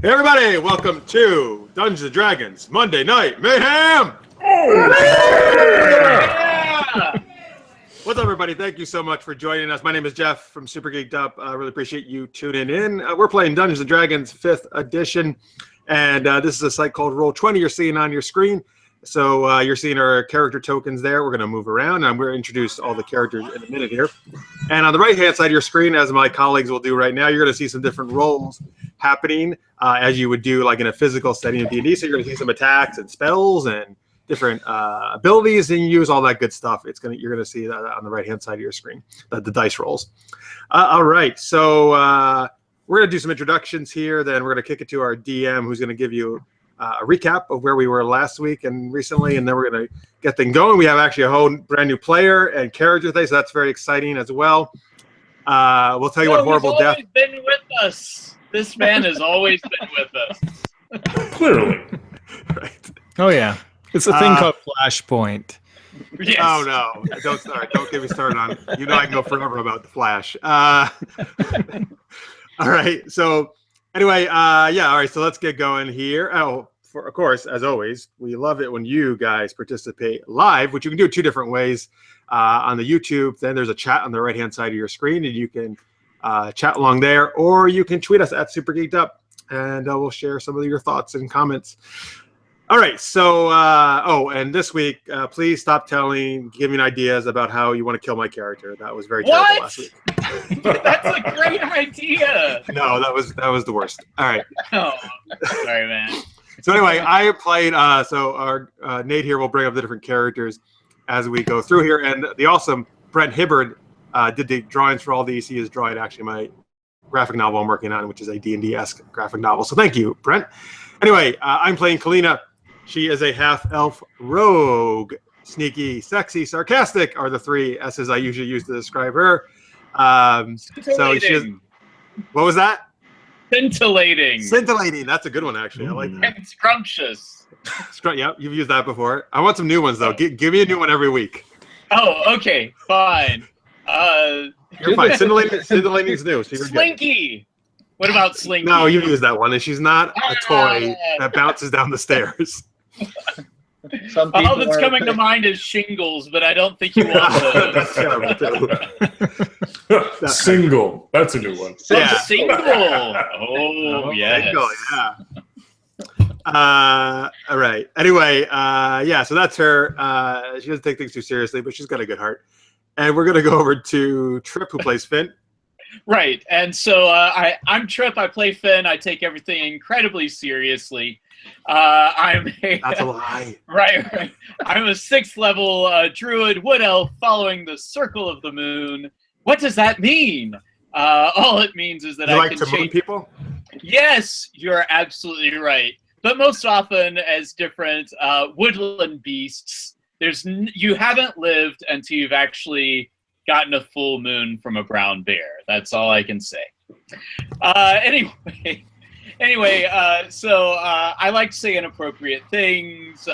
Hey everybody, welcome to Dungeons & Dragons Monday Night Mayhem! Oh, yeah! What's up everybody, thank you so much for joining us. My name is Jeff from Super Geeked Up. I really appreciate you tuning in. We're playing Dungeons & Dragons 5th edition, and this is a site called Roll20 you're seeing on your screen. So you're seeing our character tokens there. We're going to move around, and I'm going to introduce all the characters in a minute here. And on the right-hand side of your screen, as my colleagues will do right now, you're going to see some different rolls happening as you would do like in a physical setting of D&D. So you're going to see some attacks and spells and different abilities, and you use all that good stuff. You're going to see that on the right-hand side of your screen, the dice rolls. All right, so we're going to do some introductions here. Then we're going to kick it to our DM, who's going to give you a recap of where we were last week and recently, and then we're going to get things going. We have actually a whole brand new player and character today, so that's very exciting as well. We'll tell you what horrible death. He's always been with us. This man has always been with us. Clearly. Right. Oh yeah, it's a thing called Flashpoint. Yes. Oh no! Don't start. Don't get me started on. You know I can go forever about the Flash. All right. So anyway, yeah. All right. So let's get going here. Oh. Of course, as always, we love it when you guys participate live, which you can do 2 different ways. On the YouTube, then there's a chat on the right-hand side of your screen, and you can chat along there, or you can tweet us at Super Geeked Up, and we'll share some of your thoughts and comments. All right, so, and this week, please stop giving ideas about how you want to kill my character. That was very terrible last week. That's a great idea. No, that was the worst. All right. Oh, sorry, man. So anyway, I played, so our Nate here will bring up the different characters as we go through here. And the awesome Brent Hibbard did the drawings for all these. He is drawing actually my graphic novel I'm working on, which is a D&D-esque graphic novel. So thank you, Brent. Anyway, I'm playing Kalyna. She is a half-elf rogue. Sneaky, sexy, sarcastic are the 3 S's I usually use to describe her. So she's, what was that? Scintillating. Scintillating. That's a good one, actually. I like that. And scrumptious. Yep, you've used that before. I want some new ones, though. Give me a new one every week. Oh, okay. Fine. You're fine. Scintillating's new. So Slinky. What about Slinky? No, you've used that one, and she's not a toy that bounces down the stairs. All that's coming to mind is Shingles, but I don't think you want those. That's terrible, too. Single. That's a new one. Yeah. Single. Oh, yes. Single, yeah. All right. Anyway, yeah, so that's her. She doesn't take things too seriously, but she's got a good heart. And we're going to go over to Trip, who plays Finn. Right. And so I'm Trip. I play Finn. I take everything incredibly seriously. That's a lie. Right. I'm a 6th level druid wood elf following the circle of the moon. What does that mean? All it means is that you I like can to change. moon people? Yes, you're absolutely right. But most often as different woodland beasts. You haven't lived until you've actually gotten a full moon from a brown bear. That's all I can say. Anyway, so I like to say inappropriate things.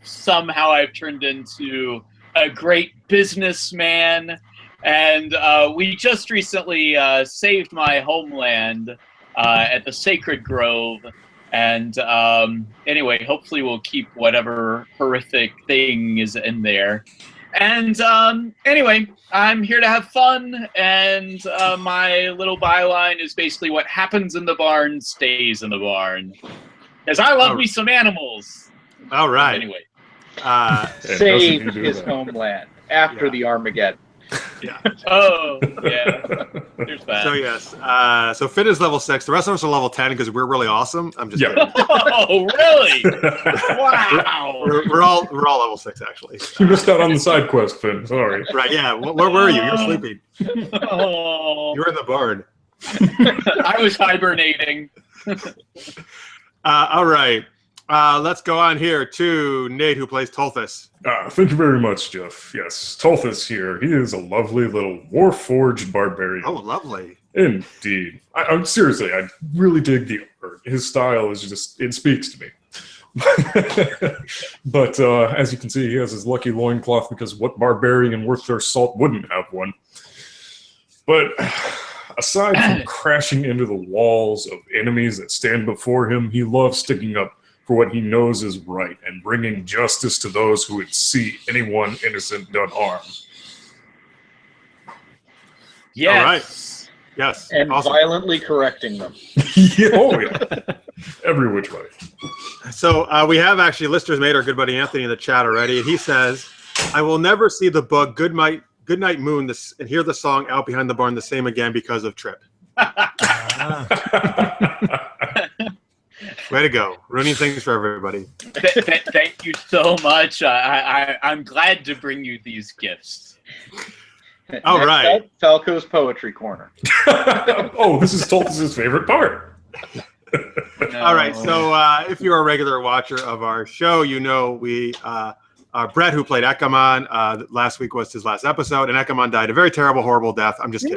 Somehow I've turned into a great businessman. And we just recently saved my homeland at the Sacred Grove. And anyway, hopefully we'll keep whatever horrific thing is in there. And anyway, I'm here to have fun, and my little byline is basically what happens in the barn stays in the barn. Because I love me some animals. All right. Anyway. Save his homeland after the Armageddon. Yeah. Oh, yeah. There's that. So yes. So Finn is level 6. The rest of us are level 10 because we're really awesome. I'm just kidding. Oh, really? Wow. We're all level 6 actually. You missed out on the side quest, Finn. Sorry. Right. Yeah. Where were you? You're sleeping. Oh. You were in the barn. I was hibernating. All right. Let's go on here to Nate, who plays Tulthus. Thank you very much, Jeff. Yes, Tulthus here. He is a lovely little Warforged barbarian. Oh, lovely. Indeed. I'm seriously, I really dig the art. His style is just, it speaks to me. But as you can see, he has his lucky loincloth because what barbarian worth their salt wouldn't have one? But Aside from crashing into the walls of enemies that stand before him, he loves sticking up for what he knows is right and bringing justice to those who would see anyone innocent done harm. Yes. All right. Yes. And awesome. violently correcting them. Yeah, oh, yeah. Every which way. So we have actually listeners made our good buddy Anthony in the chat already, and he says, "I will never see the book Goodnight Moon and hear the song Out Behind the Barn the same again because of Trip." Way to go. Ruining things for everybody. Thank you so much. I'm glad to bring you these gifts. All right. Up, Falco's Poetry Corner. Oh, this is Tulthus' favorite part. No. All right. So if you're a regular watcher of our show, you know we Brett, who played Ekamon, last week was his last episode, and Ekamon died a very terrible, horrible death. I'm just kidding.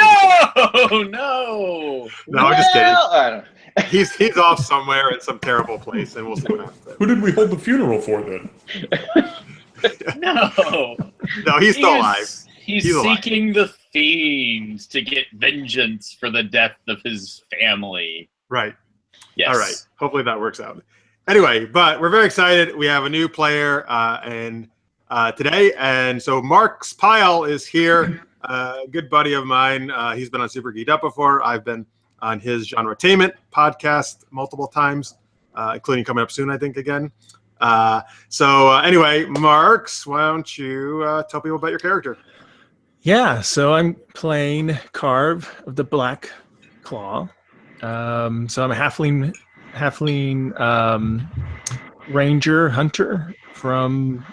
No, I'm just kidding. I don't He's off somewhere in some terrible place, and we'll see what happens. Who did we hold the funeral for then? no. No, he's still alive. He's alive. seeking the fiends to get vengeance for the death of his family. Right. Yes. All right. Hopefully that works out. Anyway, but we're very excited. We have a new player today, and so Mark Pyle is here. A good buddy of mine. He's been on Super Geeked Up before. I've been on his Genretainment podcast multiple times, including coming up soon, I think, again. Anyway, Marks, why don't you tell people about your character? Yeah, so I'm playing Carv of the Black Claw. So I'm a halfling ranger hunter from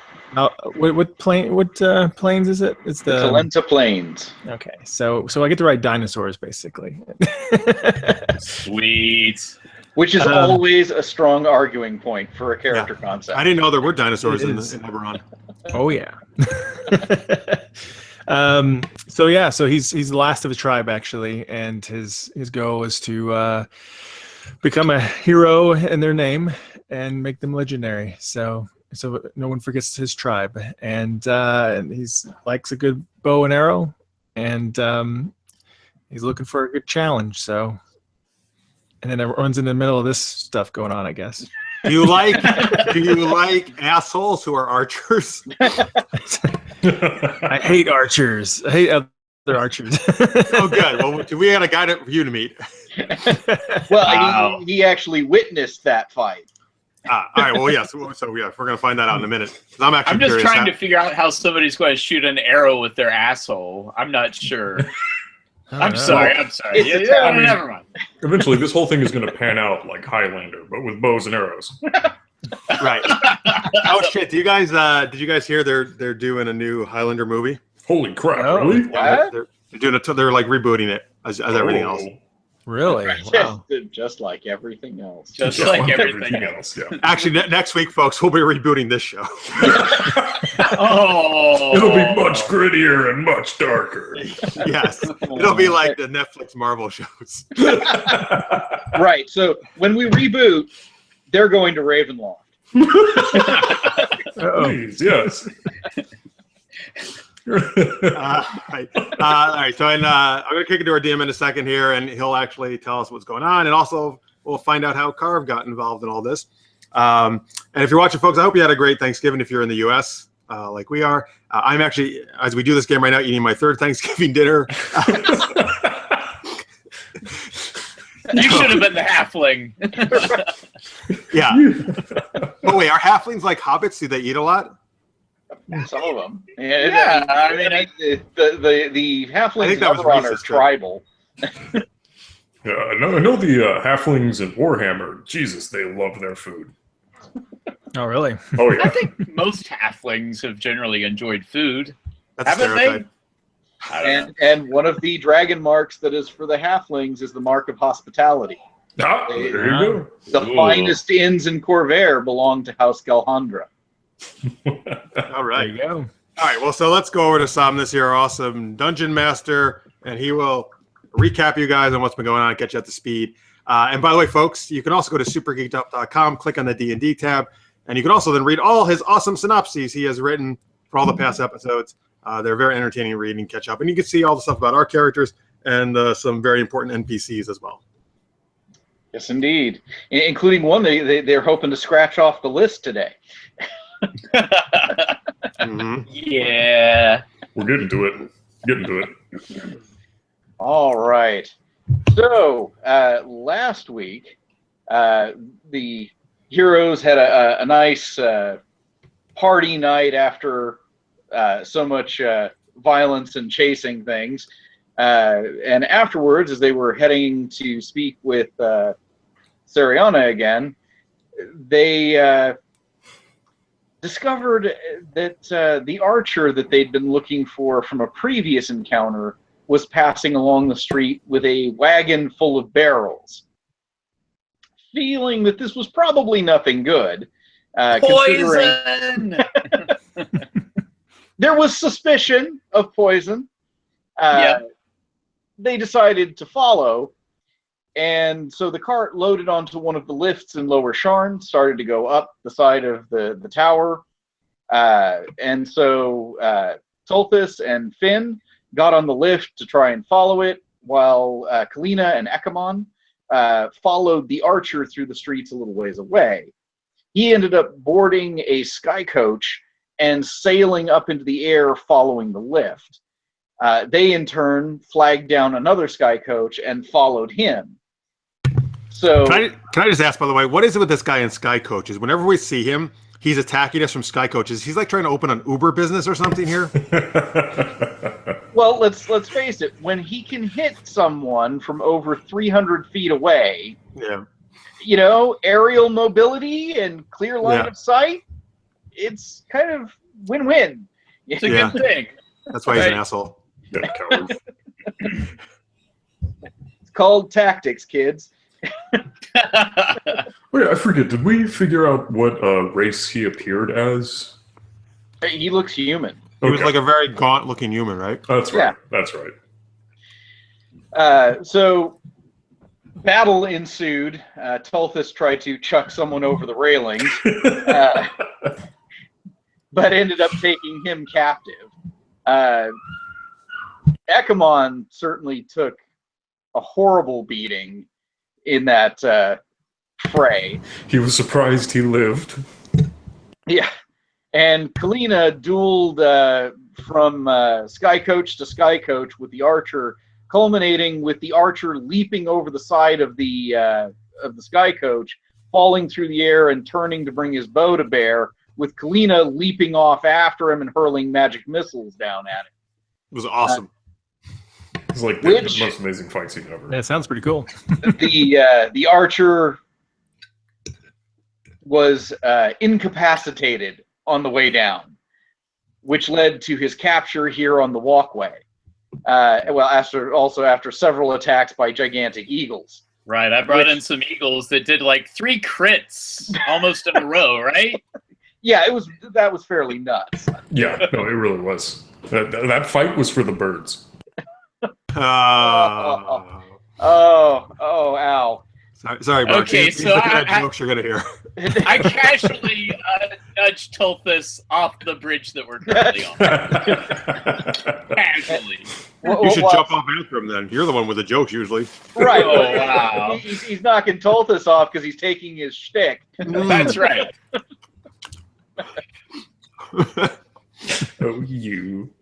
what plains is it? It's the Kalyna Plains. Okay, so I get to ride dinosaurs basically. Sweet. Which is always a strong arguing point for a character concept. I didn't know there were dinosaurs in Eberron. Oh yeah. So he's the last of his tribe actually, and his goal is to become a hero in their name and make them legendary. So no one forgets his tribe, and he's likes a good bow and arrow, and he's looking for a good challenge. So, and then everyone's in the middle of this stuff going on, I guess. Do you like assholes who are archers? I hate archers. I hate other archers. Oh, good. Well, we got a guy for you to meet. Well, Wow. he actually witnessed that fight. All right. Well, yes. So yeah, we're gonna find that out in a minute. I'm actually I'm just curious trying to figure out how somebody's going to shoot an arrow with their asshole. I'm not sure. I'm sorry. Yeah, never mind. Eventually, this whole thing is going to pan out like Highlander, but with bows and arrows. Right. Oh shit! Did you guys hear they're doing a new Highlander movie? Holy crap! Oh, really? What? They're doing they're like rebooting it as everything else. Really? Wow. Just like everything else. Just Yeah, like everything else. Yeah. Actually, next week, folks, we'll be rebooting this show. Oh, It'll be much grittier and much darker. Yes, it'll be like the Netflix Marvel shows. Right. So when we reboot, they're going to Ravenloft. Please, yes. Right. All right. So, I'm going to kick it to our DM in a second here, and he'll actually tell us what's going on, and also we'll find out how Carv got involved in all this. And if you're watching, folks, I hope you had a great Thanksgiving. If you're in the U.S. Like we are, I'm actually, as we do this game right now, eating my third Thanksgiving dinner. you should have been the halfling. Yeah. Oh wait, are halflings like hobbits? Do they eat a lot? Some of them. Yeah, I mean, the halflings I think in that was Eberron are racist, too. tribal. Yeah, I know the halflings in Warhammer. Jesus, they love their food. Oh, really? Oh yeah. I think most halflings have generally enjoyed food. That's a Haven't they? stereotype. I don't know. And one of the dragon marks that is for the halflings is the mark of hospitality. Ah, there you go. The Ooh. finest inns in Corvair belong to House Galhandra. All There right. you go. All right. Well, so let's go over to Sam, this here awesome dungeon master, and he will recap you guys on what's been going on, get you up to speed. And by the way, folks, you can also go to supergeekedup.com, click on the D&D tab, and you can also then read all his awesome synopses he has written for all the past episodes. They're very entertaining reading, catch up. And you can see all the stuff about our characters and some very important NPCs as well. Yes, indeed, including one they're hoping to scratch off the list today. Mm-hmm. Yeah. We're getting to it. Getting to it. All right. So last week, the heroes had a nice party night after so much violence and chasing things. And afterwards, as they were heading to speak with Sariana again, they discovered that the archer that they'd been looking for from a previous encounter was passing along the street with a wagon full of barrels. Feeling that this was probably nothing good. Poison! There was suspicion of poison. Yep. They decided to follow, and so the cart loaded onto one of the lifts in Lower Sharn, started to go up the side of the tower, and so Tulthus and Finn got on the lift to try and follow it, while Kalyna and Ekamon followed the archer through the streets a little ways away. He ended up boarding a sky coach and sailing up into the air following the lift. They, in turn, flagged down another sky coach and followed him. So, can I just ask, by the way, what is it with this guy in sky coaches? Whenever we see him, he's attacking us from sky coaches. He's like trying to open an Uber business or something here. well, let's face it. When he can hit someone from over 300 feet away, Yeah. you know, aerial mobility and clear line of sight, it's kind of win-win. It's a good thing. That's why he's an asshole. That coward. It's called tactics, kids. Wait, I forget. Did we figure out what race he appeared as? He looks human. He was like a very gaunt-looking human, right? That's right. Yeah. That's right. So, battle ensued. Tulthus tried to chuck someone over the railings, but ended up taking him captive. Ekamon certainly took a horrible beating in that fray. He was surprised he lived. Yeah. And Kalyna dueled from sky coach to sky coach with the archer, culminating with the archer leaping over the side of the sky coach, falling through the air and turning to bring his bow to bear, with Kalyna leaping off after him and hurling magic missiles down at him. It was awesome. It's like the most amazing fight scene ever. That sounds pretty cool. The archer was incapacitated on the way down, which led to his capture here on the walkway. After several attacks by gigantic eagles. Right, I brought in some eagles that did like 3 crits almost in a row, right? Yeah, that was fairly nuts. Yeah, no, it really was. That fight was for the birds. Ow. Sorry, Mark. Okay, These so are the kind of jokes you're gonna hear. I casually nudged Tulthus off the bridge that we're currently on. Casually. You should jump off after him then. You're the one with the jokes usually. Right. Oh, wow. He's knocking Tulthus off because he's taking his shtick. That's right. Oh, you.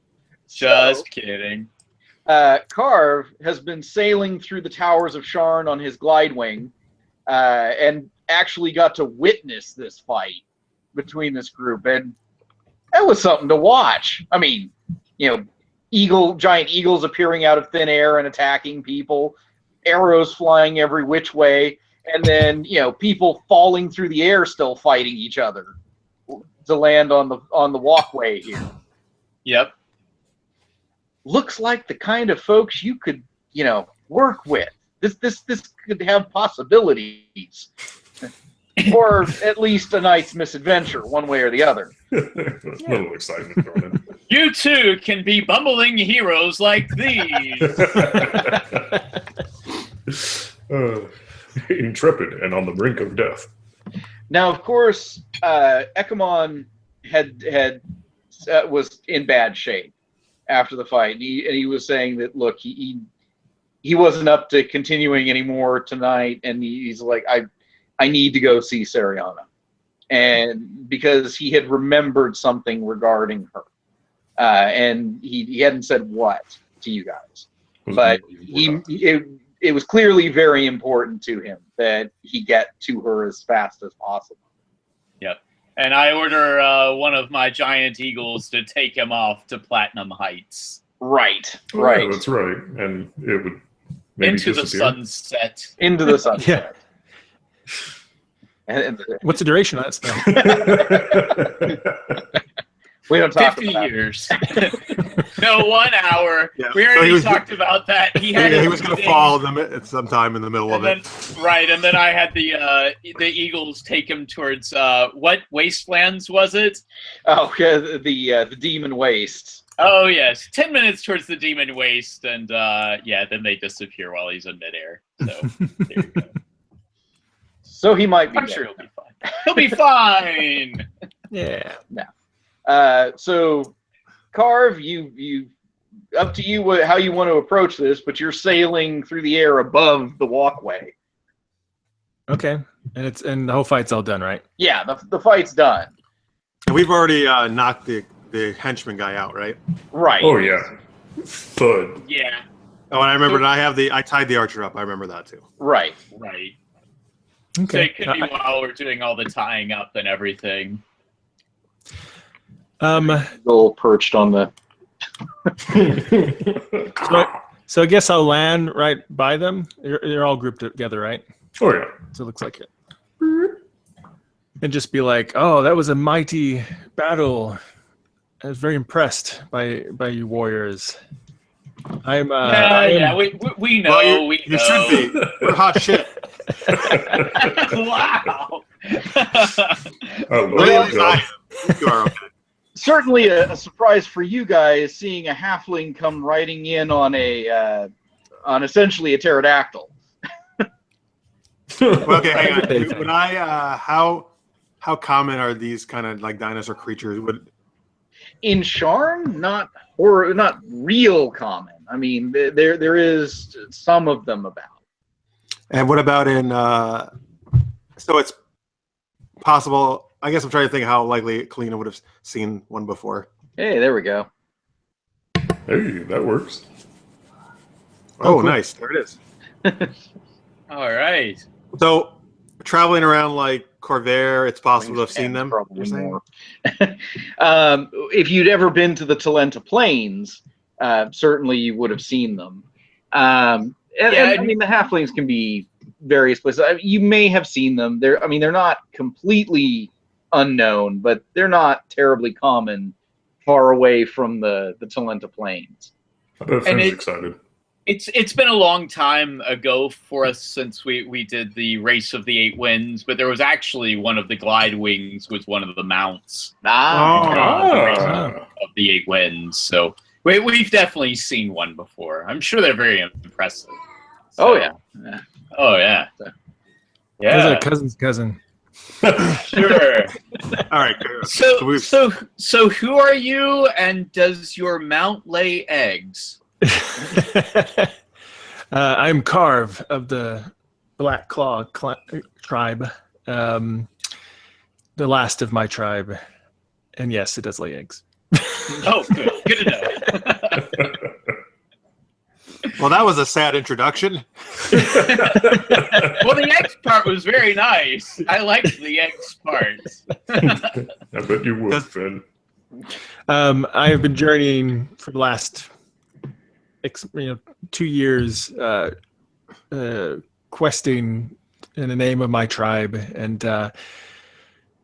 Just kidding. Carv has been sailing through the towers of Sharn on his glide wing, and actually got to witness this fight between this group, and that was something to watch. I mean, you know, giant eagles appearing out of thin air and attacking people, arrows flying every which way, and then, you know, people falling through the air still fighting each other to land on the walkway here. Yep. Looks like the kind of folks you could, you know, work with. This could have possibilities, or at least a night's misadventure, one way or the other. A little excitement thrown in. You too can be bumbling heroes like these. Intrepid and on the brink of death. Now, of course, Ekamon was in bad shape after the fight, and he was saying that, look, he he wasn't up to continuing anymore tonight, and he's like, I need to go see Sariana, and because he had remembered something regarding her, and he hadn't said what to you guys, but it was clearly very important to him that he get to her as fast as possible. Yep. And I order one of my giant eagles to take him off to Platinum Heights. Right. Yeah, that's right. And it would maybe into disappear. the sunset. Into the sunset. And what's the duration of that spell? We don't talk 50 about years. No, 1 hour. Yeah. We already talked about that. He was going to fall at some in the middle of it. Right, and then I had the eagles take him towards what wastelands was it? Oh, yeah, the demon waste. Oh yes, 10 minutes towards the demon waste, and then they disappear while he's in midair. So there you go. So he might be. I'm sure he'll be fine. He'll be fine. Yeah. So, Carv, you up to you how you want to approach this, but you're sailing through the air above the walkway. Okay, and the whole fight's all done, right? Yeah, the fight's done. And we've already knocked the henchman guy out, right? Right. Oh yeah, thud. Yeah. Oh, and I remember I tied the archer up. I remember that too. Right. Right. Okay. So it could be while we're doing all the tying up and everything. Little perched on the. So I guess I'll land right by them. You're all grouped together, right? Oh yeah. So it looks like it. And just be like, "Oh, that was a mighty battle. I was very impressed by you warriors. We know. Well, you should be. We're hot shit. Wow. You are okay. Certainly a surprise for you guys seeing a halfling come riding in on on essentially a pterodactyl. Okay, hang on. When how common are these kind of like dinosaur creatures? In Sharn, not real common. I mean, there is some of them about. And what about in? So it's possible. I guess I'm trying to think how likely Kalyna would have seen one before. Hey, there we go. Hey, that works. Oh, cool. Nice. There it is. All right. So traveling around like Corvair, it's possible to have seen them. Probably more. If you'd ever been to the Tulthus Plains, certainly you would have seen them. I mean, the halflings can be various places. You may have seen them. They're not completely unknown, but they're not terribly common far away from the Tulthus Plains. I bet Finn's excited. It's been a long time ago for us since we did the Race of the Eight Winds, but there was actually one of the glide wings was one of the mounts of the Eight Winds. So we've definitely seen one before. I'm sure they're very impressive. So, oh yeah. Oh yeah. Yeah. That's a cousin's cousin. Sure. All right. So who are you, and does your mount lay eggs? I'm Carv of the Black Claw tribe, the last of my tribe, and yes, it does lay eggs. Oh, good to know. Well, that was a sad introduction. Well, the eggs part was very nice. I liked the eggs part. I bet you would, Finn. I have been journeying for the last 2 years, questing in the name of my tribe, and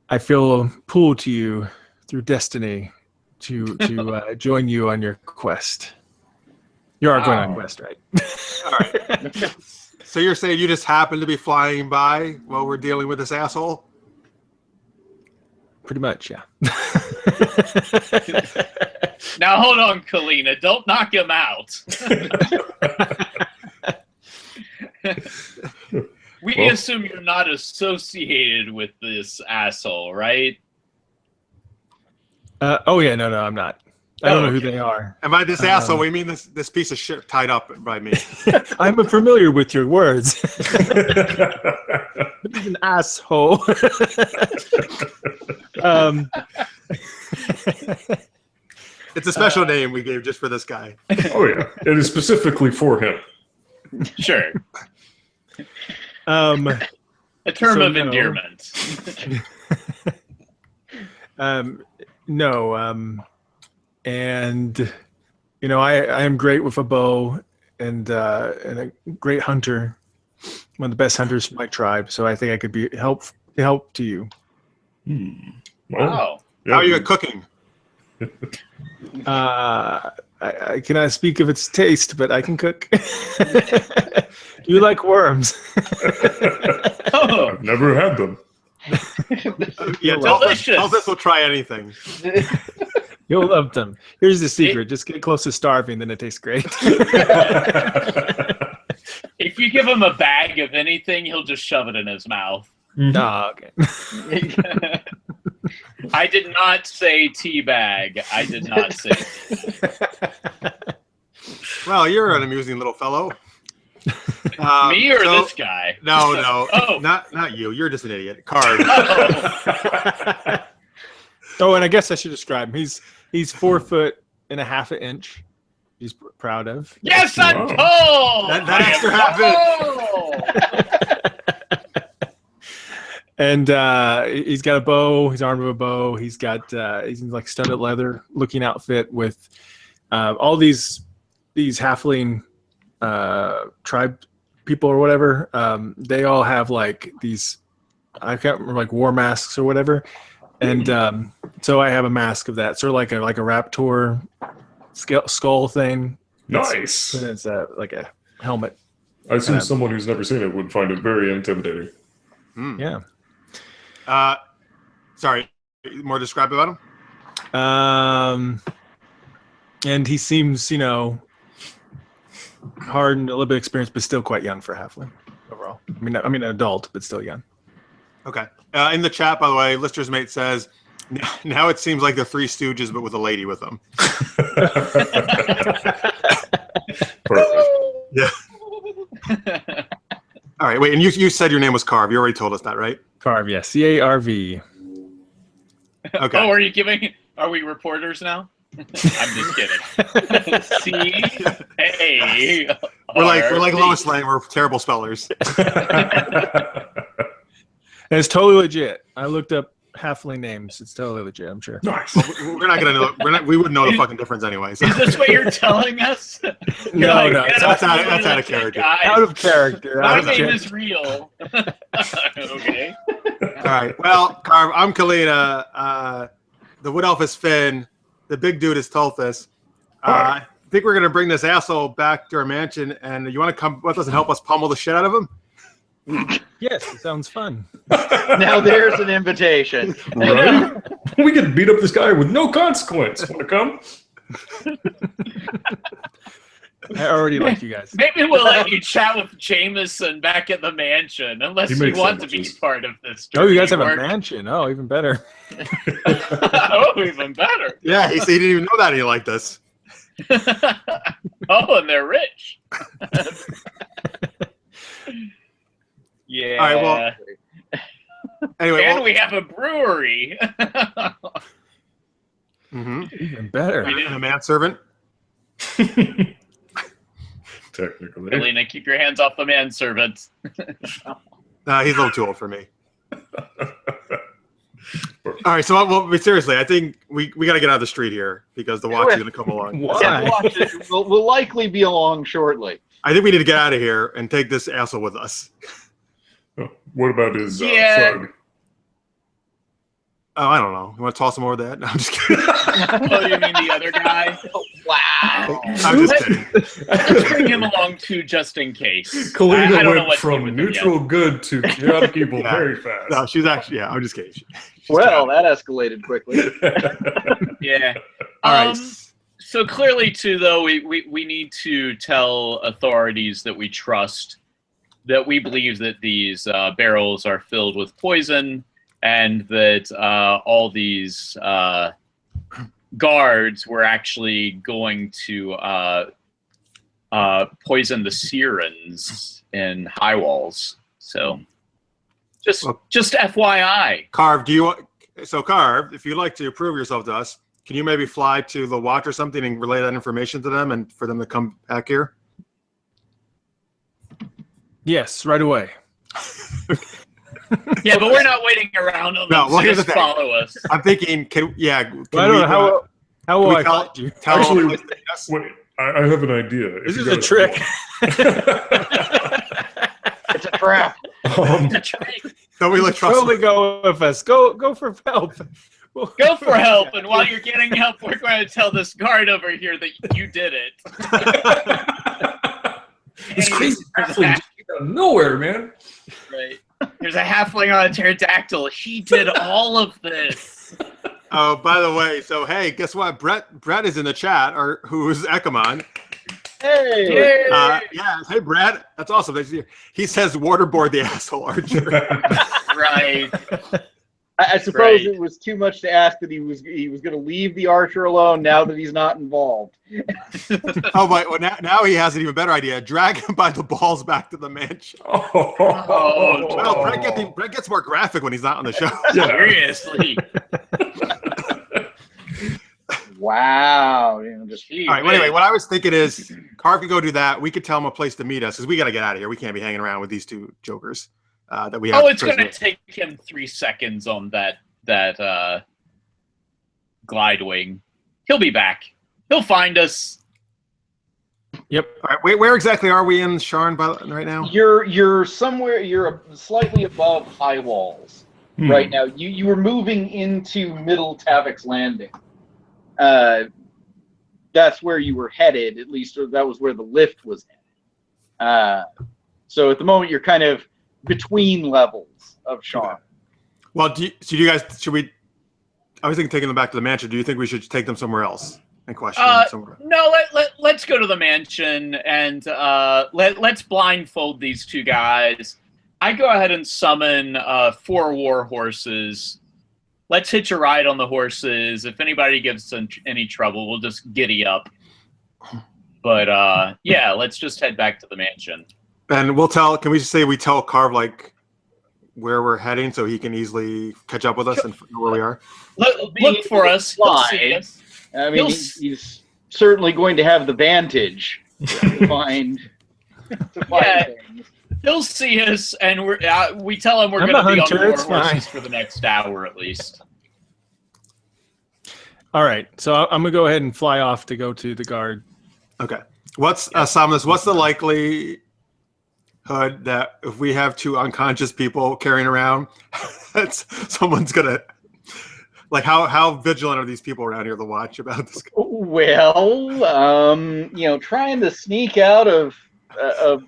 I feel pulled to you through destiny to join you on your quest. You are going on quest, right? All right. So you're saying you just happened to be flying by while we're dealing with this asshole? Pretty much, yeah. Now hold on, Kalyna. Don't knock him out. We assume you're not associated with this asshole, right? Oh yeah, no, I'm not. I don't know who they are. And by this asshole, we mean this piece of shit tied up by me. I'm familiar with your words. He's an asshole. It's a special name we gave just for this guy. Oh yeah, it is specifically for him. Sure. A term of endearment. No. And you know, I am great with a bow and a great hunter, one of the best hunters in my tribe. So I think I could be help to you. Well, Wow. yeah, How are you at cooking? I cannot speak of its taste, but I can cook. You like worms? Oh, I've never had them. Yeah, delicious. Tulthus will try anything. You'll love them. Here's the secret: just get close to starving, then it tastes great. if you give him a bag of anything, he'll just shove it in his mouth. Oh, okay. I did not say tea bag. I did not say. Well, you're an amusing little fellow. Me or this guy? No, Oh. not you. You're just an idiot. Carv. Oh, and I guess I should describe him. He's 4 foot and a half an inch. He's proud of. Yes, I'm Wow. tall. That extra half And he's got a bow. He's armed with a bow. He's in like studded leather looking outfit with all these halfling tribe people or whatever. They all have like these, I can't remember, like war masks or whatever. And so I have a mask of that, sort of like a raptor skull thing. Nice. It's like a helmet. I assume someone who's never seen it would find it very intimidating. Yeah. Sorry, more describe about him? And he seems, hard and a little bit experienced, but still quite young for halfling overall. I mean, an adult, but still young. Okay. In the chat, by the way, Lister's mate says, now it seems like the Three Stooges, but with a lady with them. Perfect. Yeah. All right. Wait, and you said your name was Carv. You already told us that, right? Carv, yes. C-A-R-V. Okay. Oh, are we reporters now? I'm just kidding. C-A. We're like Lois Lane. We're terrible spellers. And it's totally legit. I looked up halfling names. It's totally legit, I'm sure. Nice. We're not gonna know. We wouldn't know the fucking difference anyway. So. Is this what you're telling us? No, That's out of character. Guys, Out of character. my Out of name character. is real. Okay. All right. Well, Carv, I'm Kalyna. The wood elf is Finn. The big dude is Tulthus. I think we're gonna bring this asshole back to our mansion, and you want to come with us and help us pummel the shit out of him? Yes, it sounds fun. Now there's an invitation. Right? We could beat up this guy with no consequence. Want to come? I already like you guys. Maybe we'll let you chat with Jameson back at the mansion, unless He you makes want to be sandwiches. part of this. Oh, you guys have a work. mansion. Oh, even better. Oh, even better. Yeah, he didn't even know that he liked us. Oh, and they're rich. Yeah. All right, well, anyway, and we have a brewery. Even better. and a manservant. Technically. Kalyna, keep your hands off the manservants. He's a little too old for me. All right, so well, seriously, I think we got to get out of the street here because the watch is going to come along. Why? Yeah, watch it. We'll likely be along shortly. I think we need to get out of here and take this asshole with us. Oh, what about his Yeah. thug? Oh, I don't know. You want to toss him over that? No, I'm just kidding. Oh, you mean the other guy? Wow. I'm just kidding. Let's bring him along too, just in case. Kalyna I don't know went what to do from with him neutral good to chaotic evil Yeah. very fast. No, she's actually, yeah, I'm just kidding. She's Well, bad. that escalated quickly. yet. Yeah. All right. So clearly, too, though, we need to tell authorities that we trust that we believe that these barrels are filled with poison, and that all these guards were actually going to poison the sirens in high walls. So just FYI. Carv, Carv, if you'd like to prove yourself to us, can you maybe fly to the watch or something and relay that information to them and for them to come back here? Yes, right away. Yeah, but we're not waiting around on them, so just follow us. I'm thinking, I don't know how will I find you? Actually, wait, I have an idea. This is a trick. It's a trap. Don't we let trust totally go with us. Go for help. Go for help, and while you're getting help, we're going to tell this guard over here that you did it. This crazy halfling just came out of nowhere, man. Right. There's a halfling on a pterodactyl. He did all of this. Oh, by the way, so hey, guess what? Brett is in the chat, or who's Ekamon. Hey. Yeah. Hey, Brad. That's awesome. He says waterboard the asshole archer. Right. I suppose it was too much to ask that he was going to leave the archer alone now that he's not involved. Oh, but well, now he has an even better idea. Drag him by the balls back to the mansion. Well, Brett gets more graphic when he's not on the show. Seriously. Wow. All right. Well, anyway, what I was thinking is, Carv could go do that. We could tell him a place to meet us because we got to get out of here. We can't be hanging around with these two jokers. That we have. Oh, it's going to take him 3 seconds on that glide wing. He'll be back. He'll find us. Yep. All right. Where exactly are we in Sharn right now? You're somewhere. You're slightly above high walls right now. You were moving into Middle Tavok's Landing. That's where you were headed. At least that was where the lift was headed. So at the moment, you're kind of between levels of Sharn. Well, should we? I was thinking taking them back to the mansion. Do you think we should take them somewhere else and question them somewhere? No, let's go to the mansion and let's blindfold these two guys. I go ahead and summon 4 war horses. Let's hitch a ride on the horses. If anybody gives us any trouble, we'll just giddy up. But yeah, let's just head back to the mansion. And we'll tell. Can we just say we tell Carv like where we're heading so he can easily catch up with us and know where we are? Look for us. I mean, he's certainly going to have the vantage to find things. He'll see us, and we tell him we're going to be on the war horses for the next hour at least. All right, so I'm going to go ahead and fly off to go to the guard. Okay. What's Samus? What's the likelihood that if we have 2 unconscious people carrying around, that someone's gonna how vigilant are these people around here to watch about this? Well, trying to sneak out of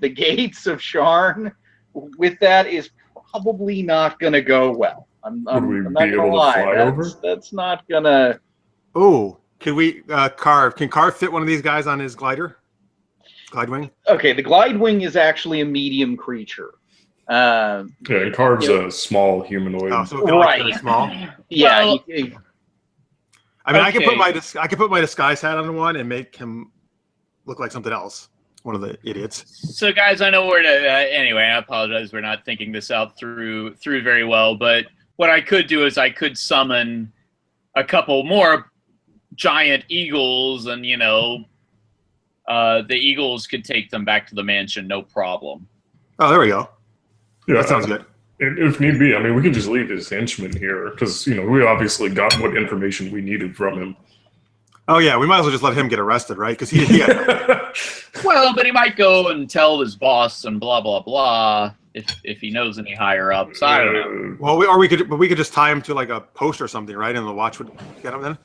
the gates of Sharn with that is probably not going to go well. I'm not going to lie. That's not going to... Oh, can we, Carv? Can Carv fit one of these guys on his glider? Glide wing? Okay, the glide wing is actually a medium creature. And Carv's a small humanoid. Oh, so really small? Yeah. Well, I mean, okay. I could put my disguise hat on one and make him look like something else. One of the idiots. So, guys, I know we're anyway. I apologize. We're not thinking this out through very well. But what I could do is I could summon a couple more giant eagles, and the eagles could take them back to the mansion, no problem. Oh, there we go. Yeah, that sounds good. And if need be, I mean, we can just leave his henchmen here because we obviously got what information we needed from him. Oh yeah, we might as well just let him get arrested, right? Because he Well, but he might go and tell his boss and blah blah blah if he knows any higher ups. I don't know. Well, we could just tie him to like a post or something, right? And the watch would get him then.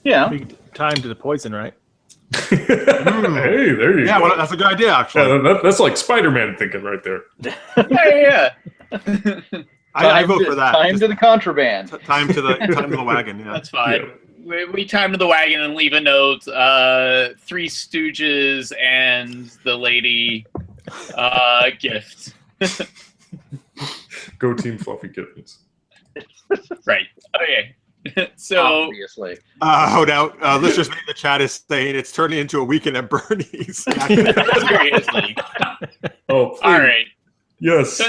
Yeah, we could tie him to the poison, right? Hey, there you go. Yeah, well, that's a good idea, actually. Yeah, that's like Spider-Man thinking right there. Yeah. I vote for that. Time to the contraband. Time to the wagon. Yeah, that's fine. Yeah. We time to the wagon and leave a note. 3 Stooges and the lady gift. Go Team Fluffy Kittens. Right. Okay. So obviously. Hold out. Listeners in the chat is saying it's turning into a weekend at Bernie's. seriously. Oh, please. All right. Yes. So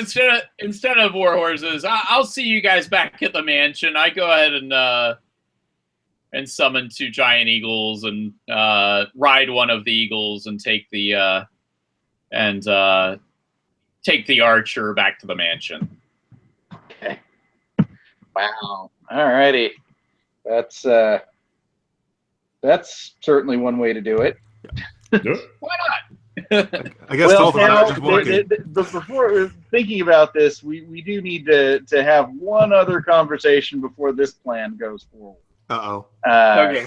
instead of war horses, I'll see you guys back at the mansion. I go ahead and summon 2 giant eagles and ride one of the eagles and take the archer back to the mansion. Okay. Wow. Alrighty. That's certainly one way to do it. Yeah. Why not? I guess Well, Tulthus and I now, are just walking. but before thinking about this, we do need to have one other conversation before this plan goes forward. Uh-oh. Okay.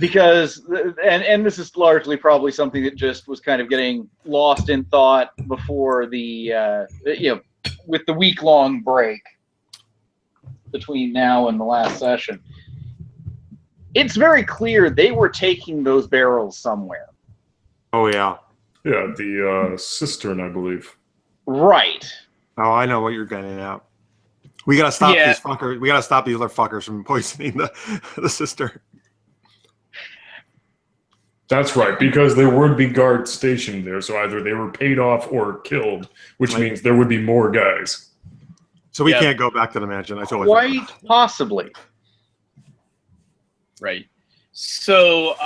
Because and this is largely probably something that just was kind of getting lost in thought before the with the week-long break between now and the last session. It's very clear they were taking those barrels somewhere. Oh, yeah. Yeah, the cistern, I believe. Right. Oh, I know what you're getting at. We gotta stop Yeah. these fuckers. We gotta stop these other fuckers from poisoning the sister. That's right, because there would be guards stationed there, so either they were paid off or killed, which Right. means there would be more guys. So we Yeah. can't go back to the mansion. I totally Quite possibly. Right. So,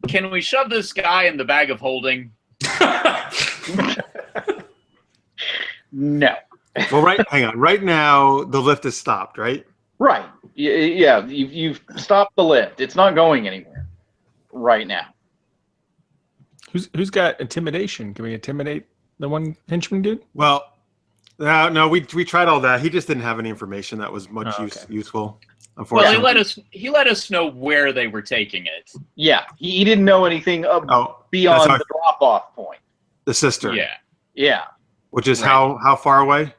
can we shove this guy in the bag of holding? No. Well, hang on. Right now, the lift is stopped, right? Right. Yeah. You've stopped the lift. It's not going anywhere right now. Who's got intimidation? Can we intimidate the one henchman dude? Well, no, we tried all that. He just didn't have any information that was much Oh, okay. useful, Well, unfortunately. he let us know where they were taking it. Yeah. He didn't know anything beyond how- the drop-off point. the sister. Yeah. Yeah. Which is Right. how far away?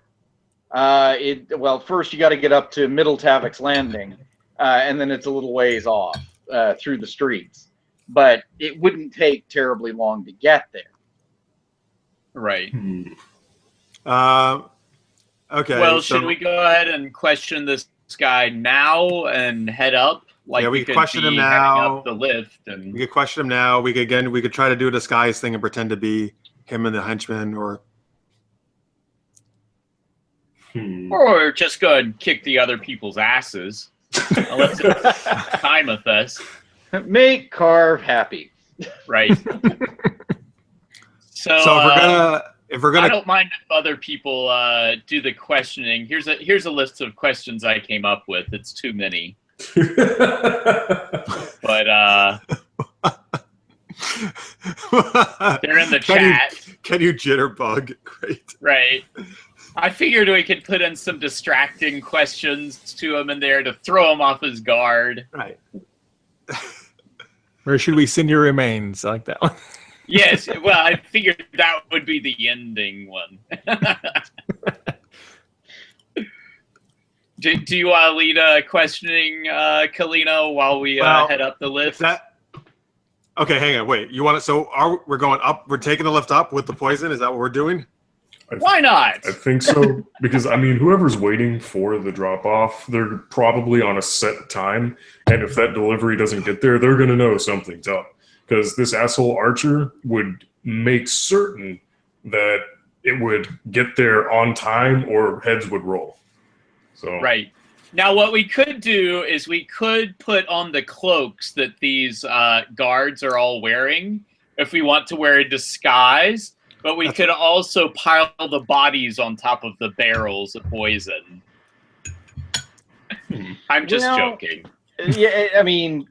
Well, first you got to get up to Middle Tavik's Landing, and then it's a little ways off through the streets. But it wouldn't take terribly long to get there. Right. Okay. Well, so- should we go ahead and question this guy now and head up? Like Yeah, we we could could question be him heading now. up the lift, and We could question him now. We could try to do a disguise thing and pretend to be him and the henchman, or or just go ahead and kick the other people's asses. Unless it's time with us, Make Carv happy. right? So, if we're I gonna, don't mind if other people do the questioning. Here's a list of questions I came up with. It's too many, but they're in the chat. Can you jitterbug? Great. Right. I figured we could put in some distracting questions to him in there to throw him off his guard. Right. Where should we send your remains? I like that one. Yes, well, I figured that would be the ending one. Do you want to lead questioning Kalyna while we head up the lift? Okay, hang on, wait. You want to? So we're going up? We're taking the lift up with the poison? Is that what we're doing? Why not? I think so, because, I mean, whoever's waiting for the drop-off, they're probably on a set time, and if that delivery doesn't get there, they're going to know something's up. Because this asshole Archer would make certain that it would get there on time or heads would roll. So Right. Now, what we could do is we could put on the cloaks that these guards are all wearing if we want to wear a disguise. But we could also pile the bodies on top of the barrels of poison. I'm just joking. Yeah, I mean,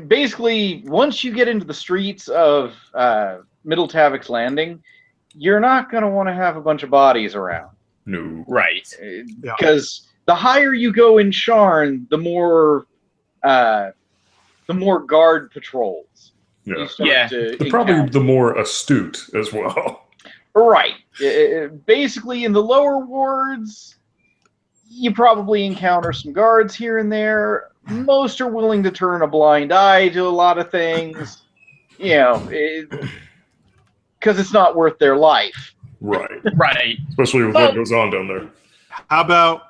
basically, once you get into the streets of Middle Tavik's Landing, you're not going to want to have a bunch of bodies around. no. Right. Because the higher you go in Sharn, the more guard patrols. Yeah. you start Yeah. to They're probably encounter. the more astute as well. Right. Basically, in the lower wards, you probably encounter some guards here and there. Most are willing to turn a blind eye to a lot of things, because it's not worth their life. Right. Right. Especially with Well- what goes on down there. How about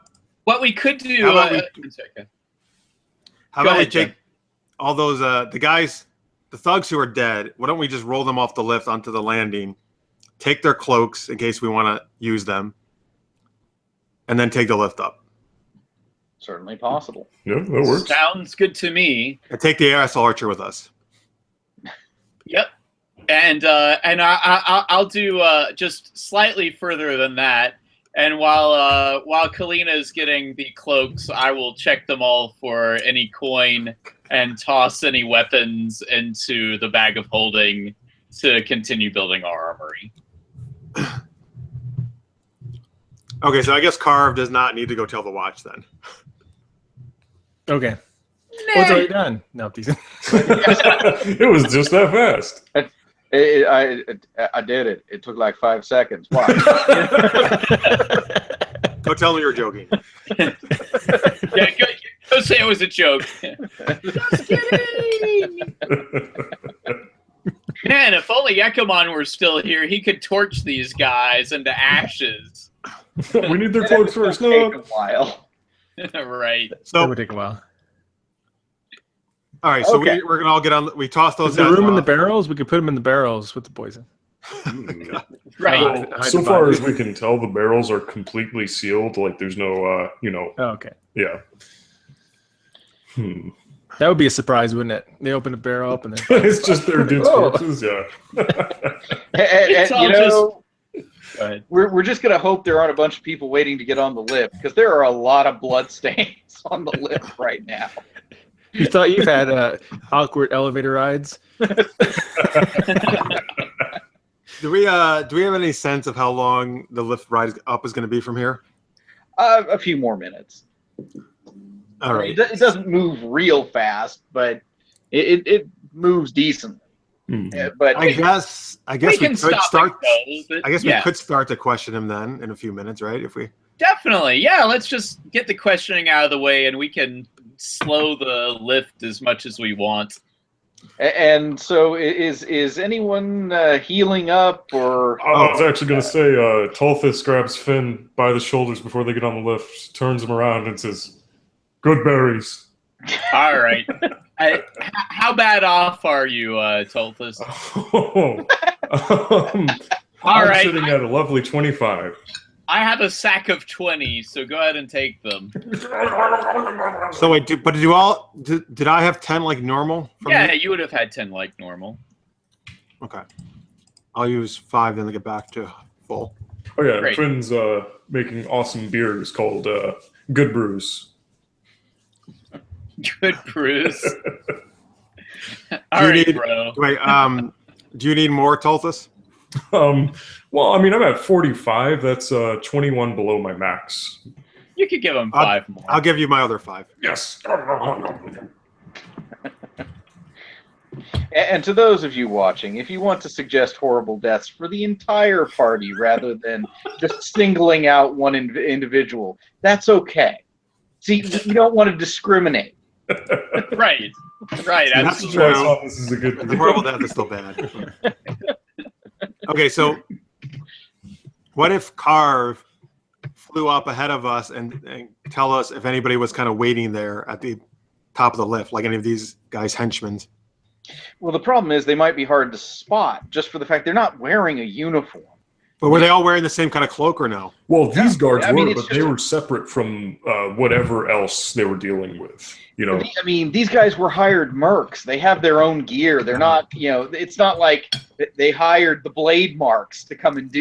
What we could do. How about How Go about we ahead, Jen. take all those the guys, the thugs who are dead? Why don't we just roll them off the lift onto the landing, take their cloaks in case we want to use them, and then take the lift up? Certainly possible. Yeah, that works. Sounds good to me. And take the AS Archer with us. Yep. And I'll do just slightly further than that. And while Kalyna is getting the cloaks, I will check them all for any coin and toss any weapons into the bag of holding to continue building our armory. Okay, so I guess Carv does not need to go tell the watch then. Okay. Well, it's already done. No, decent. It was just that fast. I did it. It took like 5 seconds. Why? Go tell me you're joking. Yeah, go say it was a joke. Just kidding. Man, if only Ekamon were still here, he could torch these guys into ashes. We need their cloaks first. Take No. a while. Right. That So, would take a while. all right, so Okay. we're gonna all get on. We toss those Is there guys room in the off. barrels? We could put them in the barrels with the poison. Right. Well, so far as we can tell, the barrels are completely sealed. Like there's no, Oh, okay. yeah. That would be a surprise, wouldn't it? They open a barrel up and then It's just their dude's Oh. corpses. Yeah. It's all You know, Go ahead. we're just gonna hope there aren't a bunch of people waiting to get on the lift because there are a lot of blood stains on the lift right now. you thought you've had awkward elevator rides. Do we have any sense of how long the lift ride up is going to be from here? A few more minutes. All right. It doesn't move real fast, but it moves decently. Yeah, but I guess We we can could stop start. and go, but I guess yeah, we could start to question him then in a few minutes, right? If we. definitely. Yeah, let's just get the questioning out of the way, and we can slow the lift as much as we want. and so is anyone healing up or? I was actually going to say, Tulthus grabs Finn by the shoulders before they get on the lift, turns him around, and says, "Good berries." All right. How bad off are you, Tulthus? All I'm right. sitting at a lovely 25. I have a sack of 20, so go ahead and take them. So wait, did I have 10 like normal? from Yeah, you? you would have had 10 like normal. Okay. I'll use 5 then to get back to full. Oh yeah, Great. Finn's making awesome beers called Good Brews. Good, Bruce. Do All you right, need- bro. Wait, do you need more, Tulthus? Well, I mean, I'm at 45. That's 21 below my max. You could give him 5 more. I'll give you my other 5. Yes. And to those of you watching, if you want to suggest horrible deaths for the entire party rather than just singling out one individual, that's okay. See, you don't want to discriminate. Right. Right. That's Absolutely. true. I thought this is a good The horrible death is still bad. Okay, so what if Carv flew up ahead of us and tell us if anybody was kind of waiting there at the top of the lift, like any of these guys' henchmen? Well, the problem is they might be hard to spot just for the fact they're not wearing a uniform. But were they all wearing the same kind of cloak or no? Well, these guards I mean, were, it's but they just- were separate from whatever else they were dealing with. You know, I mean, these guys were hired mercs. They have their own gear. They're not, it's not like they hired the blade marks to come and do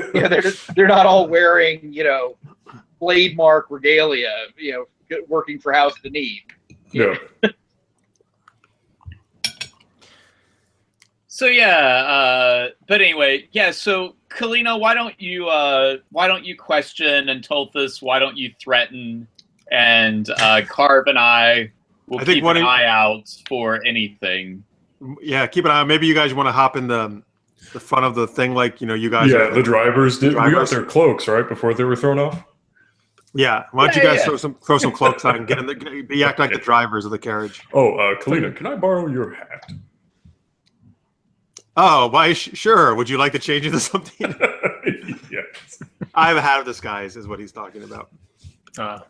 this. They're not all wearing, blade mark regalia, working for House Deneve. yeah. So yeah, but anyway, yeah. So Kalyna, why don't you question, and Tulthus, why don't you threaten, and Carv and I will I think keep one an of- eye out for anything. Yeah, keep an eye. Maybe you guys want to hop in the front of the thing, like you guys. Yeah, are, the drivers did. We got Drivers. their cloaks right before they were thrown off. Yeah, why don't you Yeah, guys yeah. throw some cloaks on and get in the act like the drivers of the carriage. Oh, Kalyna, can I borrow your hat? Oh, why? Sure. Would you like to change into something? Yes. I have a hat of disguise, is what he's talking about. So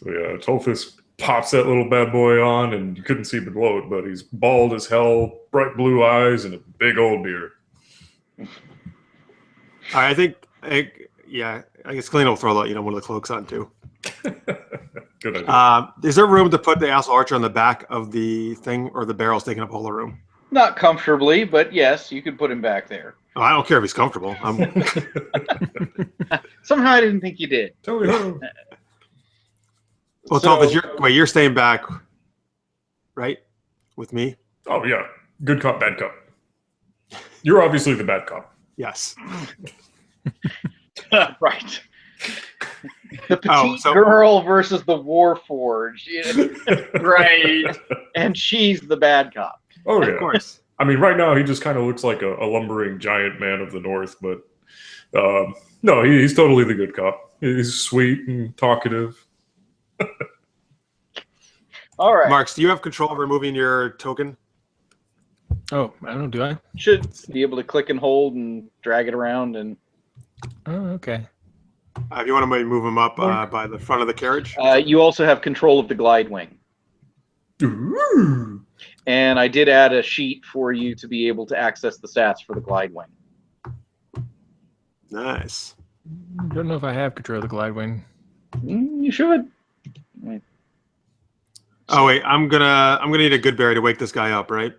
yeah, Tulthus pops that little bad boy on, and you couldn't see below it, but he's bald as hell, bright blue eyes, and a big old beard. I guess Kalyna will throw one of the cloaks on too. Good idea. Is there room to put the asshole archer on the back of the thing, or the barrel's taking up all the room? Not comfortably, but yes, you could put him back there. Oh, I don't care if he's comfortable. Somehow I didn't think you did. Tell me how. Well, Tulthus, you're staying back, right, with me? Oh yeah, good cop, bad cop. You're obviously the bad cop. Yes. Right. The petite girl versus the Warforged. Right. And she's the bad cop. Oh yeah, Of course. I mean, right now he just kind of looks like a lumbering giant man of the north, but no, he's totally the good cop. He's sweet and talkative. All right. Marks, do you have control over moving your token? Oh, I don't know. Do I? Should be able to click and hold and drag it around. And Oh, okay. If you want to maybe move him up by the front of the carriage. you also have control of the glide wing. Ooh. And I did add a sheet for you to be able to access the stats for the glide wing. Nice. Don't know if I have control of the glide wing. You should. Oh wait, I'm gonna need a good berry to wake this guy up, right?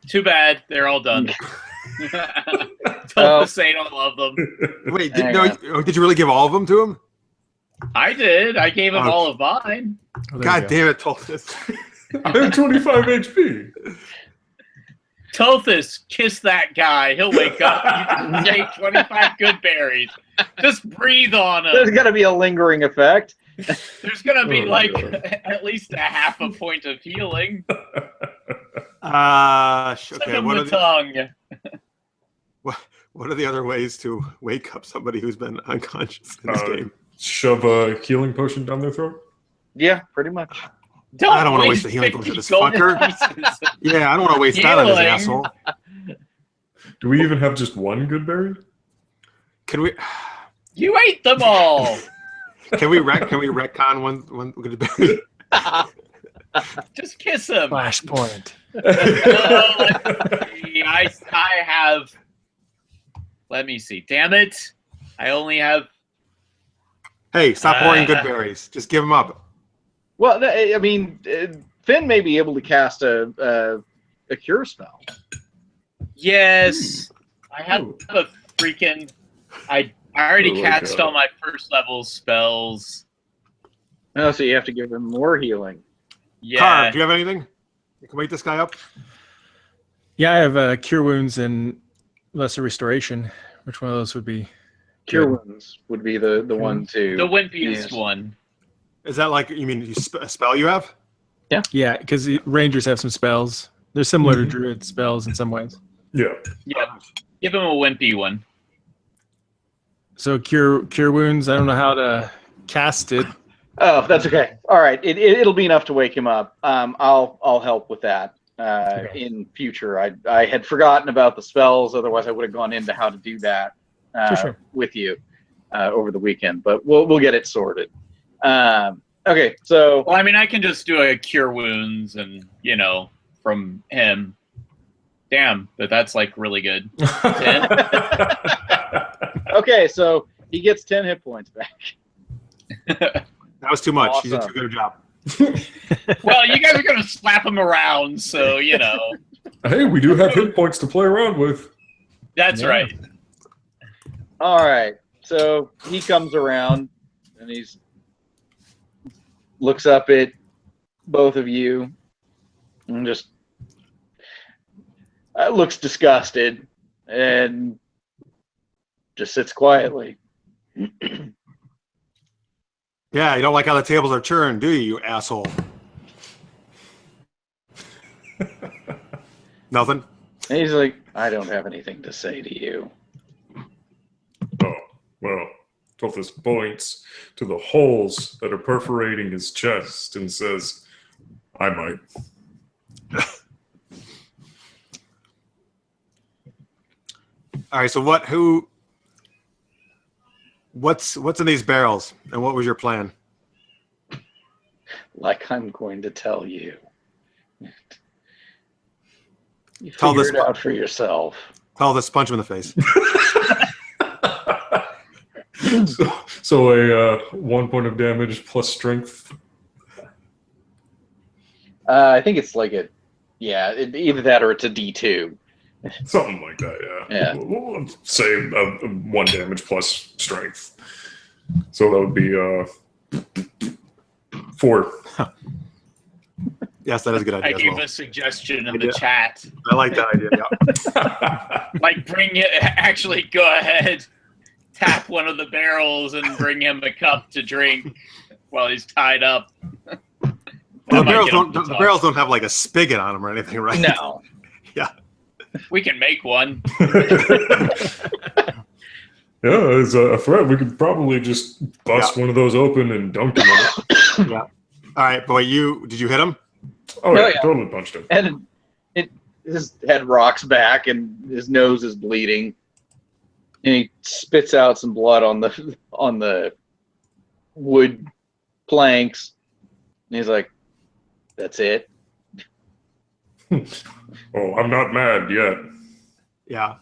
Too bad. They're all done. Don't say don't love them. Wait, did you really give all of them to him? I did. I gave him all of mine. Oh, God damn it, Tulthus. I have 25 HP. Tulthus, kiss that guy. He'll wake up. You can take 25 good berries. Just breathe on him. There's got to be a lingering effect. There's going to be God. at least a half a point of healing. Okay. What are the other ways to wake up somebody who's been unconscious in this game? Shove a healing potion down their throat? Yeah, pretty much. I don't want to waste the healing potion to this fucker. Yeah, I don't want to waste that on this asshole. Do we even have just one good berry? Can we? You ate them all. Can we retcon one good berry? Just kiss him. Flashpoint. I have. Let me see. Damn it! I only have. Hey, stop pouring good berries. Just give them up. Well, I mean, Finn may be able to cast a cure spell. Yes, I have a freaking. I already cast all my first level spells. Oh, so you have to give him more healing. Yeah. Carv, do you have anything? You can wake this guy up. Yeah, I have Cure Wounds and Lesser Restoration. Which one of those would be? Cure Wounds would be the one to... The wimpiest one. Is that like, you mean a spell you have? Yeah, because Rangers have some spells. They're similar to Druid spells in some ways. Yeah. Yep. Give him a wimpy one. So Cure Wounds, I don't know how to cast it. Oh, that's okay. All right, it'll be enough to wake him up. I'll help with that in future. I had forgotten about the spells. Otherwise, I would have gone into how to do that with you over the weekend. But we'll get it sorted. Okay, so well, I mean, I can just do a cure wounds, and from him. Damn, but that's like really good. 10? Okay, so he gets 10 hit points back. That was too much. Awesome. You did too good a job. Well, you guys are gonna slap him around, so Hey, we do have hit points to play around with. That's right. All right, so he comes around and he's looks up at both of you and just looks disgusted and just sits quietly. Yeah, you don't like how the tables are turned, do you asshole? Nothing? And he's like, I don't have anything to say to you. Oh, well, Tulthus points to the holes that are perforating his chest and says, I might. All right, so what's in these barrels, and what was your plan? Like I'm going to tell you. You Tell figure this it out for yourself. Tell this, punch him in the face. So a 1 point of damage plus strength. I think it's like either that or it's a D2. Something like that, yeah. Yeah. We'll say 1 damage plus strength. So that would be 4. Yes, that is a good idea. I as gave well. a suggestion in the Idea. chat. I like that idea. Yeah. Like, actually, go ahead, tap one of the barrels and bring him a cup to drink while he's tied up. Well, the barrels don't have like a spigot on them or anything, right? No. Yeah. We can make one. Yeah, as a threat, we could probably just bust one of those open and dunk him in it. Yeah. All right, but did you hit him? Oh, yeah, yeah. totally punched him. And his head rocks back and his nose is bleeding. And he spits out some blood on the wood planks. And he's like, "That's it." Oh, I'm not mad yet. Yeah.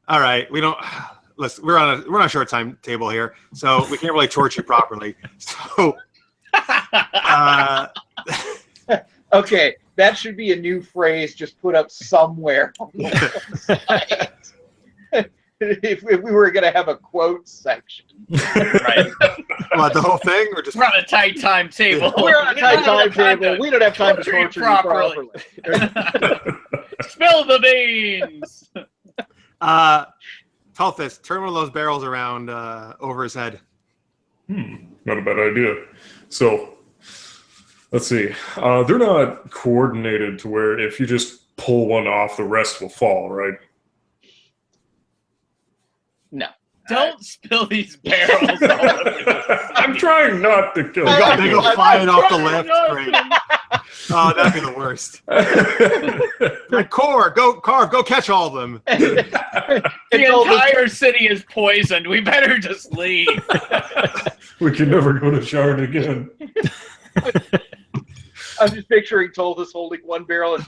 All right. We're on a short time table here, so we can't really torture you properly. So Okay, that should be a new phrase just put up somewhere on the website. if we were going to have a quote section. Right. what, the whole thing, or just We're on a tight timetable. We're on a tight timetable. We don't have time to torture you properly. Spill the beans. Tulthus, turn one of those barrels around over his head. Not a bad idea. So, let's see. They're not coordinated to where if you just pull one off, the rest will fall, right? No. Don't spill these barrels all over the I'm trying not to kill They go flying off the lift. not Great. Oh, that'd be the worst. Like, Carv, go catch all of them. The entire city is poisoned. We better just leave. We can never go to Shard again. I'm just picturing Tulthus holding one barrel and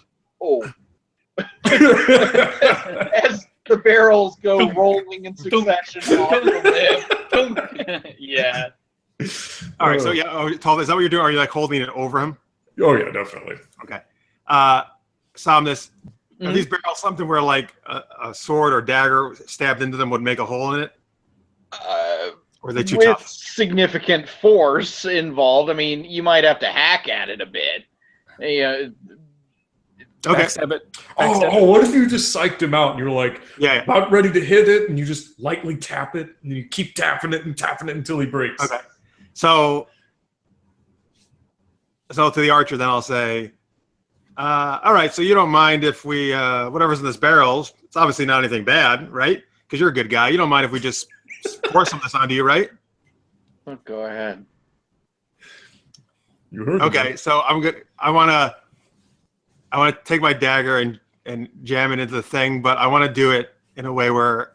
as the barrels go rolling in succession off the lid. Yeah. All right, so Tulthus, is that what you're doing? Are you like holding it over him? Oh, yeah, definitely. Okay. Somnus, are these barrels something where like a sword or dagger stabbed into them would make a hole in it? Or are they too with tough? significant force involved. I mean, you might have to hack at it a bit. Okay. Backstab it. Oh, what if you just psyched him out and you're like Yeah. about ready to hit it and you just lightly tap it and you keep tapping it until he breaks? Okay. So to the archer, then I'll say, all right, so you don't mind if we, whatever's in this barrels, it's obviously not anything bad, right? Because you're a good guy. You don't mind if we just pour some of this onto you, right? Oh, go ahead. You heard Okay, me. so I'm good. I want to take my dagger and jam it into the thing, but I want to do it in a way where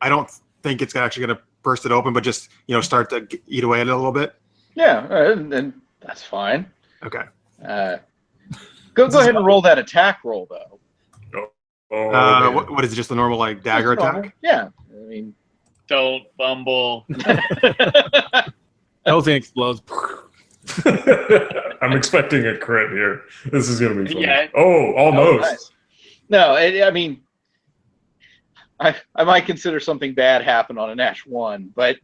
I don't think it's actually going to burst it open, but just, start to eat away at it a little bit. Yeah, and that's fine. Okay. Go ahead and roll that attack roll, though. Oh, What is it, just the normal like dagger attack? Yeah, I mean, Don't fumble. The whole thing explodes. I'm expecting a crit here. This is going to be fun. Yeah. Oh, almost. nice. No, I mean, I might consider something bad happen on an Ash 1, but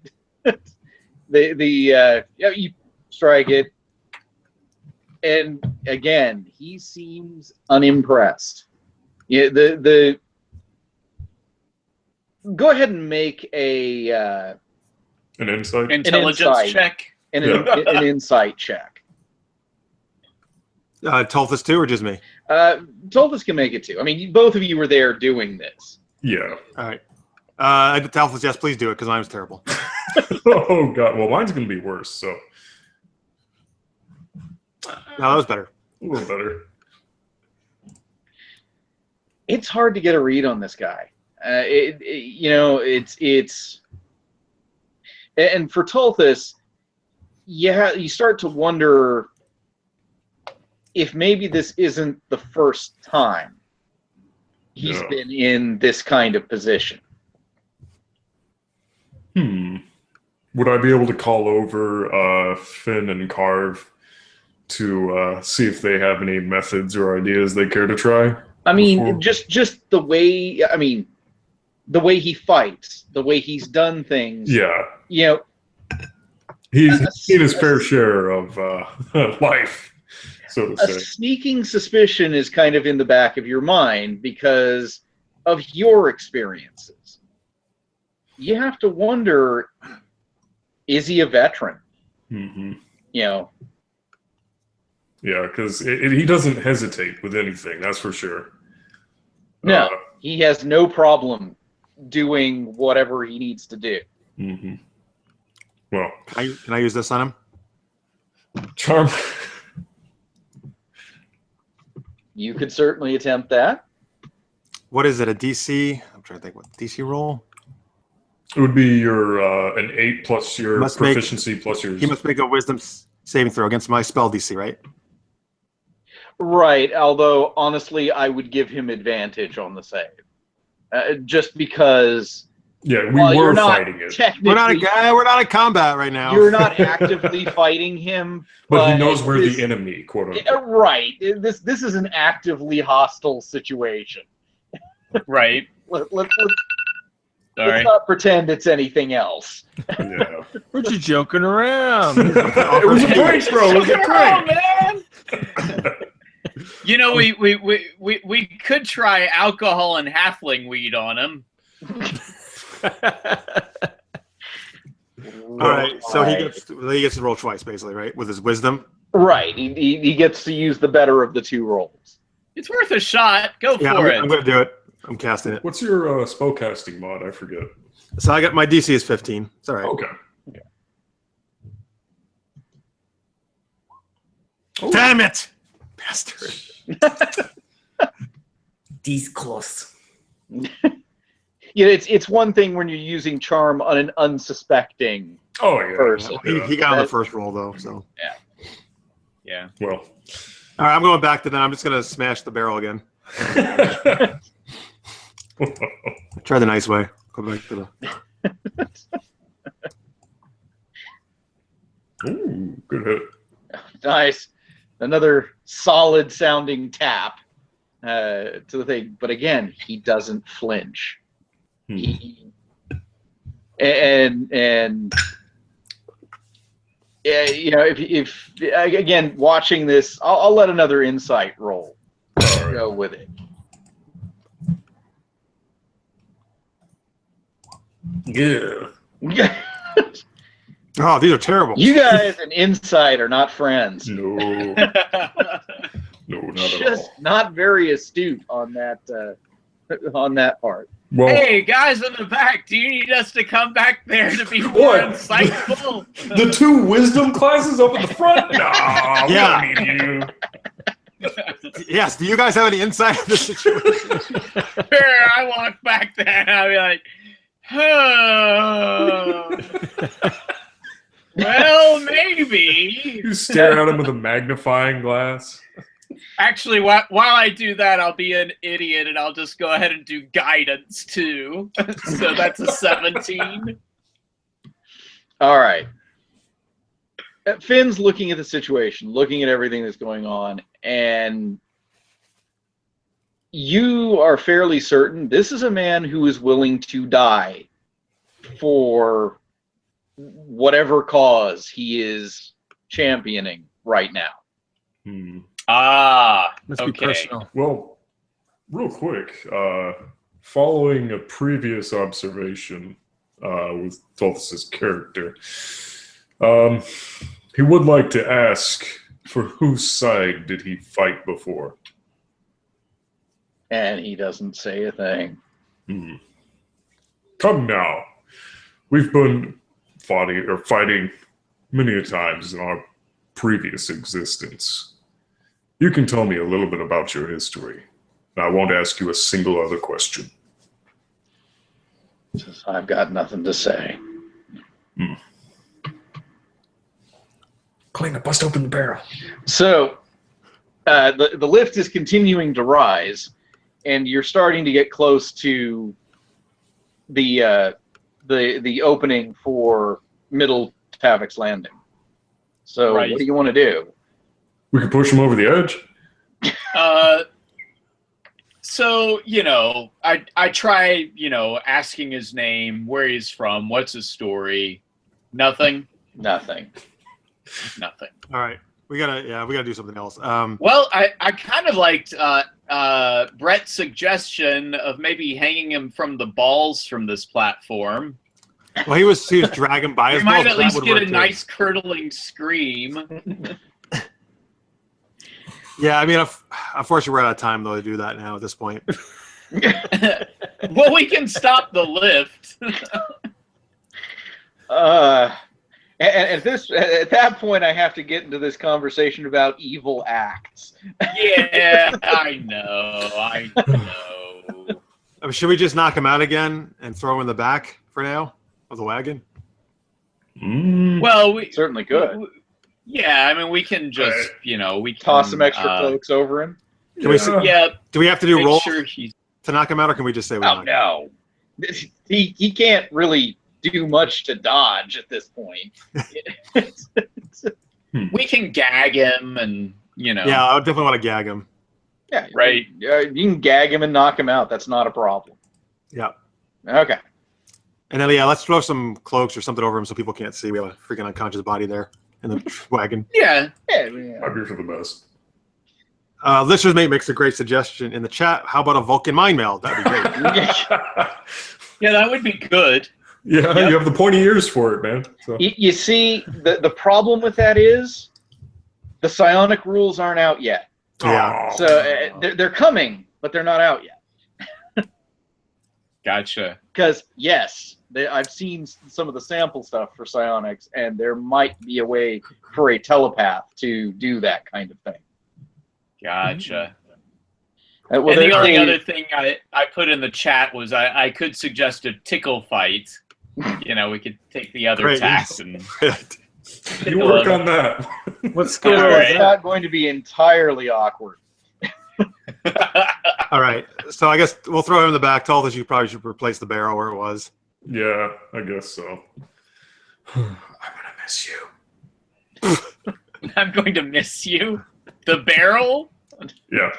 you strike it, and again, he seems unimpressed. Yeah, go ahead and make an insight. Intelligence insight. check. an insight check. Tulthus too, or just me? Tulthus can make it too. I mean, both of you were there doing this. Yeah. All right. Tulthus, yes, please do it, because mine's terrible. Oh, God. Well, mine's going to be worse, so No, that was better. a little better. It's hard to get a read on this guy. It's And for Tulthus, you start to wonder if maybe this isn't the first time he's been in this kind of position. Would I be able to call over Finn and Carv to see if they have any methods or ideas they care to try? I mean, just the way, the way he fights, the way he's done things. Yeah. You know, he's seen his fair share of life, so to a say. sneaking suspicion is kind of in the back of your mind because of your experiences. You have to wonder, is he a veteran? Mm-hmm. You know. Yeah, because he doesn't hesitate with anything, that's for sure. No, he has no problem doing whatever he needs to do. Mm-hmm. Well, can I use this on him? Charm. You could certainly attempt that. What is it? A DC? I'm trying to think. What DC roll? It would be your an 8 plus your proficiency plus yours. He must make a Wisdom saving throw against my spell DC, right? Right. Although honestly, I would give him advantage on the save, just because. Yeah, we were fighting it. We're not in combat right now. You're not actively fighting him, but he knows we're the enemy, quote unquote. Right. This is an actively hostile situation. Right. Let's not pretend it's anything else. Yeah. We're just joking around. It was a prank, bro. It was a prank, man. You know, we could try alcohol and halfling weed on him. All right, so he gets to roll twice, basically, right? With his wisdom. Right, he gets to use the better of the two rolls. It's worth a shot. Go for it. I'm going to do it. I'm casting it. What's your spellcasting mod? I forget. So I got my DC is 15. It's all right. Okay. Oh. Damn it, bastard! These close. Yeah, it's one thing when you're using charm on an unsuspecting person. He got on the first roll though, so yeah. Well, all right, I'm going back to that. I'm just gonna smash the barrel again. Try the nice way. Go back to the. Ooh, good hit. Nice, another solid sounding tap to the thing, but again, he doesn't flinch. And yeah, you know, if again watching this, I'll let another insight roll go with it. Yeah. Oh, these are terrible. You guys and insight are not friends. No. No, not at Just all. not very astute on that part. Well, Hey, guys in the back, do you need us to come back there to be more insightful? The two wisdom classes up at the front? No, we Yeah. don't need you. Yes. Do you guys have any insight in this situation? Sure, I walk back there and I'll be like, oh. Well, maybe. You stare at him with a magnifying glass. Actually, while I do that, I'll be an idiot and I'll just go ahead and do guidance too. So that's a 17. All right. Finn's looking at the situation, looking at everything that's going on, and you are fairly certain this is a man who is willing to die for whatever cause he is championing right now. Must be Okay. personal. Well, real quick, following a previous observation with Tulthus' character, he would like to ask, for whose side did he fight before? And he doesn't say a thing. Come now. We've been fighting many a times in our previous existence. You can tell me a little bit about your history. I won't ask you a single other question. Says, I've got nothing to say. Kalyna, bust open the barrel. So the lift is continuing to rise, and you're starting to get close to the opening for Middle Tavik's Landing. So Right. what do you want to do? We could push him over the edge. So, I try, asking his name, where he's from, what's his story. Nothing. Nothing. Nothing. All right. We gotta do something else. Well, I kind of liked Brett's suggestion of maybe hanging him from the balls from this platform. Well, he was dragging by We his might balls. at That least would get work a too. nice curdling scream. Yeah, I mean, unfortunately, we're out of time though to do that now at this point. Well, we can stop the lift. And at that point, I have to get into this conversation about evil acts. Yeah, I know. I mean, should we just knock him out again and throw him in the back for now of the wagon? Well, we Certainly could. Yeah, I mean, we can just, we can Toss some extra cloaks over him. Can we? Yeah, Do we have to do make rolls sure he's. to knock him out, or can we just say we Oh knock? no, he can't really do much to dodge at this point. We can gag him, and Yeah, I definitely want to gag him. Yeah, Right. You can gag him and knock him out. That's not a problem. Yeah. Okay. And then let's throw some cloaks or something over him so people can't see. We have a freaking unconscious body there in the wagon. Yeah. Yeah. I'd be for the best. Listeners mate makes a great suggestion in the chat. How about a Vulcan mind meld? That'd be great. Yeah, that would be good. Yeah, Yep. you have the pointy ears for it, man. So. You see, the problem with that is the psionic rules aren't out yet. Yeah. Aw. So they're coming, but they're not out yet. Gotcha. Because, yes, I've seen some of the sample stuff for psionics, and there might be a way for a telepath to do that kind of thing. Gotcha. Well, And the they're- only other thing I put in the chat was I could suggest a tickle fight. We could take the other Great. tax and You work on that. Let's go. All right. It's not going to be entirely awkward. All right. So I guess we'll throw him in the back. Tulthus, you probably should replace the barrel where it was. Yeah, I guess so. I'm gonna miss you. I'm going to miss you. The barrel? Yeah.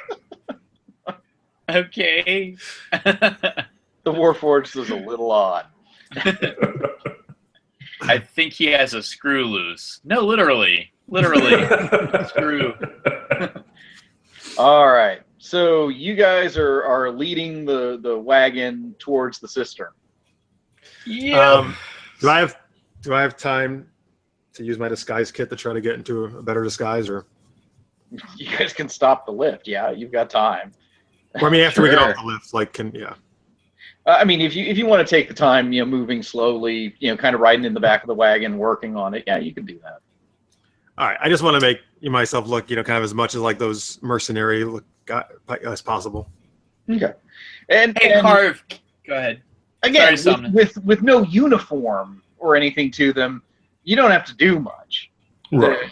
Okay. The Warforged is a little odd. I think he has a screw loose. No, literally. Literally. Screw. All right. So you guys are leading the wagon towards the cistern. Yeah. Do I have time to use my disguise kit to try to get into a better disguise, or You guys can stop the lift. Yeah, you've got time. I mean after we get Sure. off the lift, I mean, if you want to take the time, moving slowly, kind of riding in the back of the wagon, working on it, yeah, you can do that. All right. I just want to make myself look, kind of as much as like those mercenary look as possible. Okay. And, Hey, and Carv. Go ahead. again, Sorry, Sumner. with no uniform or anything to them, you don't have to do much. Right.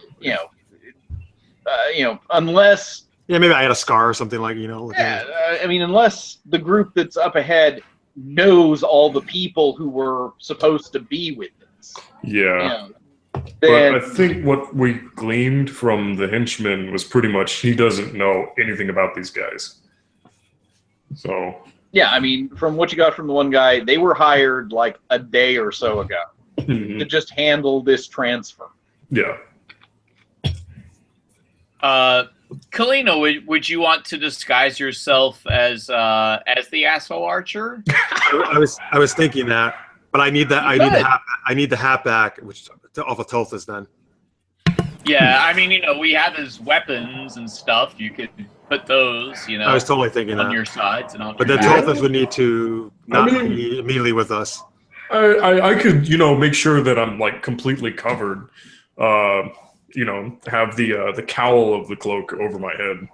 Unless Yeah, maybe I had a scar or something like, I mean, unless the group that's up ahead knows all the people who were supposed to be with us. Yeah. But Then I think what we gleaned from the henchman was pretty much he doesn't know anything about these guys. So. yeah, I mean, from what you got from the one guy, they were hired like a day or so ago Mhm. to just handle this transfer. Yeah. Kalyna, would you want to disguise yourself as the asshole archer? I was thinking that, but I need that. I need the hat back, which off of Tulthus then. Yeah, I mean, we have his weapons and stuff. You could put those, I was totally thinking on that. your sides and on But your then back. Tulthus would need to not be immediately with us. I could, make sure that I'm like completely covered. Have the cowl of the cloak over my head.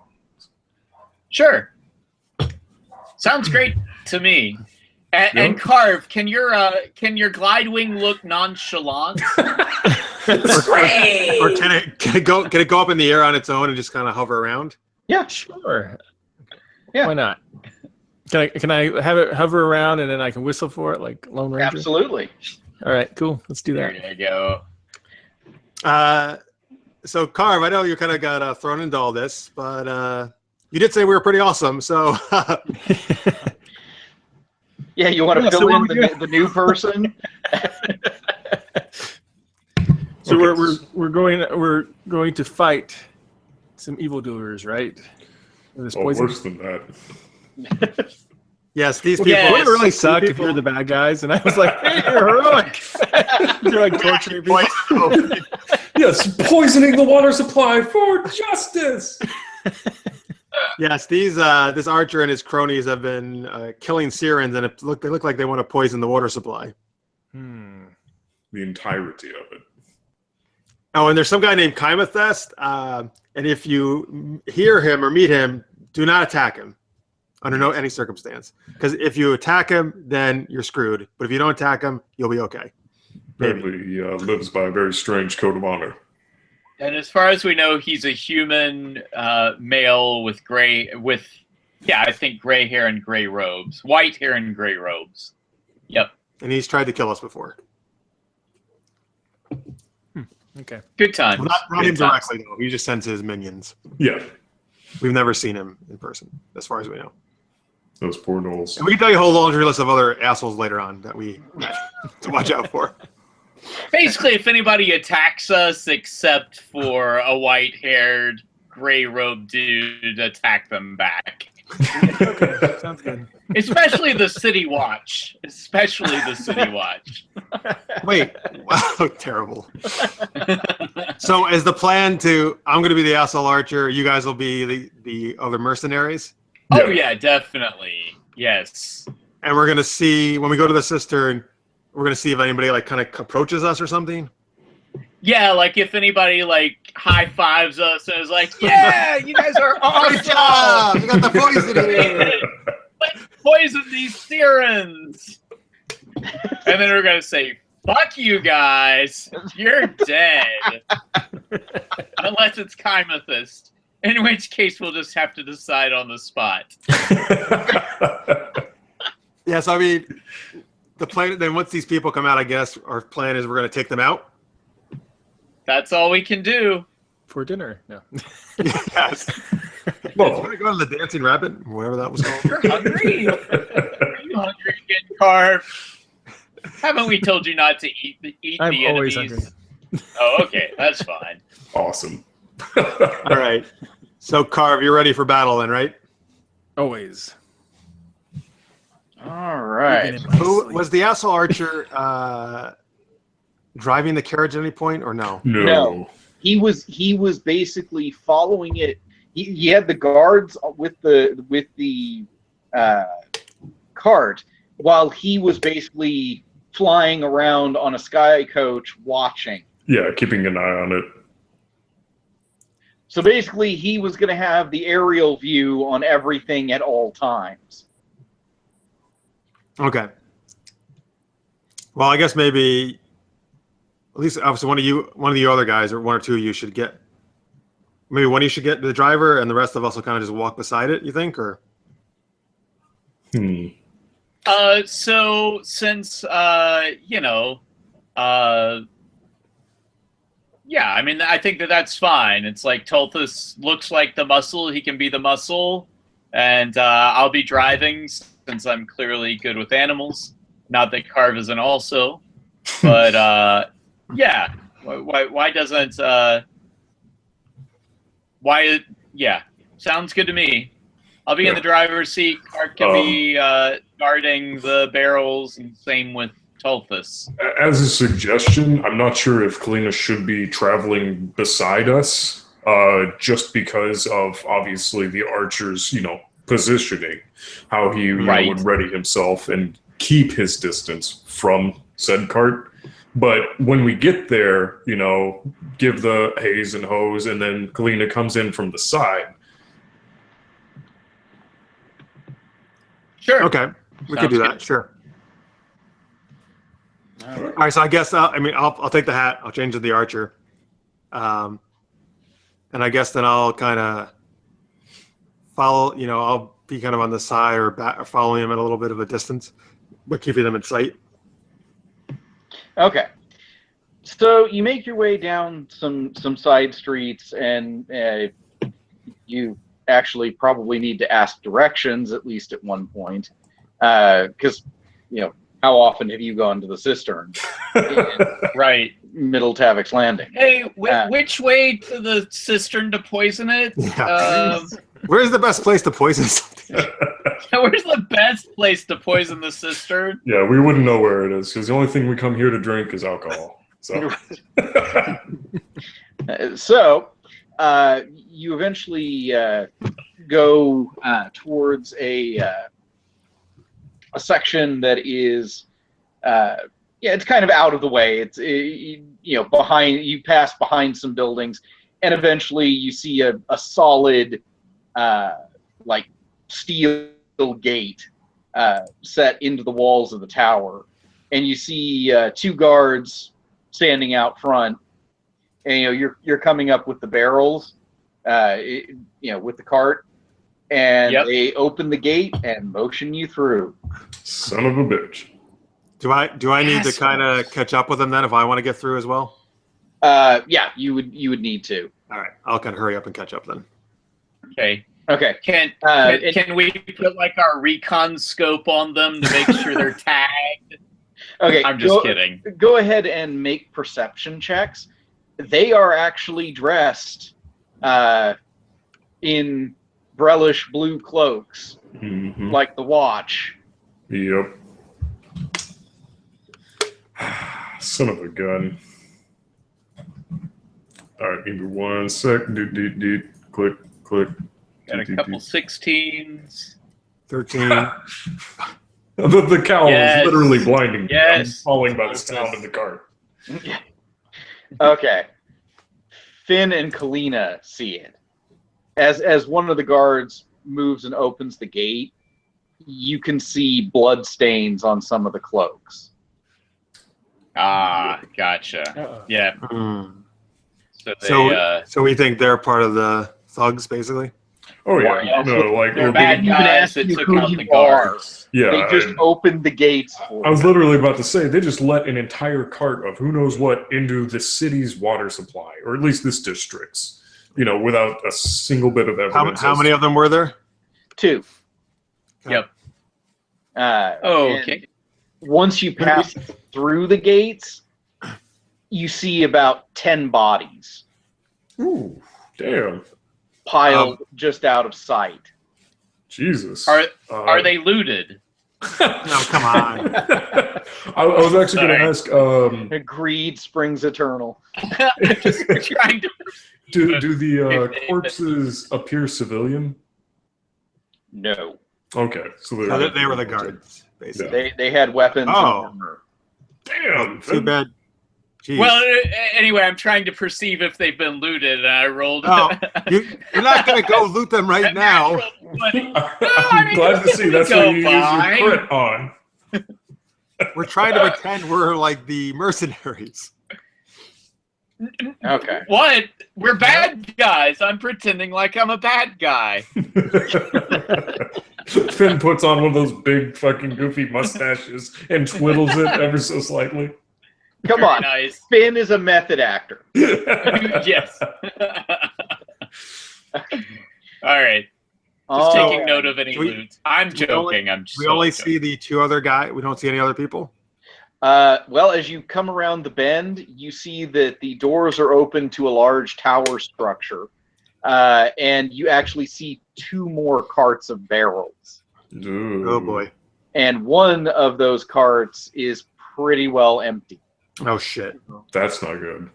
Sure. Sounds great to me. And Carv, can your glide wing look nonchalant? Or can it go up in the air on its own and just kind of hover around? Yeah. Sure. Yeah. Why not? Can I have it hover around and then I can whistle for it like Lone Ranger? Absolutely. All right, cool. Let's do that. There you go. So Carv, I know you kind of got thrown into all this, but you did say we were pretty awesome. So Yeah, you want to Yeah, fill so in what the new person? So Okay. we're going to fight some evildoers, right? This Oh, poison. worse than that. yes, these people. Yes. Would it really these suck if people- you're the bad guys? And I was like, hey, you're heroic. They're like torturing people. Yes, poisoning the water supply for justice. Yes, these this archer and his cronies have been killing Sirens, and they look like they want to poison the water supply. The entirety of it. Oh, and there's some guy named Kaimethest, and if you hear him or meet him, do not attack him under any circumstance. Because if you attack him, then you're screwed. But if you don't attack him, you'll be okay. Maybe. Apparently, he lives by a very strange code of honor. And as far as we know, he's a human male with I think gray hair and gray robes. White hair and gray robes. Yep. And he's tried to kill us before. Okay. Good times. Well, not him Good times. directly, though. He just sends his minions. Yeah, We've never seen him in person, as far as we know. those poor gnolls. And we can tell you a whole laundry list of other assholes later on that we have to watch out for. Basically, if anybody attacks us except for a white-haired, gray-robed dude, attack them back. Okay. Sounds good. Especially the City Watch. Especially the City Watch. Wait, wow, terrible. So is the plan I'm going to be the asshole archer, you guys will be the other mercenaries? Oh, yeah, definitely. Yes. And we're going to see, when we go to the cistern, we're going to see if anybody like kind of approaches us or something? Yeah, like if anybody like high-fives us and is like, yeah, you guys are Great job! awesome! You got the poison in. Let's poison these Sirens! And then we're going to say, fuck you guys, you're dead. Unless it's Kaimethist, in which case we'll just have to decide on the spot. Yes, I mean, the plan, then once these people come out, I guess our plan is we're going to take them out. That's all we can do. For dinner? No. Yes. Well, Want to go to the Dancing Rabbit, whatever that was called? You're hungry. Are you hungry again, Carv? Haven't we told you not to eat I'm the always enemies? hungry. Oh, okay, that's fine. awesome. All right. So, Carv, you're ready for battle then, right? Always. All right. Even in my Who sleep. was the asshole archer driving the carriage at any point, or no? No. He was basically following it. He had the guards with the cart while he was basically flying around on a sky coach watching. Yeah, keeping an eye on it. So basically, he was going to have the aerial view on everything at all times. Okay. Well, I guess maybe at least obviously one of the other guys, or one or two of you should get. Maybe one of you should get the driver, and the rest of us will kind of just walk beside it. You think, or? So since yeah, I mean, I think that's fine. It's like Tulthus looks like the muscle; he can be the muscle, and I'll be driving since I'm clearly good with animals. Not that Carv isn't also, but yeah. Why doesn't why? Yeah, sounds good to me. I'll be in the driver's seat. Carv can be guarding the barrels, and same with Tulthus. As a suggestion, I'm not sure if Kalyna should be traveling beside us, just because of obviously the archer's, positioning, how he would ready himself and keep his distance from said cart. But when we get there, give the haze and hose, and then Kalyna comes in from the side. Sure. Okay, we could do that. Sure. All All right, so I guess I'll take the hat. I'll change to the archer, and I guess then I'll kind of follow. I'll be kind of on the side or following him at a little bit of a distance, but keeping them in sight. Okay. So you make your way down some side streets, and you actually probably need to ask directions at least at one point, because how often have you gone to the cistern? Right. Middle Tavik's Landing. Hey, which way to the cistern to poison it? Yeah. Where's the best place to poison something? Where's the best place to poison the cistern? Yeah, we wouldn't know where it is because the only thing we come here to drink is alcohol. So, you eventually go towards a section that is, it's kind of out of the way. It's behind. You pass behind some buildings, and eventually you see a solid, like steel gate set into the walls of the tower, and you see two guards standing out front, and you're coming up with the barrels, with the cart, and they open the gate and motion you through. Son of a bitch. Do I need to kind of catch up with them then if I want to get through as well? Yeah, you would need to. All right, I'll kind of hurry up and catch up then. Okay. Can we put like our recon scope on them to make sure they're tagged? Okay, I'm just kidding. Go ahead and make perception checks. They are actually dressed in Brellish blue cloaks, like the Watch. Yep. Son of a gun. All right, give me 1 sec. Click. Got a couple 16s. 13. The cowl is literally blinding me. Yes. I'm falling by the sound of the cart. Okay. Finn and Kalyna see it. As one of the guards moves and opens the gate, you can see blood stains on some of the cloaks. Ah, gotcha. Uh-oh. Yeah. So we think they're part of the thugs, basically? Oh, yeah. No, like, they're look, bad even guys ask that you took who out you the guards. yeah. They just opened the gates for I was you. literally about to say, they just let an entire cart of who knows what into the city's water supply, or at least this district's, without a single bit of evidence. How many of them were there? 2. Yep. Okay. Okay. Once you pass through the gates, you see about 10 bodies Ooh, damn. piled just out of sight. Jesus. Are they looted? No, come on. I was actually going to ask, Greed springs eternal. Just trying to. do the corpses appear civilian? No. Okay, so They were the guards, basically. They had weapons. Oh. And armor. Damn. Too bad. Jeez. Well, anyway, I'm trying to perceive if they've been looted, and I rolled. Oh, you're not going to go loot them right now. I'm glad to see that's what you use your crit on. We're trying to pretend we're like the mercenaries. Okay. What? We're bad guys. I'm pretending like I'm a bad guy. Finn puts on one of those big fucking goofy mustaches and twiddles it ever so slightly. Come on. Nice. Finn is a method actor. Yes. All right. Just taking note of any loot. I'm joking. We only see the 2 other guys. We don't see any other people. Well, as you come around the bend, you see that the doors are open to a large tower structure, and you actually see 2 more carts of barrels. Ooh. Oh boy. And one of those carts is pretty well empty. Oh shit. That's not good.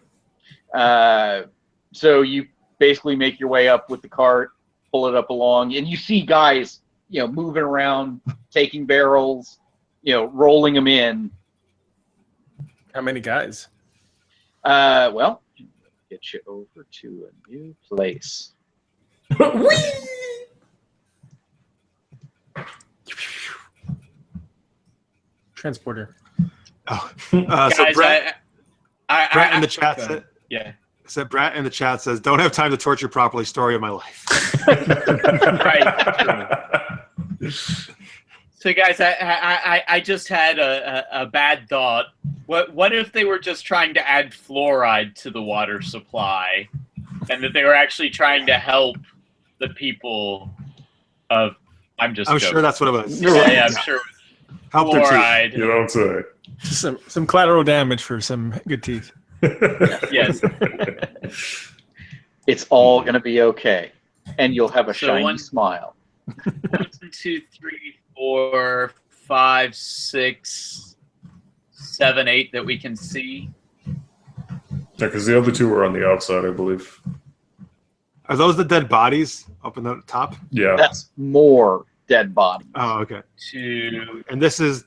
So you basically make your way up with the cart, pull it up along, and you see guys, moving around, taking barrels, rolling them in. How many guys? Well, get you over to a new place. Transporter. Oh, Guys, so Brett in the chat go ahead. Yeah. said Brett in the chat says, "Don't have time to torture properly. Story of my life." Right. So, guys, I just had a bad thought. What if they were just trying to add fluoride to the water supply, and that they were actually trying to help the people of? I'm I'm sure that's what it was. Yeah, I'm sure. Help their teeth. Fluoride. You don't say. Some collateral damage for some good teeth. Yes. It's all going to be okay, and you'll have a So shiny smile. 1, 2, 3, 4, 5, 6, 7, 8 that we can see. Yeah, because the other two are on the outside, I believe. Are those the dead bodies up in the top? Yeah. That's more dead bodies. Oh, okay. 2, And this is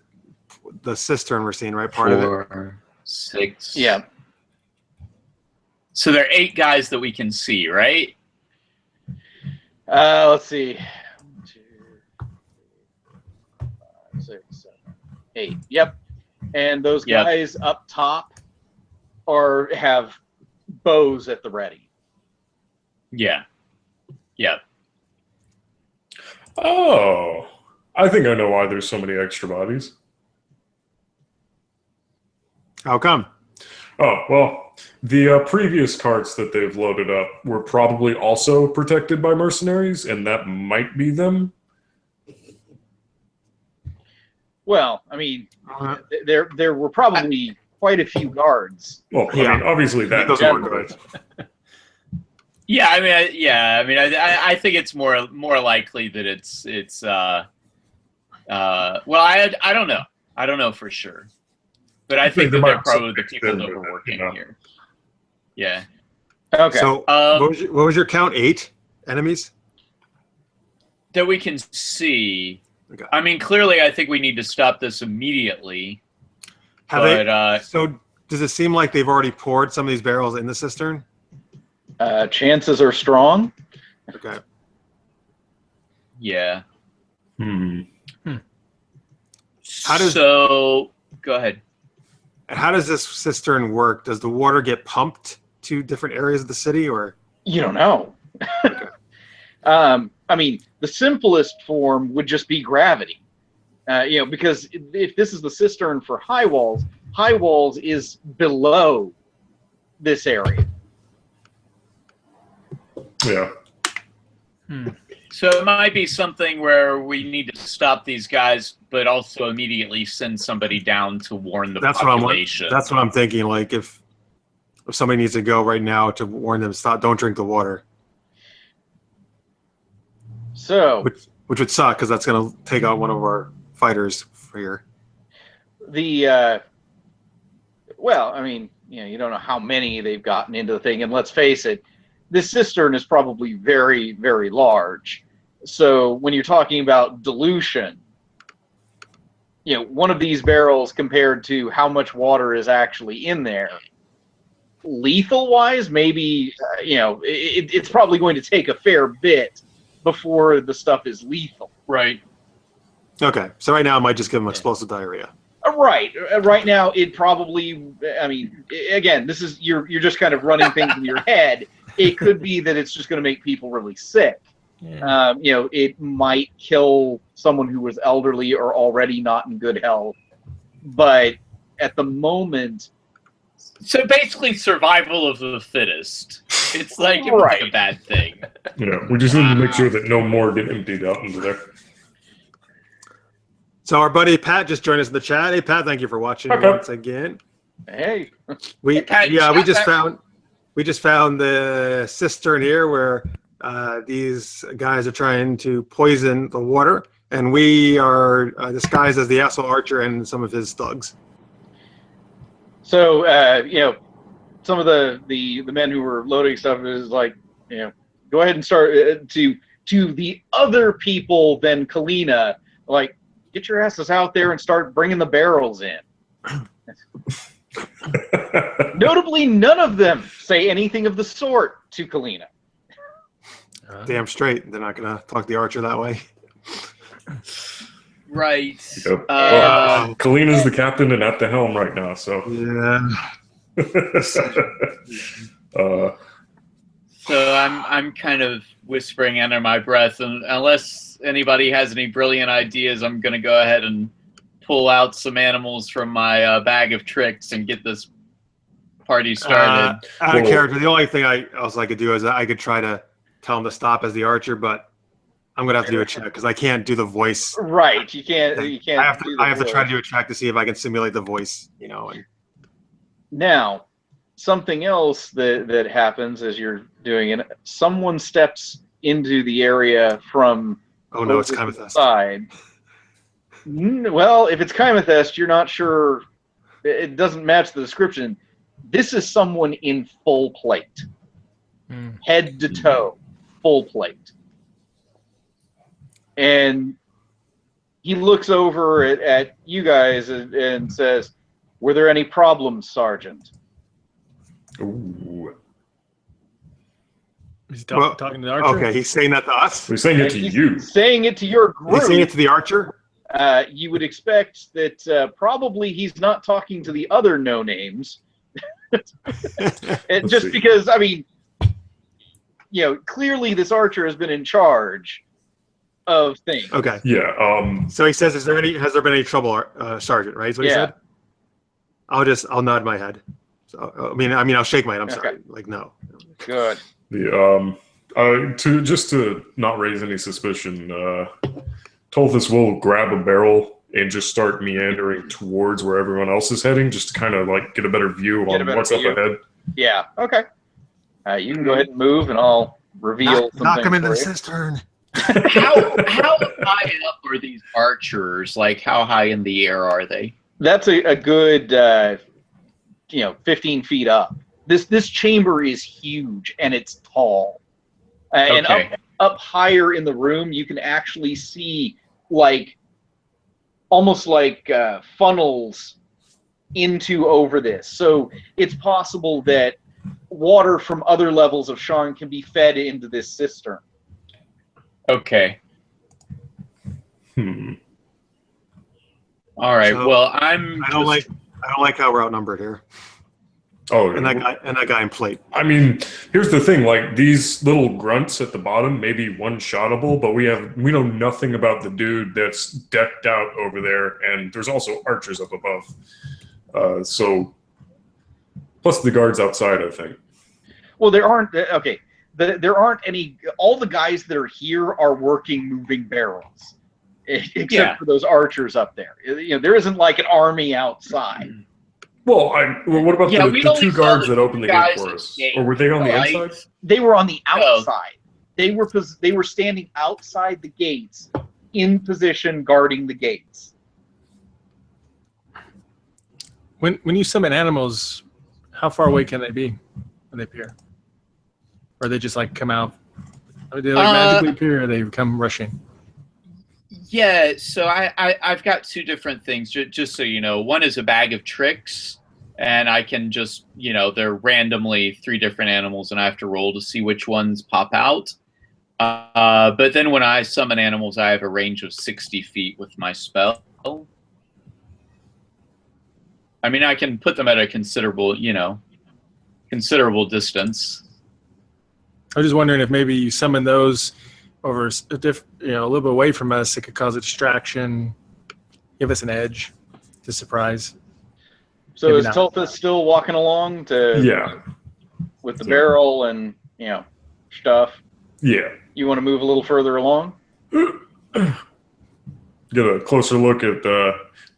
the cistern we're seeing, right? Part of it. 4, 6. Yeah. So there are 8 guys that we can see, right? Let's see. 1, 2, 3, 4, 5, 6, 7, 8. Yep. And those Yep. guys up top have bows at the ready. Yeah. Yeah. Oh. I think I know why there's so many extra bodies. How come? Oh, well, the previous carts that they've loaded up were probably also protected by mercenaries, and that might be them. Well, I mean, there were probably quite a few guards. Well, Yeah. I mean, obviously that Those too, are but- Yeah, I mean, I think it's more likely that it's well, I don't know. I don't know for sure. But I think that they're probably the people that were working here. Yeah. Okay. So what was your count? 8 enemies? That we can see. Okay. I mean, clearly, I think we need to stop this immediately. So does it seem like they've already poured some of these barrels in the cistern? Chances are strong. Okay. Yeah. How go ahead. And how does this cistern work? Does the water get pumped to different areas of the city, or? You don't know. I mean, the simplest form would just be gravity. Because if this is the cistern for High Walls is below this area. Yeah. So it might be something where we need to stop these guys, but also immediately send somebody down to warn the population. That's what I'm thinking. Like if somebody needs to go right now to warn them, don't drink the water. So which would suck because that's going to take out one of our fighters for here. Well, I mean, you don't know how many they've gotten into the thing, and let's face it, this cistern is probably very, very large. So when you're talking about dilution, one of these barrels compared to how much water is actually in there, lethal-wise, maybe, it's probably going to take a fair bit before the stuff is lethal. Right. Okay, so right now I might just give them explosive diarrhea. Right. Right now, it probably. I mean, again, this is you're just kind of running things in your head. It could be that it's just going to make people really sick. Yeah. It might kill someone who was elderly or already not in good health. But at the moment, so basically, survival of the fittest. It's like Right. a bad thing. Yeah, we just need to make sure that no more get emptied out into there. So our buddy Pat just joined us in the chat. Hey Pat, thank you for watching Okay. once again. hey, We Pat, we just found the cistern here where these guys are trying to poison the water, and we are disguised as the asshole archer and some of his thugs. so some of the men who were loading stuff is like, go ahead and start to the other people than Kalyna, like, get your asses out there and start bringing the barrels in. Notably, none of them say anything of the sort to Kalyna. Damn straight, they're not gonna talk the archer that way. Right. Yep. Uh, Kalyna's the captain and at the helm right now, so. Yeah. So I'm kind of whispering under my breath, and unless anybody has any brilliant ideas, I'm gonna go ahead and pull out some animals from my bag of tricks and get this party started. Out of Well- character, the only thing I could do is I could try to tell him to stop as the archer, but I'm gonna have to do a check because I can't do the voice. Right. You can't. You can't. I have to. do the I have to try to voice. do a check to see if I can simulate the voice. You know. And, Now, something else that happens as you're doing it, someone steps into the area from oh no, it's over kind to the of side. Well, if it's Chymethest, you're not sure. It doesn't match the description. This is someone in full plate, head to toe, full plate. And he looks over at you guys and says, "Were there any problems, Sergeant?" Ooh. He's Well, talking to the archer. okay, he's saying that to us. We're saying it to He's you. saying it to your He's saying it group. to the archer. You would expect that probably he's not talking to the other no names. Let's Just see. because, I mean, clearly this archer has been in charge of things. Okay. Yeah. So he says, has there been any trouble, Sergeant? Right? Is what he Yeah. said. I'll nod my head. So I mean, I'll shake my head. I'm sorry. Okay. Like no. Good. To not raise any suspicion, Tulthus will grab a barrel and just start meandering towards where everyone else is heading, just to kind of like get a better view Get a on better what's view. up ahead. Yeah. Okay. You can go ahead and move, and I'll reveal some Knock him things into for the you. cistern. How high up are these archers? Like, how high in the air are they? That's a good 15 feet up. This chamber is huge and it's tall. And Okay. up higher in the room, you can actually see almost like funnels into over this. So it's possible that water from other levels of Sharn can be fed into this cistern. Okay. Hmm. All right. So, Well, I don't like how we're outnumbered here. Oh, And that guy in plate. I mean, here's the thing: like these little grunts at the bottom may be one-shotable, but we know nothing about the dude that's decked out over there, and there's also archers up above. So, plus the guards outside, I think. Well, there aren't there aren't any. All the guys that are here are working moving barrels, except Yeah. for those archers up there. There isn't like an army outside. Well, what about Yeah, the we only two saw guards the that opened the guys gate for at us? the gate, Or were they on the right? inside? They were on the Oh. outside. They were standing outside the gates, in position, guarding the gates. When you summon animals, how far away can they be when they appear? Or they just like come out? Or they magically appear, or they come rushing? Yeah, so I've got two different things, just so you know. One is a bag of tricks, and I can just, they're randomly 3 different animals, and I have to roll to see which ones pop out. But then when I summon animals, I have a range of 60 feet with my spell. I mean, I can put them at a considerable distance. I was just wondering if maybe you summon those over a little bit away from us. It could cause a distraction, give us an edge to surprise. So Maybe is not. Tulthus still walking along Yeah. with the barrel and stuff? Yeah. You want to move a little further along? Get a closer look at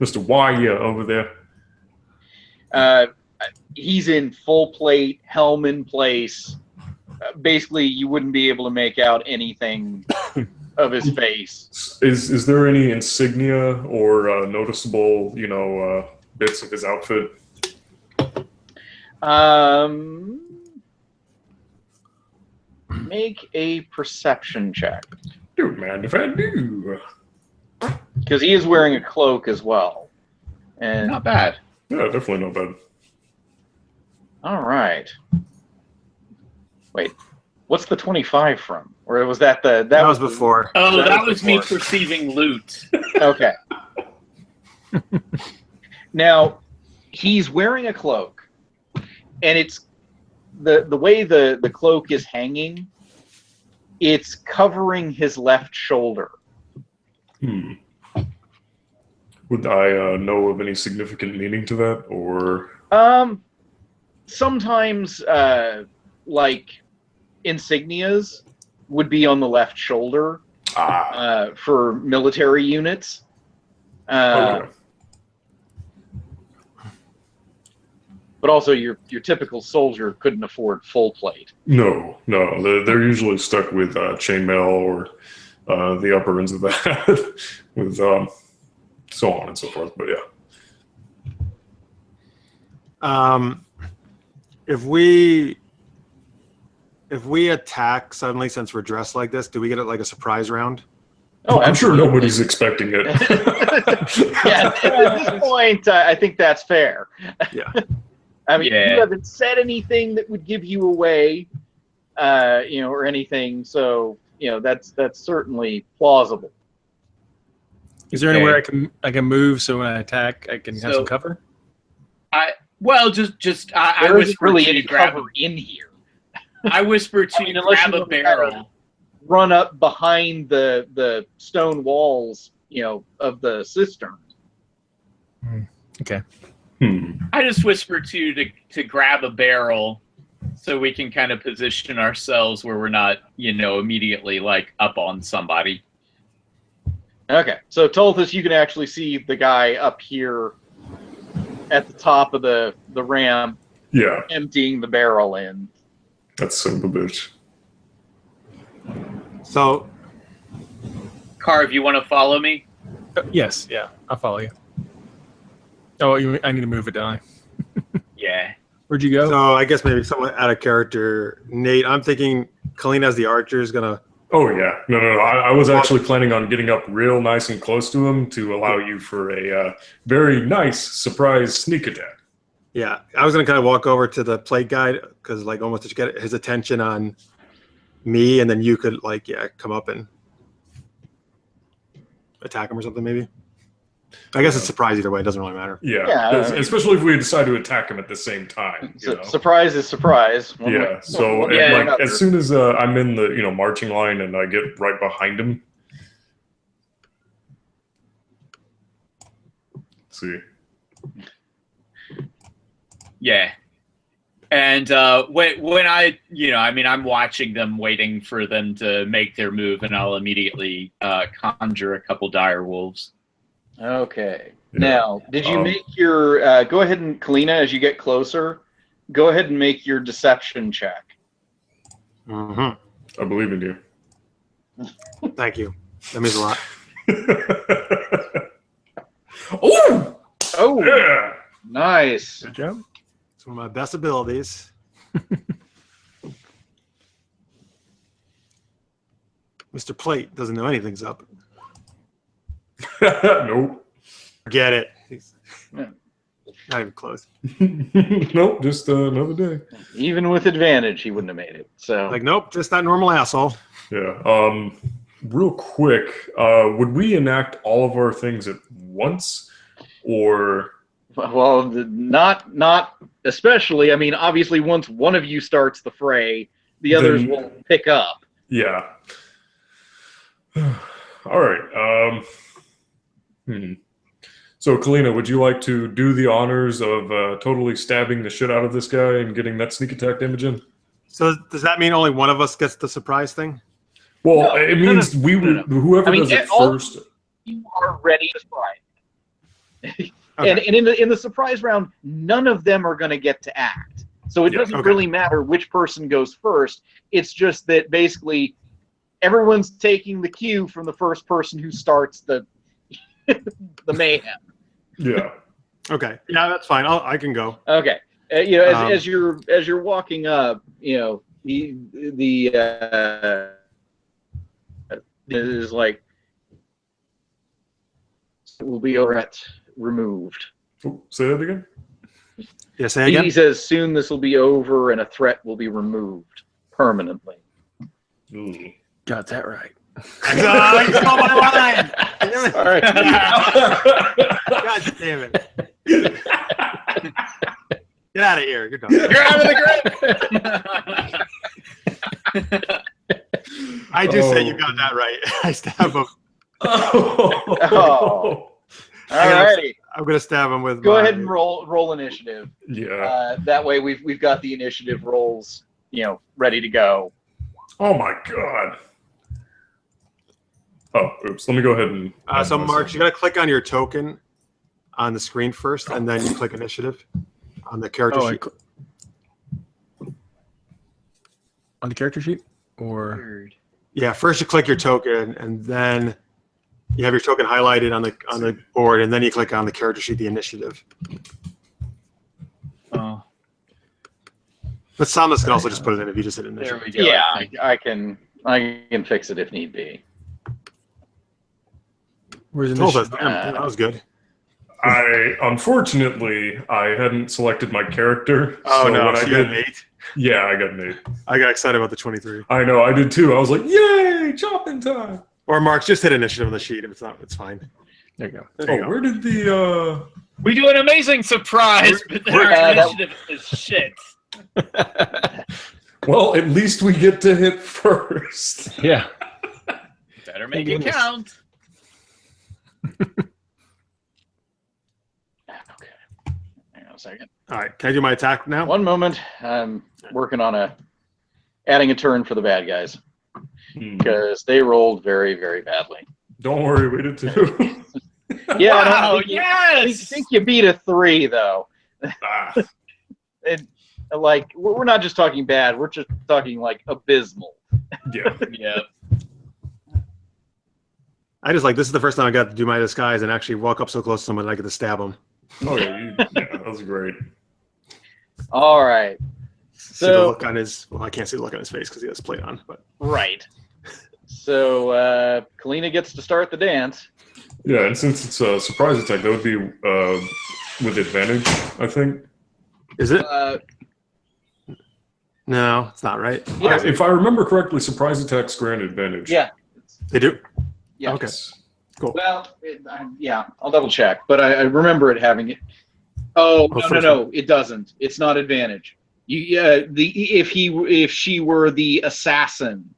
Mr. Waya over there. He's in full plate, helm in place. Basically, you wouldn't be able to make out anything of his face. Is there any insignia or noticeable, bits of his outfit? Make a perception check. Don't mind if I do. Because he is wearing a cloak as well. And Not bad. Yeah, definitely not bad. all right. Wait, what's the 25 from? Or was that That was before. Oh, that was was me before. perceiving loot. Okay. Now, he's wearing a cloak, and it's the way the cloak is hanging, it's covering his left shoulder. Would I know of any significant meaning to that, or? Sometimes, like, insignias would be on the left shoulder for military units. Okay. But also, your typical soldier couldn't afford full plate. No. They're usually stuck with chainmail or the upper ends of that, with so on and so forth. But yeah. If we attack suddenly, since we're dressed like this, do we get it like a surprise round? Oh, I'm sure absolutely. nobody's expecting it. Yeah, at this point, I think that's fair. Yeah. I mean, Yeah. you haven't said anything that would give you away, or anything. So, that's certainly plausible. Is there anywhere I can move so when I attack I can have some cover? I There whisper isn't really to any grab. cover in here. I whisper to unless grab you a want to barrel. Run up behind the stone walls, of the cistern. Okay. I just whisper to grab a barrel, so we can kind of position ourselves where we're not, immediately like up on somebody. Okay, so Tulthus, you can actually see the guy up here at the top of the ramp, Yeah, emptying the barrel in. that's son of a bitch. So, Carv, you want to follow me? Yes, yeah, I'll follow you. Oh, I need to move it, don't I? Yeah. Where'd you go? so I guess maybe somewhat out of character, Nate. I'm thinking Kalyna as the archer is gonna. Oh yeah, no. I was actually planning on getting up real nice and close to him to allow you for a very nice surprise sneak attack. Yeah, I was gonna kind of walk over to the plate guy because like almost to get his attention on me, and then you could come up and attack him or something maybe. I guess it's surprise either way. It doesn't really matter. Yeah, especially if we decide to attack him at the same time. Surprise is surprise. Yeah. So as soon as I'm in the marching line and I get right behind him. Let's see. Yeah. And when I'm watching them, waiting for them to make their move, and I'll immediately conjure a couple dire wolves. Okay. Yeah. Now, did you make your? Go ahead and Kalyna, as you get closer, go ahead and make your deception check. Mm-hmm. I believe in you. Thank you. That means a lot. Oh, Yeah. nice. Good job. It's one of my best abilities. Mr. Plate doesn't know anything's up. Nope. Get it. He's not even close. Nope. Just another day. Even with advantage, he wouldn't have made it. So, Like, nope, just that normal asshole. Yeah. Real quick, would we enact all of our things at once, or? well, not especially. I mean, obviously, once one of you starts the fray, the others will pick up. Yeah. All right. So, Kalyna, would you like to do the honors of totally stabbing the shit out of this guy and getting that sneak attack damage in? So does that mean only one of us gets the surprise thing? Well, No, it means whoever does it first. You are ready to strike. Okay. And in the surprise round, none of them are going to get to act. So it doesn't really matter which person goes first. It's just that basically everyone's taking the cue from the first person who starts the the mayhem. Yeah. Okay. Yeah, that's fine. I can go. Okay. As you're walking up, is like will be over at removed. Oh, say that again. Yeah, say again. He says soon this will be over and a threat will be removed permanently. Ooh. Got that right. Oh, you stole my line! Sorry. God damn it. Get out of here. You're done. You're out of the grid. I do say you got that right. I stab him. Oh. Alrighty. I'm going to stab him with Go ahead and roll initiative. Yeah. That way we've got the initiative rolls, ready to go. Oh my god. Oh, oops. Let me go ahead and. So, Mark, you got to click on your token on the screen first, and then you click initiative on the character sheet. On the character sheet? Or Yeah, first you click your token, and then you have your token highlighted on the board, and then you click on the character sheet, the initiative. Oh. But Samus can also just put it in if you just hit initiative. There we go. Yeah, I can fix it if need be. where's Tulthus, initiative? damn, that was good. Unfortunately, I hadn't selected my character. Oh, so no, when so I you got did, an 8? yeah, I got an 8. I got excited about the 23. I know, I did too. I was like, yay, chopping time. Or Mark, just hit initiative on the sheet. If it's not, it's fine. There you go. There you Oh, go. where did the We do an amazing surprise, but then our initiative is shit. well, at least we get to hit first. Yeah. Better make Thank it goodness. count. Okay. Hang on a second. All right, can I do my attack now? One moment. I'm working on adding a turn for the bad guys because they rolled very, very badly. Don't worry, we did too. Yeah, Wow, I yes! think you beat a 3 though. Ah, And like we're not just talking bad; we're just talking like abysmal. yeah. Yeah. I just this is the first time I got to do my disguise and actually walk up so close to someone that I get to stab them. Oh yeah, that was great. All right. See the So look on his. Well, I can't see the look on his face because he has plate on. But right. So Kalyna gets to start the dance. Yeah, and since it's a surprise attack, that would be with advantage, I think. is it? Uh, No, it's not right. Yeah. If I remember correctly, surprise attacks grant advantage. yeah. They do. Yeah. Okay. Cool. Well, yeah, I'll double check, but I remember it having it. Oh no, it doesn't. It's not advantage. If she were the assassin,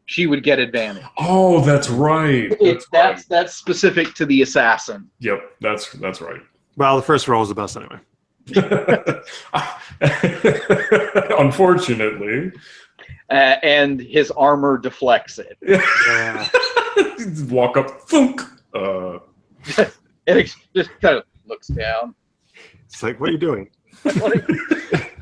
she would get advantage. Oh, that's right. That's specific to the assassin. Yep, that's right. Well, the first roll is the best anyway. Unfortunately. And his armor deflects it. Yeah. Walk up, thunk. And it just kind of looks down. It's like, what are you doing?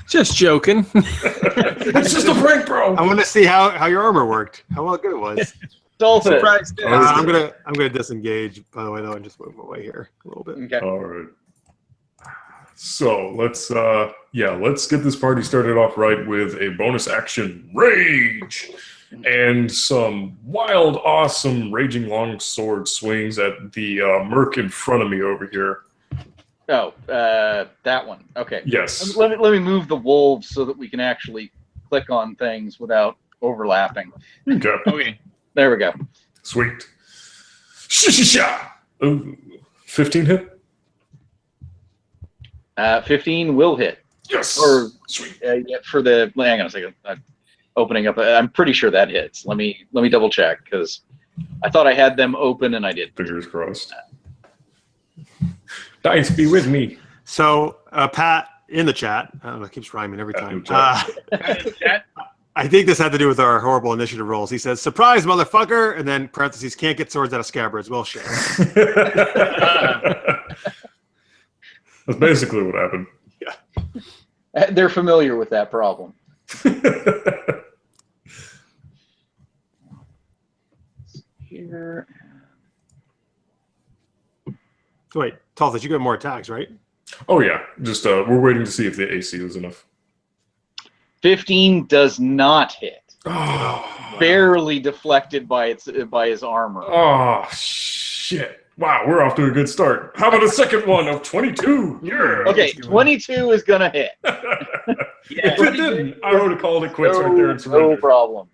Just joking. It's just a prank, bro. I want to see how your armor worked. How well good it was. Tulthus. Surprise. I'm gonna disengage. By the way, though, and just move away here a little bit. Okay. All right. So let's get this party started off right with a bonus action rage and some wild, awesome raging longsword swings at the merc in front of me over here. Oh, that one. Okay. Yes. Let me move the wolves so that we can actually click on things without overlapping. Okay. Okay. There we go. Sweet. Sha-sha-sha. Ooh. 15 hit? 15 will hit. Yes. Or Sweet. yeah, for the. Hang on a second. I'm opening up. I'm pretty sure that hits. Let me double check because I thought I had them open and I did. Fingers crossed. Dice be with me. So, Pat in the chat, I don't know, it keeps rhyming every Pat time. in the chat. I think this had to do with our horrible initiative rolls. He says, "Surprise, motherfucker!" and then parentheses, "Can't get swords out of scabbards." Well, shit. That's basically what happened. They're familiar with that problem. Here. So wait, Tulthus, you got more attacks, right? Oh yeah, just we're waiting to see if the AC is enough. 15 does not hit. Oh, Barely deflected by his armor. oh shit! Wow, we're off to a good start. How about a second one of 22? Yeah. Okay, 22 is gonna hit. If it didn't, I would have called it quits right there and No surrendered. problem.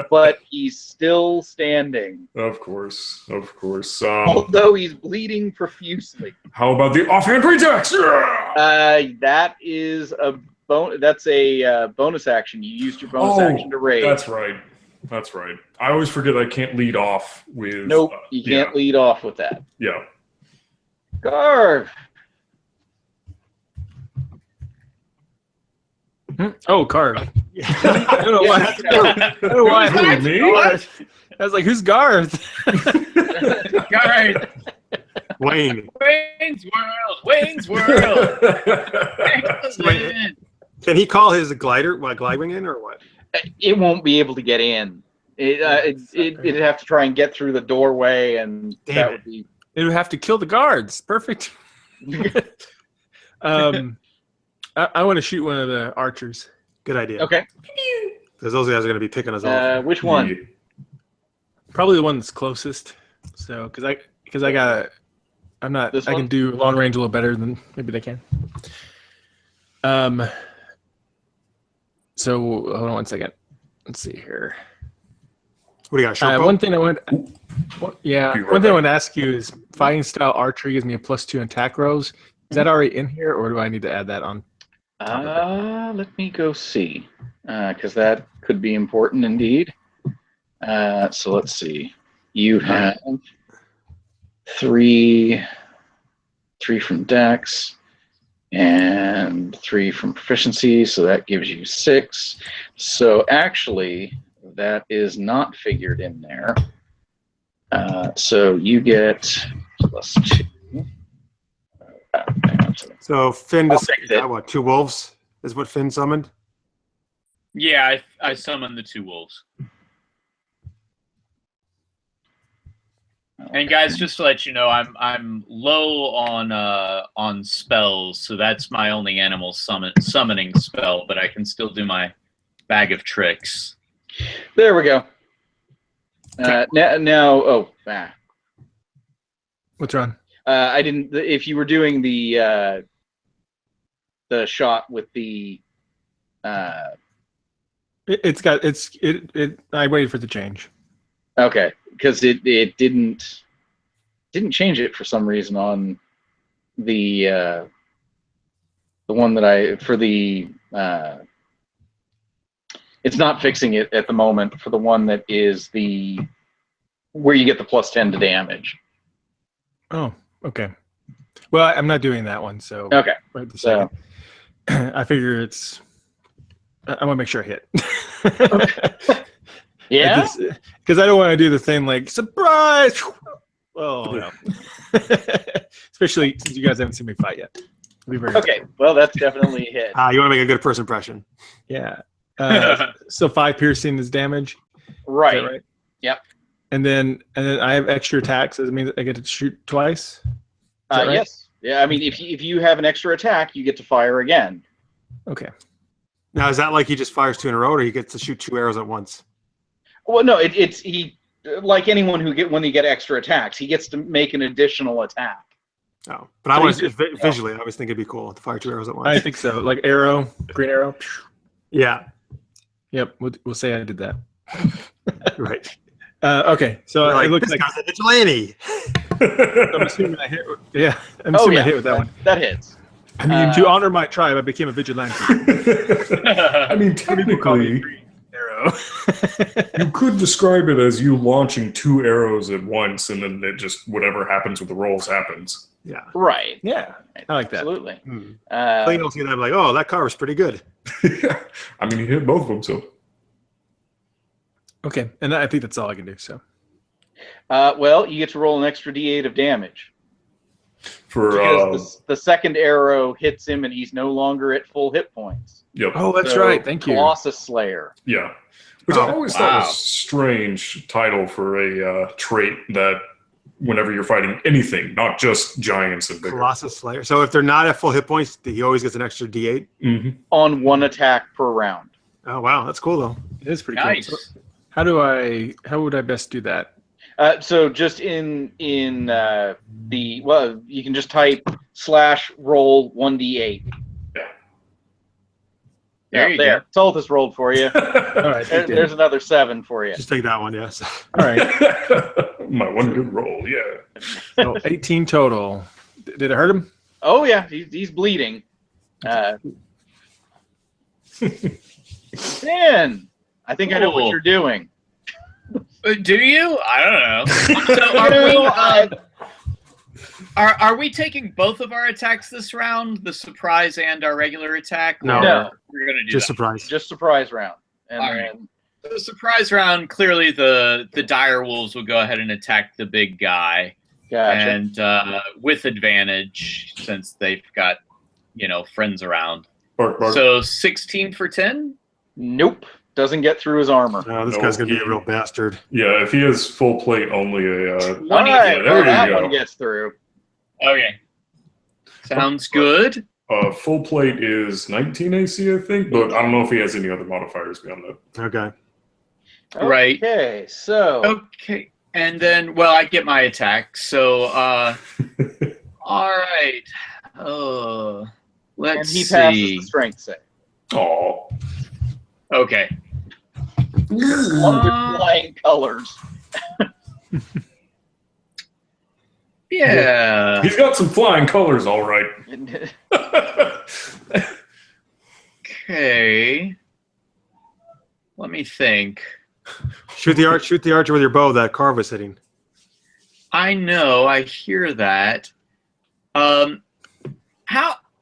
but he's still standing. Of course. Although he's bleeding profusely. How about the offhand pretext? That is a That's a bonus action. You used your bonus action to raid. That's right. I always forget I can't lead off with. Nope, you can't lead off with that. Yeah. Carv. Oh, Carv. I don't know why. I don't know why. Who, me? I was like, who's Garth? Garth. Wayne. Wayne's World. Excellent. Can he call his glide wing in or what? It won't be able to get in. It'd have to try and get through the doorway, and that would be. It would have to kill the guards. Perfect. I want to shoot one of the archers. Good idea. Okay. Because those guys are going to be picking us off. Which one? Probably the one that's closest. So, because I got, I'm not. This I one? can do long range a little better than maybe they can. So hold on one second. Let's see here. What do you got? Short bow? One thing I want. Yeah, Be right one thing I back. want to ask you is fighting style archery gives me a +2 attack rolls. Is that already in here, or do I need to add that on? Let me go see, because that could be important indeed. So let's see. You have three from Dex and 3 from proficiency, so that gives you 6. So actually, that is not figured in there. So you get +2. So Finn I'll just fix it. what? 2 wolves is what Finn summoned. Yeah, I summoned the 2 wolves. And guys, just to let you know, I'm low on spells, so that's my only animal summoning spell. But I can still do my bag of tricks. There we go. Now, What's wrong? I didn't. If you were doing the shot with the, I waited for the change. okay, because it didn't change it for some reason on the one that for the it's not fixing it at the moment for the one that is the where you get the +10 to damage. Oh, okay. Well, I'm not doing that one, so Okay, right this so second. I figure it's. I want to make sure I hit. yeah. Because I don't want to do the thing like surprise. Oh no. Especially since you guys haven't seen me fight yet. Be very Okay, well that's definitely a hit. You want to make a good first impression. Yeah. So 5 piercing is damage. Right. Is that right? Yep. And then I have extra attacks. Does it mean that I get to shoot twice? Is that right? Yes. Yeah. I mean, if you have an extra attack, you get to fire again. Okay. Now, is that like he just fires 2 in a row, or he gets to shoot 2 arrows at once? Well, no. It's he like anyone when they get extra attacks, he gets to make an additional attack. Oh, but I want to visually. I always think it'd be cool to fire 2 arrows at once. I think so. Like arrow, green arrow. Yeah. Yep. We'll say I did that. Right. Okay. So Like, it looks this like guy's a vigilante. I'm assuming I hit. Yeah. I'm assuming I hit with that one. That hits. I mean, to honor my tribe, I became a vigilante. I mean, technically, Arrow. you could describe it as you launching 2 arrows at once, and then it just whatever happens with the rolls happens. Yeah. Right. Yeah, I like that. Absolutely. So you don't see that, I'm like, oh, that car was pretty good. I mean, he hit both of them, so. Okay, and I think that's all I can do. So well, you get to roll an extra D8 of damage. For Because the second arrow hits him and he's no longer at full hit points. yep, oh, that's So, right. Thank you. Colossus Slayer. yeah, which I always thought was a strange title for a trait that whenever you're fighting anything, not just giants and bigger. Colossus Slayer. So if they're not at full hit points, he always gets an extra D8. Mm-hmm. On 1 attack per round. Oh wow, that's cool though. It is pretty Nice. cool. So how would I best do that? So just in you can just type /roll 1d8. There you there. Tulthus rolled for you. All right. There's another 7 for you. Just take that one, yes. All right. My one good roll, yeah. So 18 total. Did it hurt him? Oh yeah, he's bleeding. 10. I think I know what Cool. you're doing. Do you? I don't know. So are we taking both of our attacks this round, the surprise and our regular attack? No. Or No. we're gonna do Just that. surprise. Just surprise round. And All right. then The surprise round. Clearly, the dire wolves will go ahead and attack the big guy, gotcha. and with advantage since they've got friends around. Bark, bark. So 16 for 10. Nope. Doesn't get through his armor. This No, guy's going to be a he- real bastard. Yeah, if he has full plate, only a. All right, there well, you that go. one gets through. Okay, sounds good. Full plate is 19 AC, I think, but I don't know if he has any other modifiers beyond that. Okay. Right. Okay, so Okay, and then I get my attack. So all right. and Let's he passes see. the strength save. Oh, Okay. Under flying colors. Yeah. he's got some flying colors, all right. Okay. Let me think. Shoot the archer with your bow that Carv is hitting. I know. I hear that.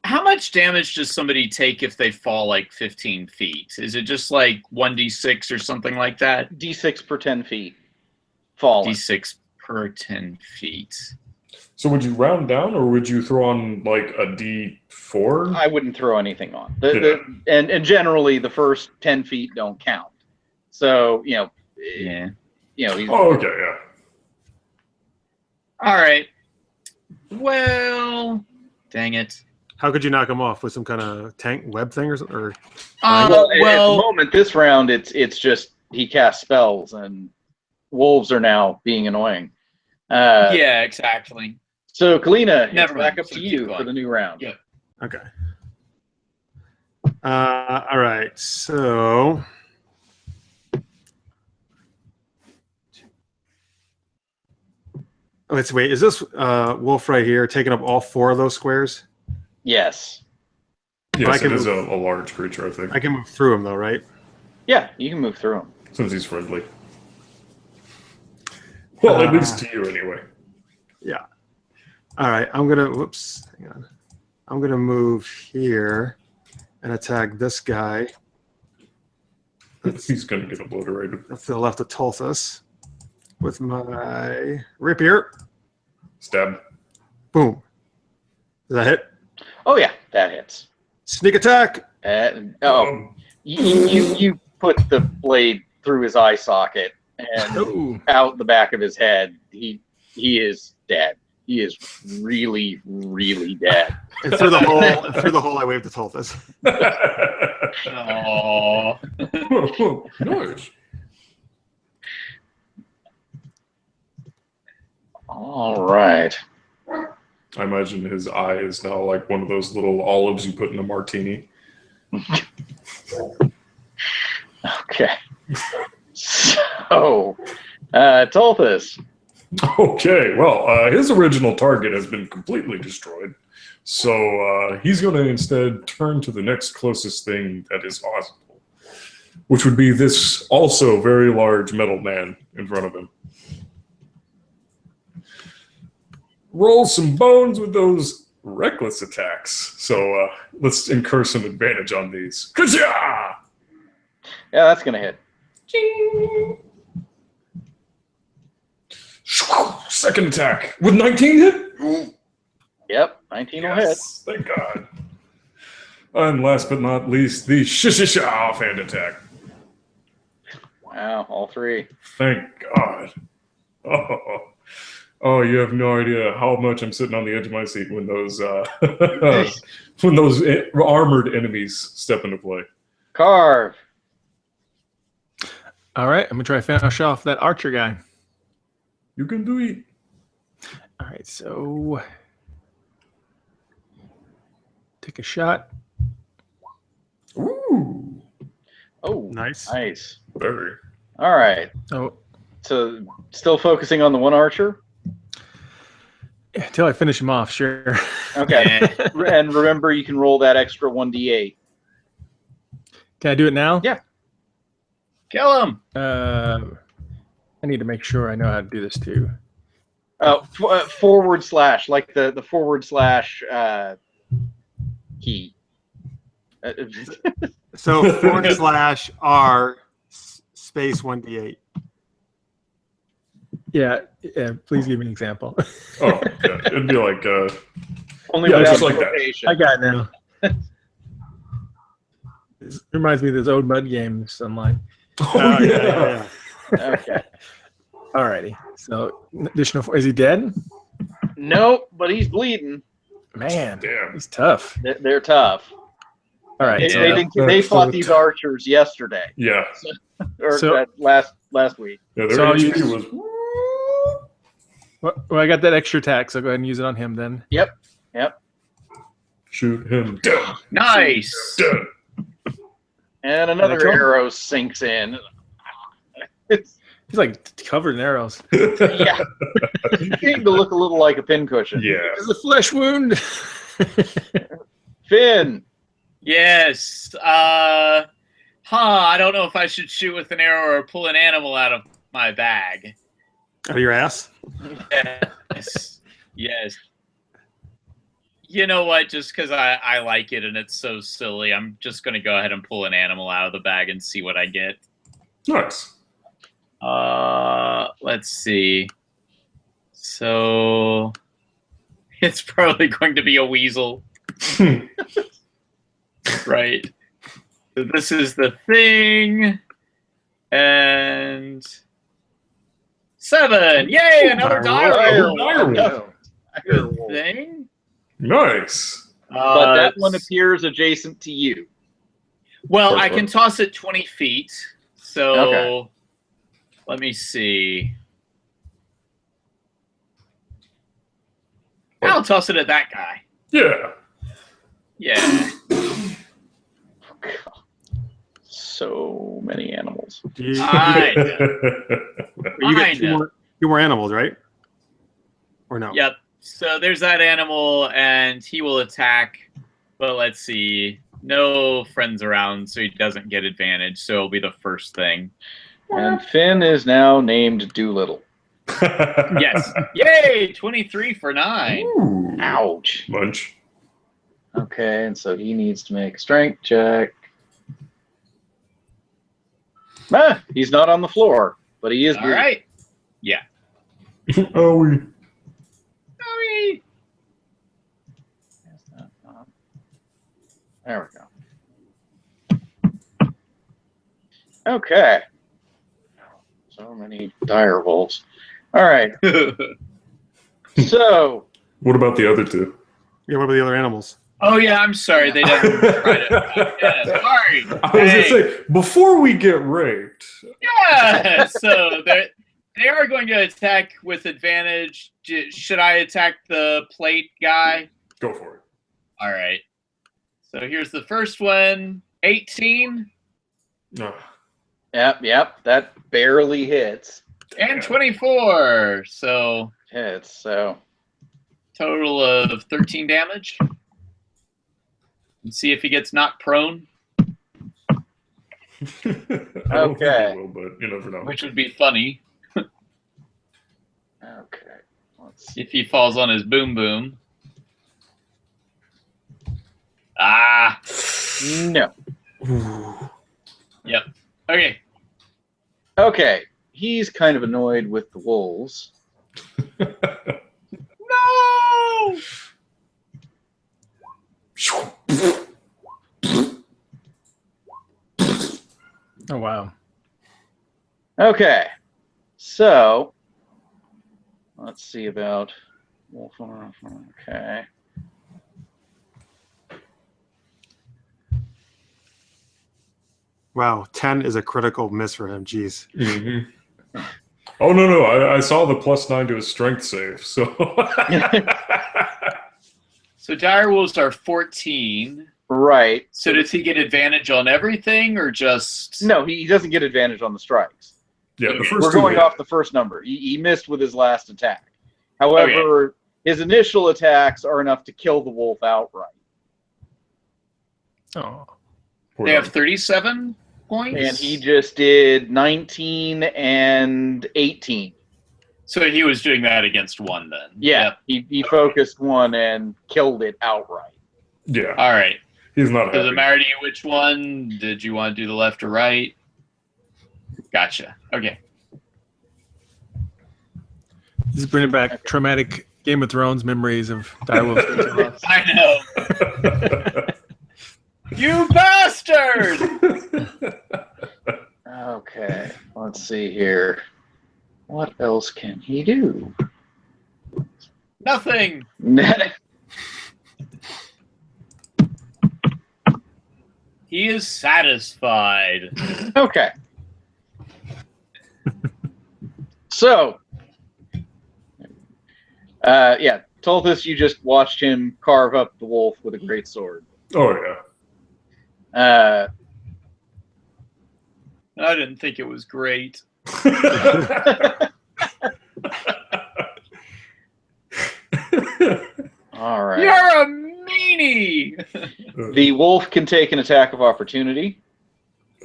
How much damage does somebody take if they fall like 15 feet? Is it just like 1d6 or something like that? D6 per 10 feet. Falling. D6 per 10 feet. So would you round down, or would you throw on like a D4? I wouldn't throw anything on. Yeah. And generally, the first 10 feet don't count. So, Yeah. he's, Oh, okay, yeah. All right. Well, dang it. How could you knock him off with some kind of tank web thing or something? Or well, at the moment, this round, it's just he casts spells, and wolves are now being annoying. Yeah, exactly. So, Kalyna, it's Never back mind. up So to keep you going. for the new round. Yeah. okay. All right. So let's wait. Is this wolf right here taking up all 4 of those squares? Yes. Yes, I can it is move- a large creature, I think, I can move through them though, right? Yeah, you can move through them. since he's friendly. Well, at least to you, anyway. Yeah. All right. I'm gonna. Whoops. Hang on. I'm gonna move here and attack this guy. He's going to get obliterated. That's to the left of Tulthus with my rapier. Stab. Boom. Does that hit? Oh, yeah, that hits. Sneak attack. You put the blade through his eye socket and Ooh. out the back of his head. He is dead. He is really, really dead. And through the hole. Through the hole, I waved to Tulthus. Oh. Nice. All right. I imagine his eye is now like one of those little olives you put in a martini. Okay. So, Tulthus. Okay, well, his original target has been completely destroyed. So he's going to instead turn to the next closest thing that is possible, which would be this also very large metal man in front of him. Roll some bones with those reckless attacks. So let's incur some advantage on these. Ka-cha! Yeah, that's going to hit. Second attack with 19 hit. Yep, 19 will hit. Yes, thank God. And last but not least, the offhand attack. Wow, all 3. Thank God. Oh, you have no idea how much I'm sitting on the edge of my seat when those armored enemies step into play. Carv. All right, I'm gonna try to finish off that archer guy. You can do it. All right, so take a shot. Ooh. Oh, Nice. nice. Very. All right. Oh, So, still focusing on the one archer? until I finish him off, sure. Okay. And remember, you can roll that extra 1d8. Can I do it now? Yeah. Kill him. I need to make sure I know how to do this too. Forward slash, like the forward slash key. So /R space 1d8. Yeah, please give me an example. Oh, yeah. It'd be like, Only Yeah, without just like that. equivocation. I got it now. This reminds me of those old mud games online. oh, yeah. Okay. Alrighty. So additional 4. Is he dead? Nope, but he's bleeding. Man, Damn. he's tough. They're tough. All right. They fought these archers yesterday, Yeah. or So- last week. Yeah, their So I'll HP use- was. Well, I got that extra attack, so go ahead and use it on him then. Yep. Shoot him down. Nice. Down. And another kill him? arrow sinks in. It's He's like covered in arrows. yeah, beginning to look a little like a pincushion. Yeah. It's a flesh wound. Finn. Yes. I don't know if I should shoot with an arrow or pull an animal out of my bag. Out of your ass? Yes. Yes. You know what? Just because I like it and it's so silly, I'm just going to go ahead and pull an animal out of the bag and see what I get. Nice. Let's see. So it's probably going to be a weasel. Right. So this is the thing. And 7. Yay, another Dire dire wolf. thing. Nice. But that one appears adjacent to you. Well, I Perfect. can toss it 20 feet. So Okay. let me see. I'll toss it at that guy. Yeah. Yeah. So many animals. You I get Kinda. two more animals, right? Or no? Yep. So there's that animal, and he will attack. But let's see. No friends around, so he doesn't get advantage. So it'll be the first thing. And Finn is now named Doolittle. Yes. Yay! 23 for 9. Ooh. Ouch. Munch. Okay, and so he needs to make a strength check. He's not on the floor, but he is. All right. Oh, we. Sorry. There we go. Okay. So many dire wolves. All right. So What about the other two? Yeah, what about the other animals? Oh yeah, I'm sorry. They didn't try to. Yeah, sorry. I was going Hey. to say, before we get raped. Yeah. So they are going to attack with advantage. Should I attack the plate guy? Go for it. All right. So here's the first one. 18 No. yep, that barely hits. and 24. So Hits. So total of 13 damage. And see if he gets knocked prone, I don't think Okay. he will, but you never know. which would be funny okay. Let's see. if he falls on his boom boom. Ah. No. Yep. Okay. Okay. He's kind of annoyed with the wolves. No. Oh wow. Okay. So let's see about wolf. Okay. Wow, 10 is a critical miss for him. Jeez. Mhm. Oh, no. I saw the +9 to his strength save, so. So dire wolves are 14. Right. So does he get advantage on everything, or just... No, he doesn't get advantage on the strikes. Yeah, the Okay. first We're two going hit. off the first number. He missed with his last attack. However, his initial attacks are enough to kill the wolf outright. Oh. Poor They have dog. 37 points? And he just did 19 and 18. So he was doing that against one then. Yeah, he focused one and killed it outright. Yeah, All right. he's not Does it happy. matter to you which one? Did you want to do the left or right? Gotcha. Okay. This is bringing back traumatic Game of Thrones memories of direwolves. I know. You bastard! Okay, let's see here. What else can he do? Nothing. He is satisfied. Okay. So, yeah, Tulthus, you just watched him carve up the wolf with a great sword. Oh yeah. I didn't think it was great. All right. You're a meanie! The wolf can take an attack of opportunity.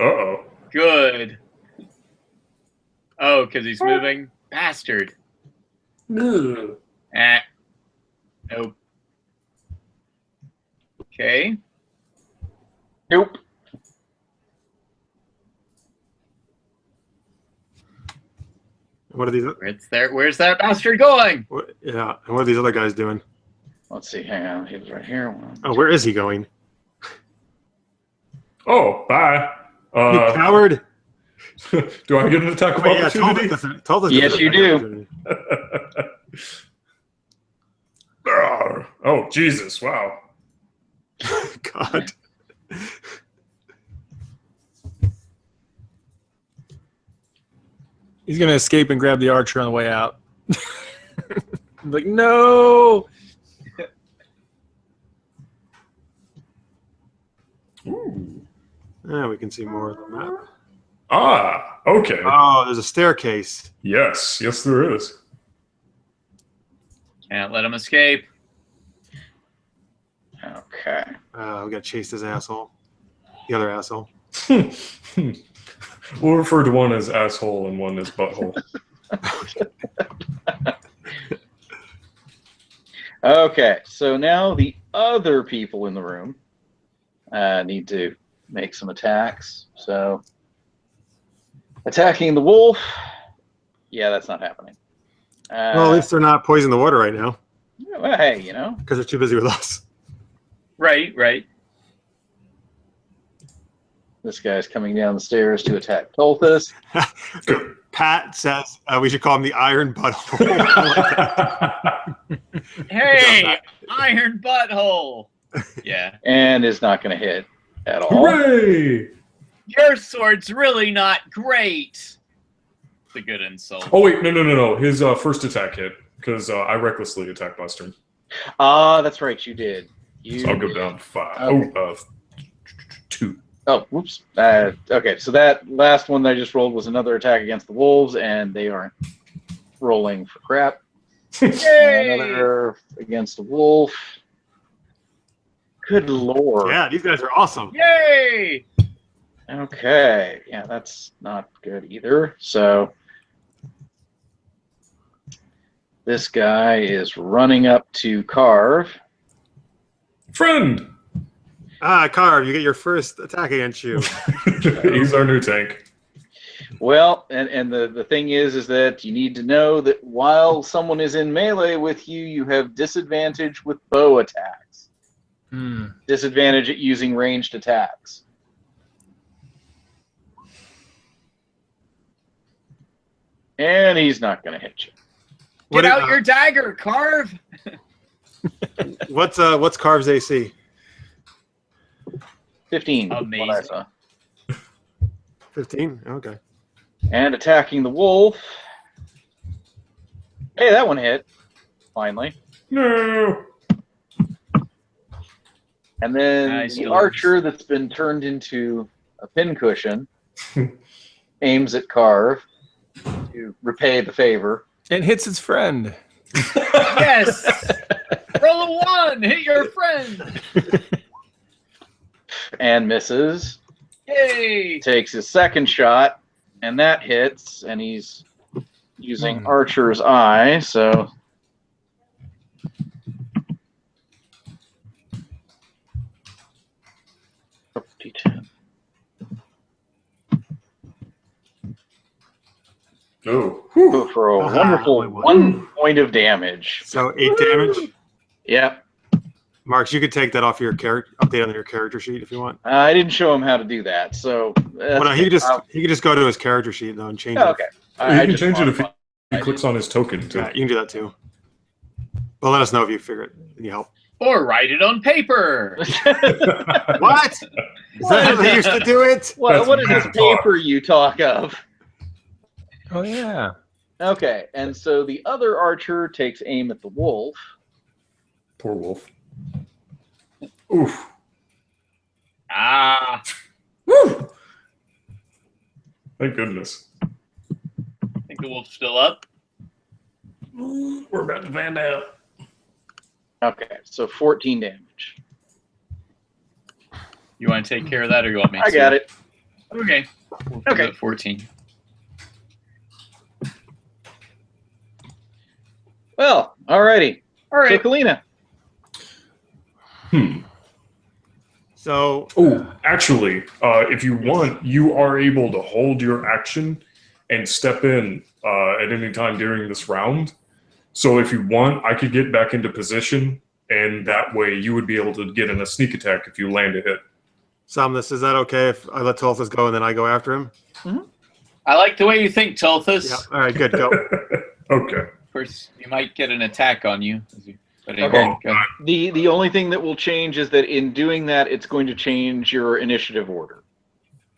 Uh-oh. Good. Oh, because he's moving? Bastard. No. Nope. Okay. Nope. What are these? Where's that bastard going? Yeah, and what are these other guys doing? Let's see. Hang on. He was right here. Oh, where is he going? Oh, bye. You coward! Do I get an attack of Wait, yeah, opportunity? Tulthus Yes, doesn't you have do. opportunity. Oh, Jesus. Wow. God. He's gonna escape and grab the archer on the way out. I'm like, no. Ooh. Yeah, we can see more of the map. Ah, okay. Oh, there's a staircase. Yes, there is. Can't let him escape. Okay. We gotta chase this asshole. The other asshole. We'll refer to one as asshole and one as butthole. Okay. So now the other people in the room need to make some attacks. So attacking the wolf. Yeah, that's not happening. Well, at least they're not poisoning the water right now Well, hey, you know. because they're too busy with us. Right. This guy's coming down the stairs to attack Tulthus. Pat says we should call him the Iron Butthole. Hey, iron butthole. Yeah. And is not going to hit at all. Hooray! Your sword's really not great. It's a good insult. Oh, wait, no. His first attack hit, because I recklessly attacked last turn. Ah, that's right, you did. So I'll go down 5. Okay. 2. Oh, whoops. Okay, so that last one that I just rolled was another attack against the wolves, and they aren't rolling for crap. Yay! Another against the wolf. Good lord. Yeah, these guys are awesome. Yay! Okay, yeah, that's not good either. So this guy is running up to Carv. Friend! Carv, you get your first attack against you. He's our new tank. Well, and the thing is that you need to know that while someone is in melee with you, you have disadvantage with bow attacks. Disadvantage at using ranged attacks. And he's not going to hit you. Get out your dagger, Carv! What's Carv's AC? 15. Amazing. What I saw. 15? Okay. And attacking the wolf. Hey, that one hit. Finally. No! And then Nice the dogs. archer that's been turned into a pincushion aims at Carv to repay the favor. And hits his friend. Yes! Roll a 1! Hit your friend! And misses. Yay! Takes his second shot, and that hits, and he's using Archer's Eye, so... Oh. For a wonderful only 1 point of damage. So 8 damage. Yep. Marks, you could take that off your character, update on your character sheet if you want. I didn't show him how to do that, so... Well, no, he could just go to his character sheet though and change Oh, it. okay. You can just change it if modified he clicks on his token, too. Yeah, you can do that too. But let us know if you figure it. Any help? Or write it on paper! What? Is that how they used to do it? What is this That's talk. paper you talk of? Oh yeah. Okay, and so the other archer takes aim at the wolf. Poor wolf. Oof. Ah! Woo! Thank goodness. Think the wolf's still up? We're about to find out. Okay, so 14 damage. You want to take care of that, or you want me to? I got it. Okay. We'll put Okay. it at 14. Well, alrighty. All right. So, Kalyna. So Oh, actually, if you want, you are able to hold your action and step in at any time during this round. So if you want, I could get back into position, and that way you would be able to get in a sneak attack if you land a hit. Somnus, is that okay if I let Tulthus go and then I go after him? I like the way you think, Tulthus. Yeah. All right, good. Go. Okay. Of course, you might get an attack on you. But Okay. anyway, go. The only thing that will change is that in doing that, it's going to change your initiative order.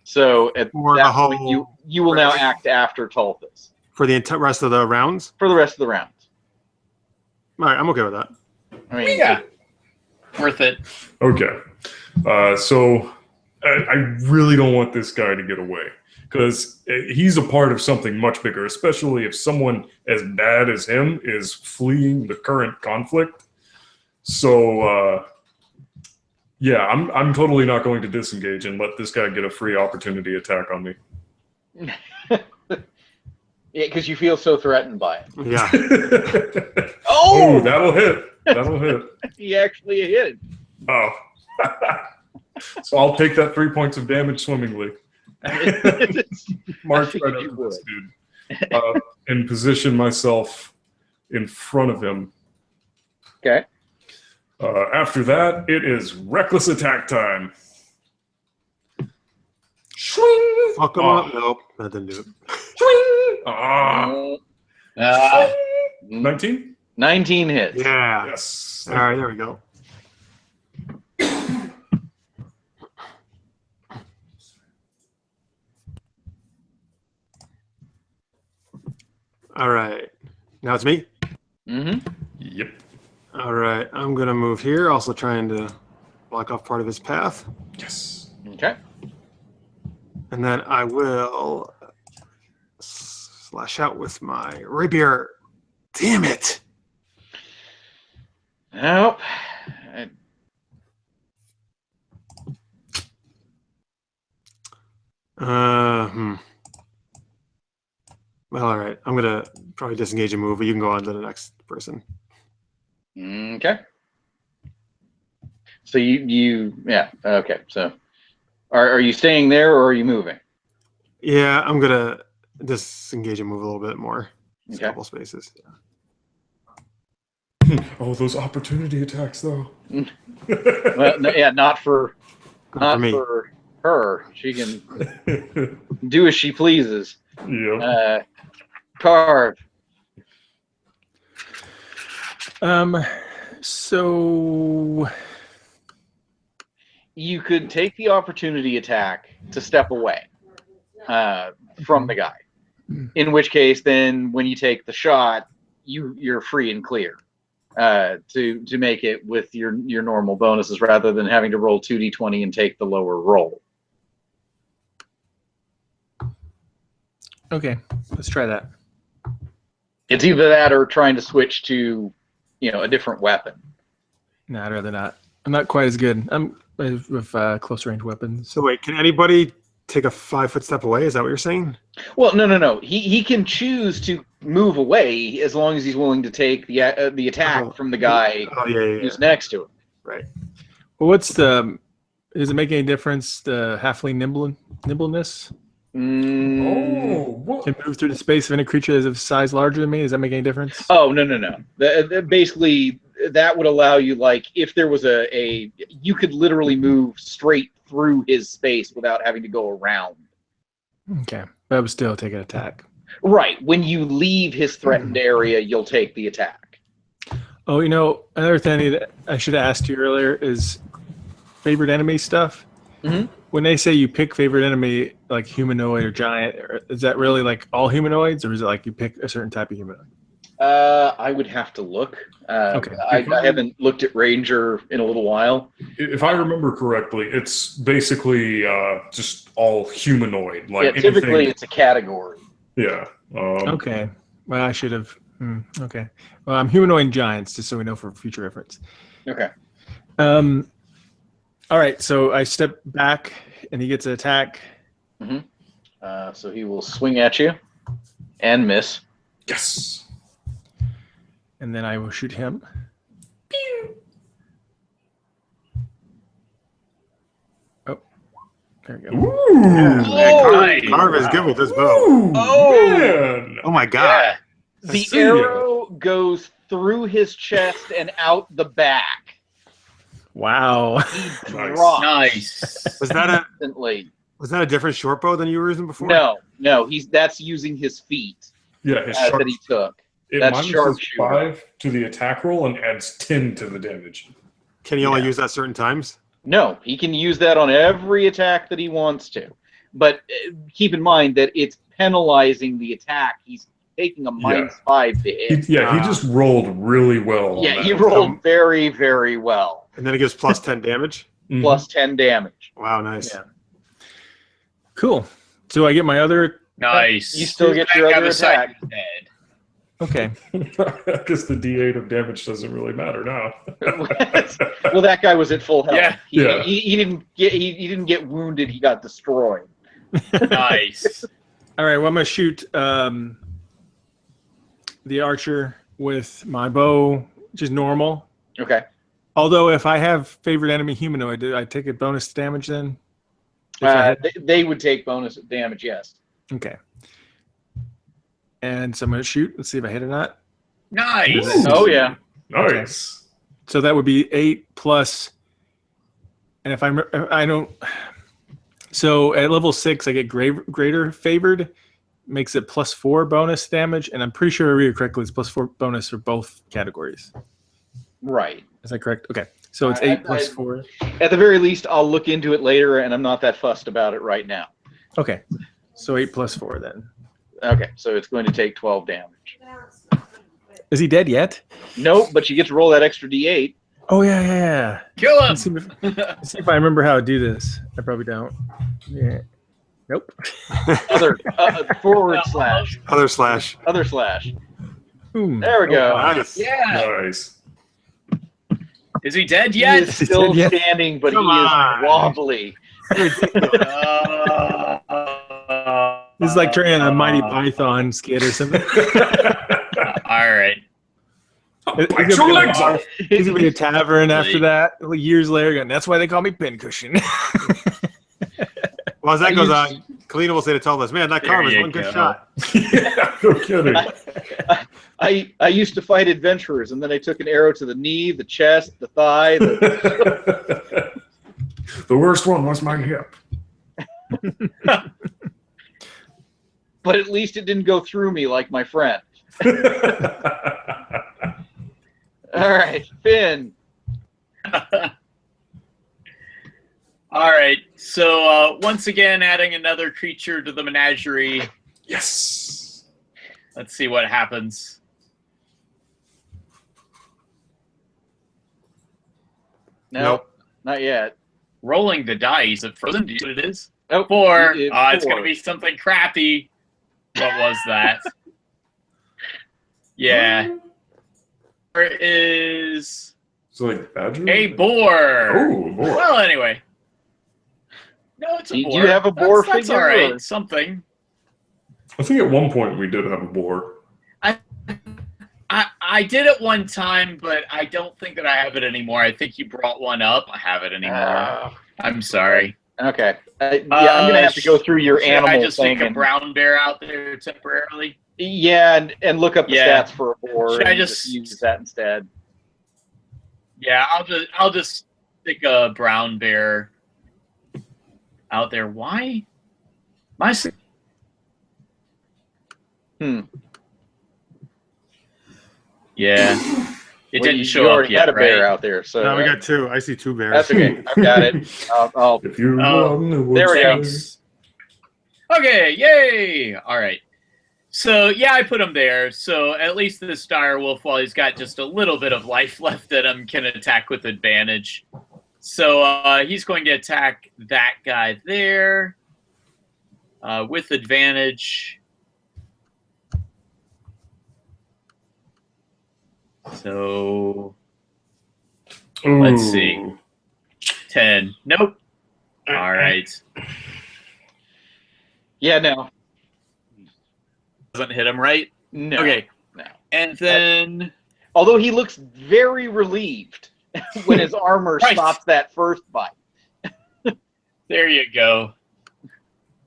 So at For the that whole point, you will now act after Tulthus for the rest of the rounds. for the rest of the round. All right, I'm okay with that. I mean, Yeah. Worth it. Okay. So I really don't want this guy to get away, because he's a part of something much bigger, especially if someone as bad as him is fleeing the current conflict. So, yeah, I'm totally not going to disengage and let this guy get a free opportunity attack on me. yeah, because you feel so threatened by it. Yeah. Oh, that'll hit. That'll hit. He actually hit. Oh. So I'll take that 3 points of damage swimmingly. March right up to this dude. And position myself in front of him. Okay. After that, it is reckless attack time. Swing! Fuck him up. Nope, that didn't do it. Swing! Ah. 19? 19 hits. Yeah. Yes. All right, there we go. All right. Now it's me. Mm-hmm. Yep. All right. I'm going to move here, also trying to block off part of his path. Yes. Okay. And then I will slash out with my rapier. Damn it. Nope. Well, all right. I'm going to probably disengage and move, but you can go on to the next person. Okay. So yeah. Okay. So, are you staying there or are you moving? Yeah, I'm going to disengage and move a little bit more. Just a Okay. couple spaces. Oh, those opportunity attacks, though. Well, no, yeah, not for me. for her. She can do as she pleases. Yep. Carv. So You could take the opportunity attack to step away from the guy. In which case, then when you take the shot, you're free and clear. to make it with your normal bonuses rather than having to roll 2d20 and take the lower roll. Okay, let's try that. It's either that or trying to switch to, a different weapon. No, I'd rather not. I'm not quite as good. I'm with close range weapons. So wait, can anybody take a 5-foot step away? Is that what you're saying? Well, no. He can choose to move away as long as he's willing to take the attack from the guy who's next to him. Right. Well, does it make any difference, the halfling nimbleness? What? Can move through the space of any creature that is of size larger than me? Does that make any difference? Oh, no. Basically, that would allow you, like, if there was you could literally move straight through his space without having to go around. Okay. But I would still take an attack. Right. When you leave his threatened area, you'll take the attack. Oh, another thing that I should have asked you earlier is favorite enemy stuff. Mm-hmm. When they say you pick favorite enemy, like humanoid or giant, is that really like all humanoids, or is it like you pick a certain type of humanoid? I would have to look. Okay. I haven't looked at Ranger in a little while. If I remember correctly, it's basically just all humanoid. Like typically anything, it's a category. Yeah. Okay. Well, I should have. Okay. Well, I'm humanoid and giants, just so we know for future reference. Okay. All right. So I step back, and he gets an attack. Mm-hmm. So he will swing at you and miss. Yes. And then I will shoot him. Oh, there we go. Ooh. Man, Carv is good with this bow. Man. Oh my god. Yeah. The arrow goes through his chest and out the back. Wow. He drops Nice. Was that instantly. a different short bow than you were using before? No. That's using his feet Yeah, his that he took. It That's minuses sharpshooter. 5 to the attack roll and adds 10 to the damage. Can you only use that certain times? No, he can use that on every attack that he wants to. But keep in mind that it's penalizing the attack. He's taking a -5 to hit. He just rolled really well. on Yeah, that. he rolled very, very well. And then it gives plus 10 damage? Mhm. Plus 10 damage. Wow, nice. Yeah. Cool. So I get my other. Nice. You still get your other attack. Okay. I guess the D8 of damage doesn't really matter now. Well, that guy was at full health. Yeah. He didn't get wounded. He got destroyed. Nice. All right. Well, I'm gonna shoot the archer with my bow, which is normal. Okay. Although, if I have favorite enemy humanoid, do I take a bonus damage then? They would take bonus damage, yes. Okay. And so I'm going to shoot. Let's see if I hit or not. Nice. Oh, yeah. Nice. So that would be 8 plus. And if I don't. So at level 6, I get greater favored. Makes it +4 bonus damage. And I'm pretty sure I read it correctly. It's +4 bonus for both categories. Right. Is that correct? Okay. So it's 8 plus 4. At the very least, I'll look into it later, and I'm not that fussed about it right now. Okay. So 8 plus 4 then. Okay, so it's going to take 12 damage. Is he dead yet? Nope, but you get to roll that extra D8. Oh, yeah. Kill him. Let's see if I remember how to do this. I probably don't. Yeah. Nope. Forward slash. Other slash. Other slash. Boom. There we go. Nice. Yeah. Nice. Is he dead He yet? is still Dead yet? standing, but Come he is on. wobbly. This is like turning a Mighty Python skit or something. All right. Bite your legs off. He's gonna be a tavern after that. Like, years later, going, that's why they call me Pincushion. Well, as that goes on, Kalyna will say to Tulthus, man, that Carv is you one good go. shot. Yeah, no kidding. I used to fight adventurers, and then I took an arrow to the knee, the chest, the thigh. The worst one was my hip. But at least it didn't go through me like my friend. All right, Finn. All right. So once again, adding another creature to the menagerie. Yes. Let's see what happens. Nope. Not yet. Rolling the dice. Is it frozen? Do you know what it is? Nope. 4. It's It's 4. going to be something crappy. What was that? Yeah. There is So like badger? a boar. Oh, boar. Well, anyway. No, it's a Do boar. you have a boar That's figure, all right. or- Something. I think at one point we did have a boar. I did it one time, but I don't think that I have it anymore. I think you brought one up. I have it anymore. I'm sorry. Okay. I'm going to have to go through your Should animal I just thing. stick a brown bear out there temporarily? Yeah, and look up the Yeah. stats for a boar Should I and just- use that instead. Yeah, I'll just stick a brown bear out there. Why? Yeah, it didn't You show up already yet, had a bear right? out there, so No, we got 2. I see 2 bears. that's okay. I've got it. I'll If you Oh, run the woods there we go. Thanks. Okay, yay! All right. So yeah, I put him there. So at least this dire wolf, while he's got just a little bit of life left in him, can attack with advantage. So he's going to attack that guy there with advantage. So let's see. Ooh. 10. Nope. All right. Yeah, no. Doesn't hit him, right? No. Okay. No. And then Although he looks very relieved when his armor Right. stops that first bite. there you go.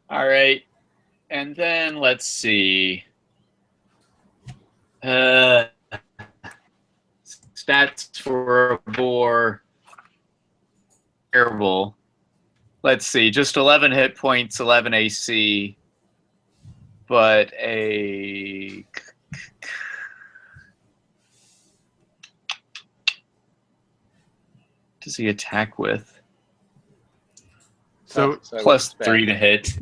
All right. And then let's see. Stats for a boar. Terrible. Let's see. Just 11 hit points, 11 AC. But a... Does he attack with? So Plus it's bad. 3 to hit.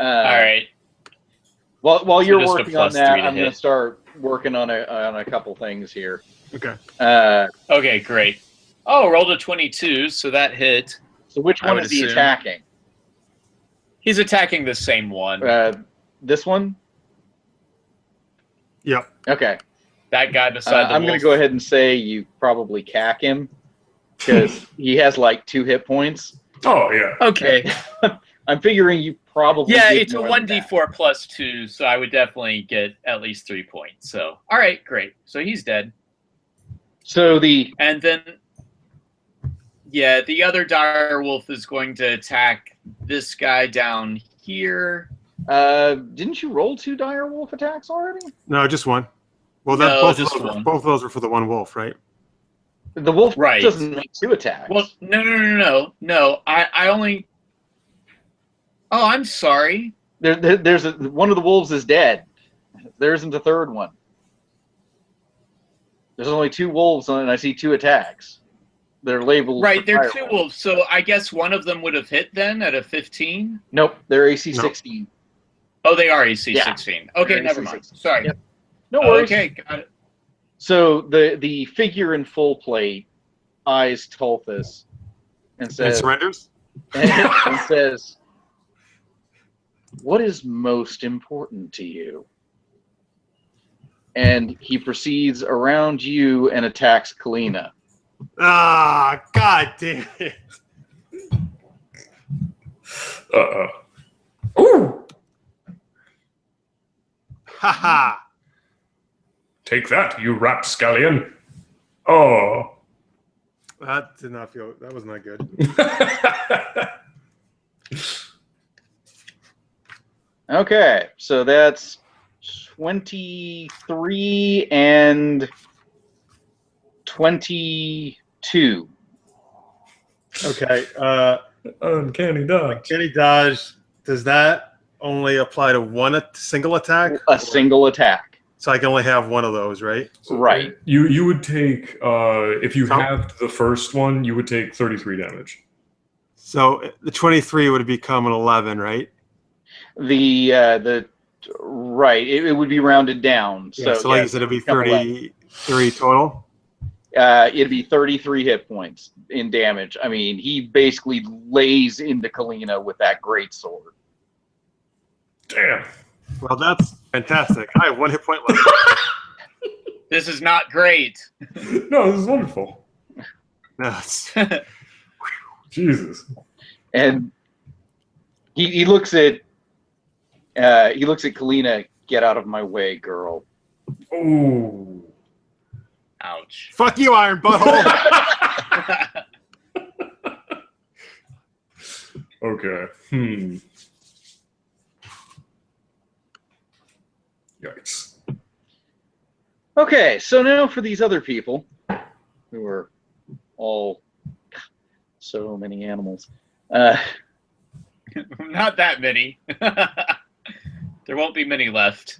All All right. While you're just a working on plus that, 3 to I'm going hit. to start working on a couple things here. okay. Okay, great. Oh, rolled a 22, so that hit. So which I one would is he assume. attacking? He's attacking the same one. This one? Yep. Okay. That guy beside the I'm going wolf. to go ahead and say you probably cack him because he has like 2 hit points. Oh, yeah. Okay. I'm figuring you probably Yeah, did it's a more than that. 1d4 plus 2, so I would definitely get at least 3 points. So, all right, great. So he's dead. So the And then, yeah, the other dire wolf is going to attack this guy down here. didn't you roll 2 dire wolf attacks already? No, just 1. Well, No, both, just of those, one. both of those were for the one wolf, right? The wolf Right. doesn't make 2 attacks. Well, no. I only. Oh, I'm sorry. There's one of the wolves is dead. There isn't a third one. There's only 2 wolves, and I see 2 attacks. They're labeled. Right, for they're dire 2 wolf. wolves, so I guess one of them would have hit then at a 15. Nope, they're AC No. 16. Oh, they are AC Yeah. 16. Okay, They're never AC mind. 16. Sorry. Yep. No worries. Okay, got it. So the figure in full plate eyes Tulthus and And says, surrenders? and says, "What is most important to you?" And he proceeds around you and attacks Kalyna. Ah, god damn it. Ooh! Haha. Take that, you rapscallion. Oh. That did not feel, that was not good. Okay, so that's 23 and 22. Okay. Uncanny dodge. Kenny dodge, does that only apply to one single attack? A single attack. So I can only have one of those, right? Right. You would take, if you So- halved the first one, you would take 33 damage. So the 23 would become an 11, right? The right, it would be rounded down. Yeah, so like yeah, you said, it'd be become 33 total. It'd be 33 hit points in damage. I mean, he basically lays into Kalyna with that great sword. Damn. Well, that's fantastic. I have 1 hit point left. This is not great. No, this is wonderful. Yes. Jesus. And he looks at Kalyna. Get out of my way, girl. Ooh. Ouch. Fuck you, Iron Butthole. Okay. Yikes. Okay, so now for these other people, who are all so many animals. Not that many. There won't be many left.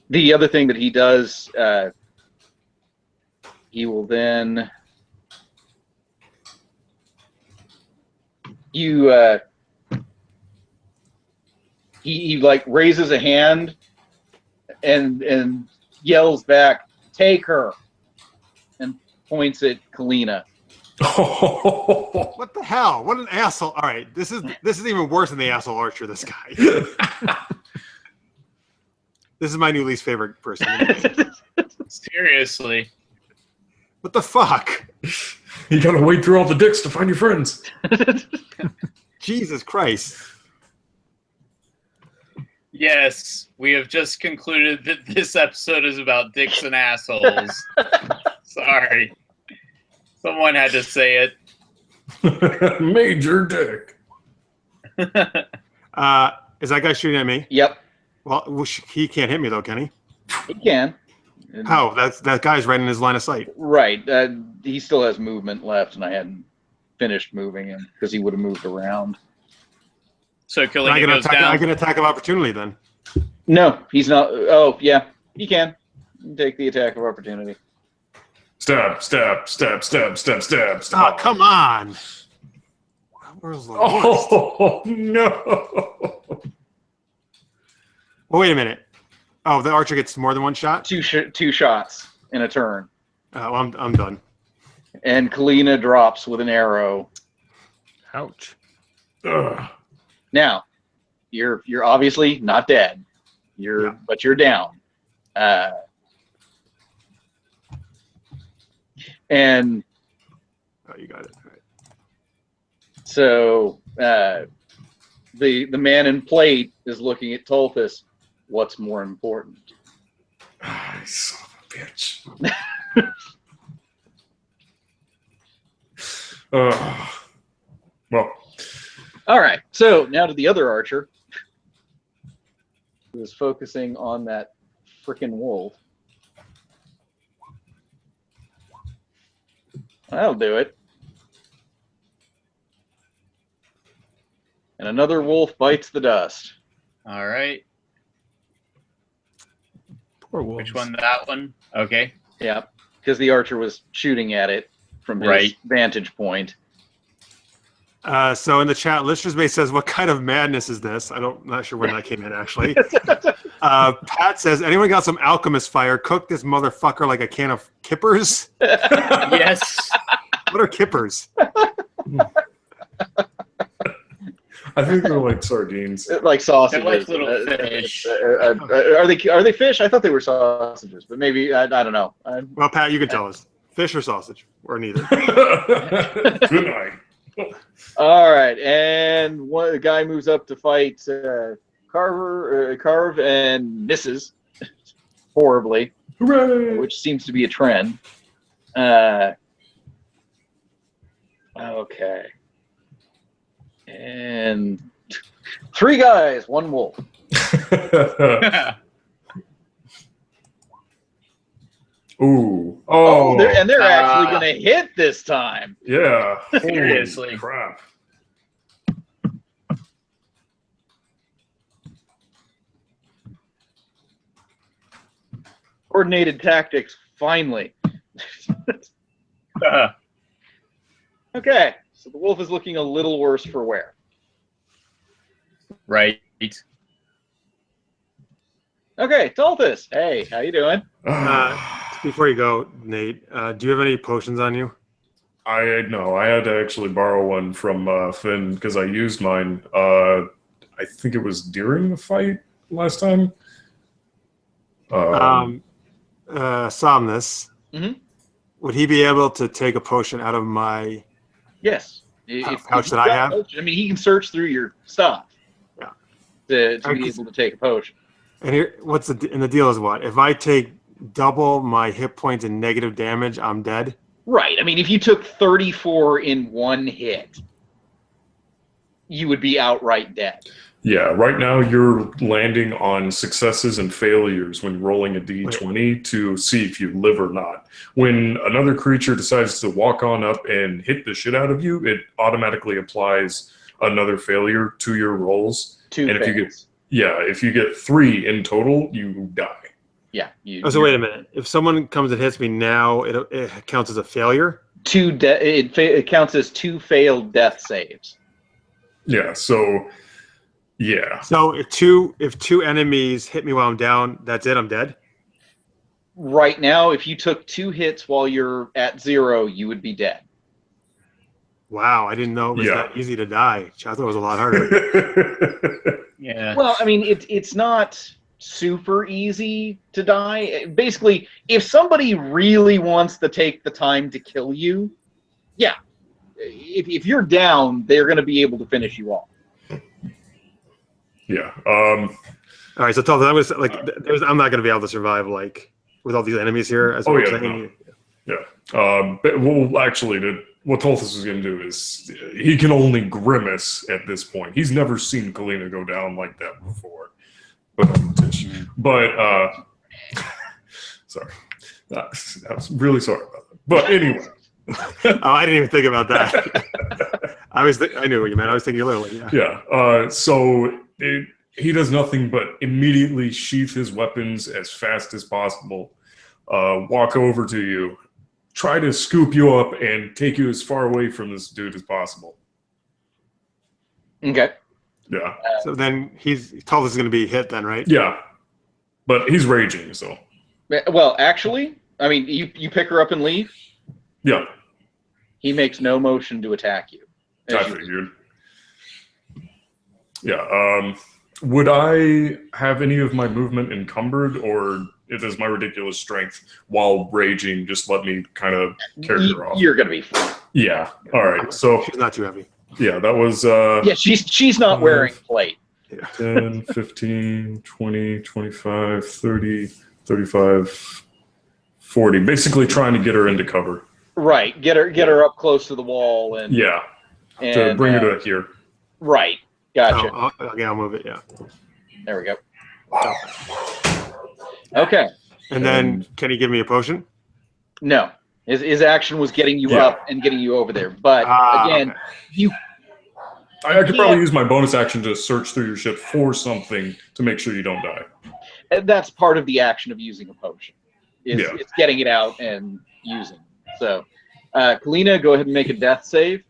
The other thing that he does, he will then he like raises a hand and yells back, "Take her," and points at Kalyna. What the hell? What an asshole! All right, this is even worse than the asshole archer. This guy. This is my new least favorite person. Seriously. What the fuck? You gotta wade through all the dicks to find your friends. Jesus Christ. Yes, we have just concluded that this episode is about dicks and assholes. Sorry. Someone had to say it. Major dick. Is that guy shooting at me? Yep, Well, he can't hit me though, can he? he can. How? That guy's right in his line of sight. Right. He still has movement left, and I hadn't finished moving him because he would have moved around. So I Kalyna can goes attack. down. I can attack of opportunity then. No, he's not. Oh, yeah, he can. Take the attack of opportunity. Stab, stab, stab, stab, stab, stab, Oh, stab. come on. Where's the worst? Oh, no. Oh, wait a minute. Oh, the archer gets more than one shot? Two shots in a turn. Oh, I'm done. And Kalyna drops with an arrow. Ouch. Ugh. Now, you're obviously not dead. But you're down. And Oh, you got it. All right. so the man in plate is looking at Tulthus. What's more important? Ah, son of a bitch. Well, All right. So now to the other archer, who is focusing on that frickin' wolf. That'll do it. And another wolf bites the dust. All right. Poor wolves. Which one? That one? Okay. Yeah, because the archer was shooting at it from his Right. vantage point. So in the chat, Lister's Base says, "What kind of madness is this?" Not sure when that came in actually. Pat says, "Anyone got some alchemist fire? Cook this motherfucker like a can of kippers." Yes. What are kippers? I think they're like sardines. Like sausages. They're like little fish. Are they fish? I thought they were sausages, but maybe I don't know. Well, Pat, you can tell us. Fish or sausage, or neither. Good night. All right, and the guy moves up to fight Carv and misses horribly, Hooray! which seems to be a trend. Okay. And 3 guys, 1 wolf. Ooh. Oh, they're actually Ah. going to hit this time. Yeah. Seriously. Holy crap. Coordinated tactics, finally. Okay, so the wolf is looking a little worse for wear. Right. Okay, Tulthus. Hey, how you doing? Before you go, Nate, do you have any potions on you? I had to actually borrow one from Finn because I used mine. I think it was during the fight last time. Somnus. Mhm. Would he be able to take a potion out of my Yes. pouch that you've I got have? potion, I mean, he can search through your stuff. Yeah. To be able to take a potion. And here, the deal is what? If I take double my hit points and negative damage, I'm dead. Right. I mean, if you took 34 in one hit, you would be outright dead. Yeah, right now you're landing on successes and failures when rolling a d20 to see if you live or not. When another creature decides to walk on up and hit the shit out of you, it automatically applies another failure to your rolls. Two and fails. if you get 3 in total, you die. Yeah. So wait a minute. If someone comes and hits me now, it counts as a failure? It counts as 2 failed death saves. Yeah, so yeah. So if two enemies hit me while I'm down, that's it, I'm dead? Right now, if you took 2 hits while you're at 0, you would be dead. Wow, I didn't know it was that easy to die. I thought it was a lot harder. Yeah. Well, I mean, it's not super easy to die. Basically, if somebody really wants to take the time to kill you, yeah. If you're down, they're going to be able to finish you off. Yeah. All right, so tell them I'm not going to be able to survive with all these enemies here. As But, well, actually, what Tulthus is going to do is he can only grimace at this point. He's never seen Kalyna go down like that before. But sorry, I was really sorry about that. But anyway. I didn't even think about that. I knew what you meant. I was thinking literally. Yeah. So he does nothing but immediately sheath his weapons as fast as possible, walk over to you, try to scoop you up, and take you as far away from this dude as possible. Okay. Yeah. So then Tulthus is going to be hit then, right? Yeah. But he's raging, so. Well, actually, I mean, you pick her up and leave. Yeah. He makes no motion to attack you. I figured. Yeah. Would I have any of my movement encumbered, or does my ridiculous strength while raging just let me kind of carry her off? You're going to be fine. Yeah. All right. So she's not too heavy. Yeah, that was... yeah, she's not wearing plate. 10, 15, 20, 25, 30, 35, 40. Basically trying to get her into cover. Right. Get her up close to the wall and to bring her to here. Right. Gotcha. I'll move it. Yeah. There we go. Okay. And then, can he give me a potion? No. His action was getting you up and getting you over there. But again, I could probably use my bonus action to search through your ship for something to make sure you don't die. That's part of the action of using a potion. It's getting it out and using it. So, Kalyna, go ahead and make a death save.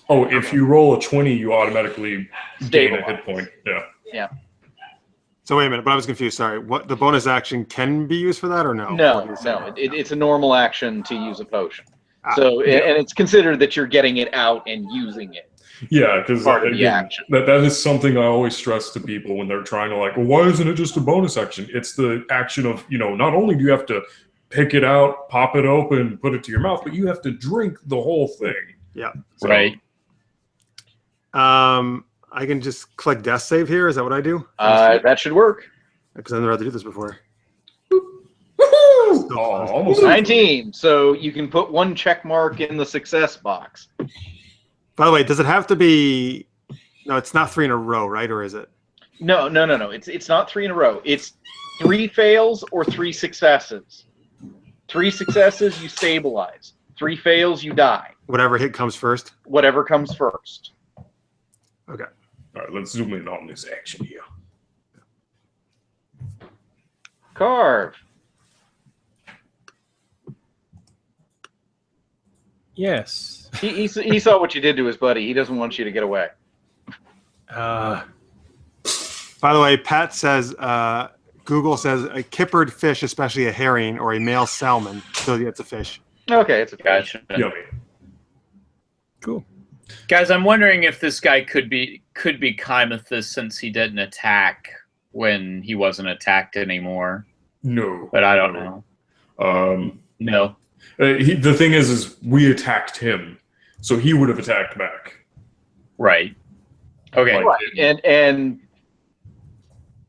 Oh, if you roll a 20, you automatically gain a hit point. Yeah. Yeah. So wait a minute, but I was confused. Sorry. What, the bonus action can be used for that or no? No. It's a normal action to use a potion. So, and it's considered that you're getting it out and using it. Yeah, because that is something I always stress to people when they're trying to well, why isn't it just a bonus action? It's the action of, not only do you have to pick it out, pop it open, put it to your mouth, but you have to drink the whole thing. Yeah. So, right. I can just click death save here. Is that what I do? That should work. Because I've never had to do this before. almost 19. So you can put 1 check mark in the success box. By the way, does it have to be? No, it's not 3 in a row, right? Or is it? No. It's not 3 in a row. It's 3 fails or 3 successes. 3 successes, you stabilize. 3 fails, you die. Whatever hit comes first. Whatever comes first. Okay. All right, let's zoom in on this action here. Carv. Yes. He saw what you did to his buddy. He doesn't want you to get away. By the way, Pat says Google says a kippered fish, especially a herring or a male salmon. So yeah, it's a fish. Okay, it's a fish. Gotcha. Yummy. Cool. Guys, I'm wondering if this guy could be Kymethus since he didn't attack when he wasn't attacked anymore. No. But I don't know. No. The thing is we attacked him, so he would have attacked back. Right. Okay. Right. And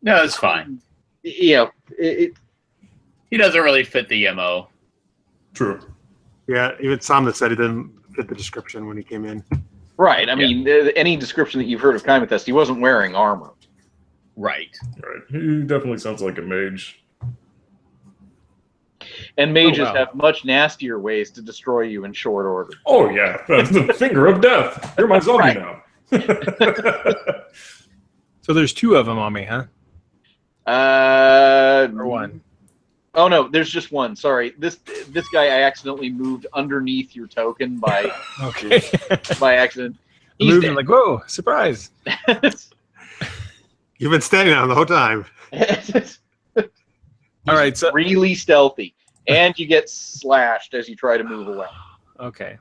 No, it's fine. you know, He doesn't really fit the MO. True. Yeah, even Sam said he didn't fit the description when he came in. right. I mean, any description that you've heard of Kymethus, he wasn't wearing armor. Right. Right. He definitely sounds like a mage. And mages wow. have much nastier ways to destroy you in short order. Oh yeah, that's the finger of death. You're my zombie Right. now. So there's two of them on me, huh? Or one? Oh no, there's just one. Sorry, this guy I accidentally moved underneath your token by Okay. by accident. I moved and like, whoa, surprise. You've been standing on the whole time. All right, so really stealthy, and you get slashed as you try to move away okay.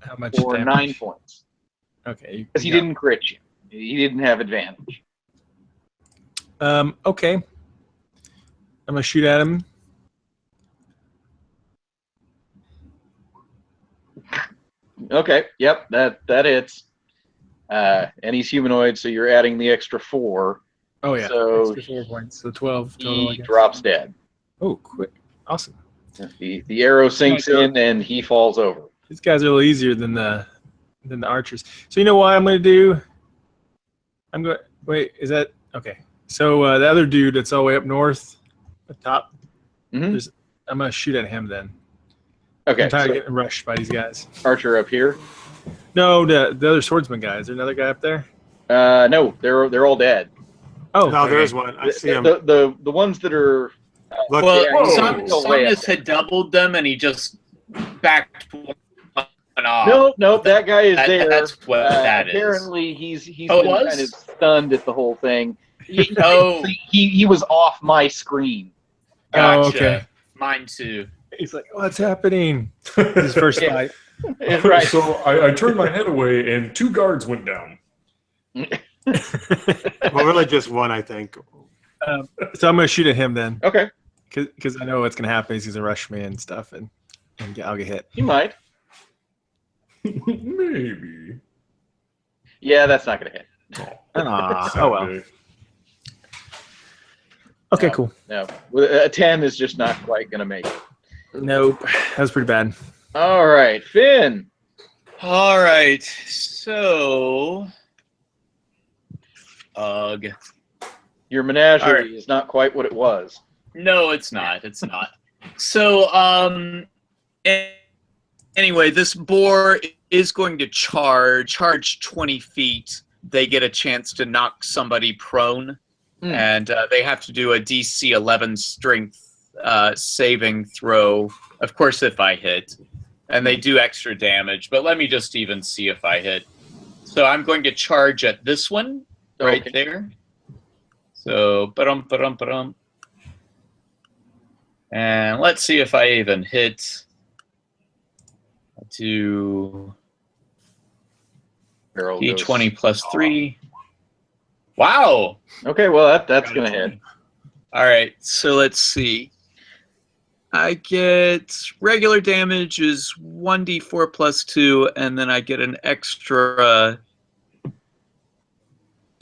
How much for damage? 9 points Okay. because he didn't crit you. He didn't have advantage. Okay. I'm gonna shoot at him. Okay, yep, that hits. And he's humanoid, so you're adding the extra 4. Oh yeah. So extra 4 points. So 12 total. I he guess. drops dead. Oh, quick! Awesome. The arrow sinks in and he falls over. These guys are a little easier than the archers. So you know what I'm gonna do? I'm going. Wait, is that okay? So the other dude that's all the way up north, the top. Mhm. I'm gonna shoot at him then. Okay, I'm tired so of getting rushed by these guys. Archer up here. No, the other swordsman guy. Is there another guy up there? No, they're all dead. Oh, No, okay. there's one. I see him. The ones that are Look, Well, yeah, Somnus had doubled them, and he just backed one off. no, that guy is there. That's what that is. Apparently, he's Oh, it been was? kind of stunned at the whole thing. Oh. He was off my screen. Gotcha. Oh, okay. Mine too. He's like, what's happening? His first Yeah. fight. Right. So I turned my head away, and 2 guards went down. well, really just one, I think. So I'm gonna shoot at him then, Okay, because I know what's gonna happen. He's gonna rush me and stuff, and I'll get hit. you might. Maybe. Yeah, that's not gonna hit. Oh well. Okay, No. cool. No, a 10 is just not quite gonna make it. Nope, that was pretty bad. All right, Finn. All right. So, ugh. Your menagerie All right. is not quite what it was. No, it's not. It's not. So, anyway, this boar is going to charge 20 feet. They get a chance to knock somebody prone, and they have to do a DC 11 strength saving throw. Of course, if I hit, and they do extra damage. But let me just even see if I hit. So I'm going to charge at this one right Okay. there. So, ba-dum. And let's see if I even hit. Do Barrel D20 goes- plus 3. Wow. Okay, well that's gonna hit. All right, so let's see. I get regular damage is 1d4 plus 2, and then I get an extra.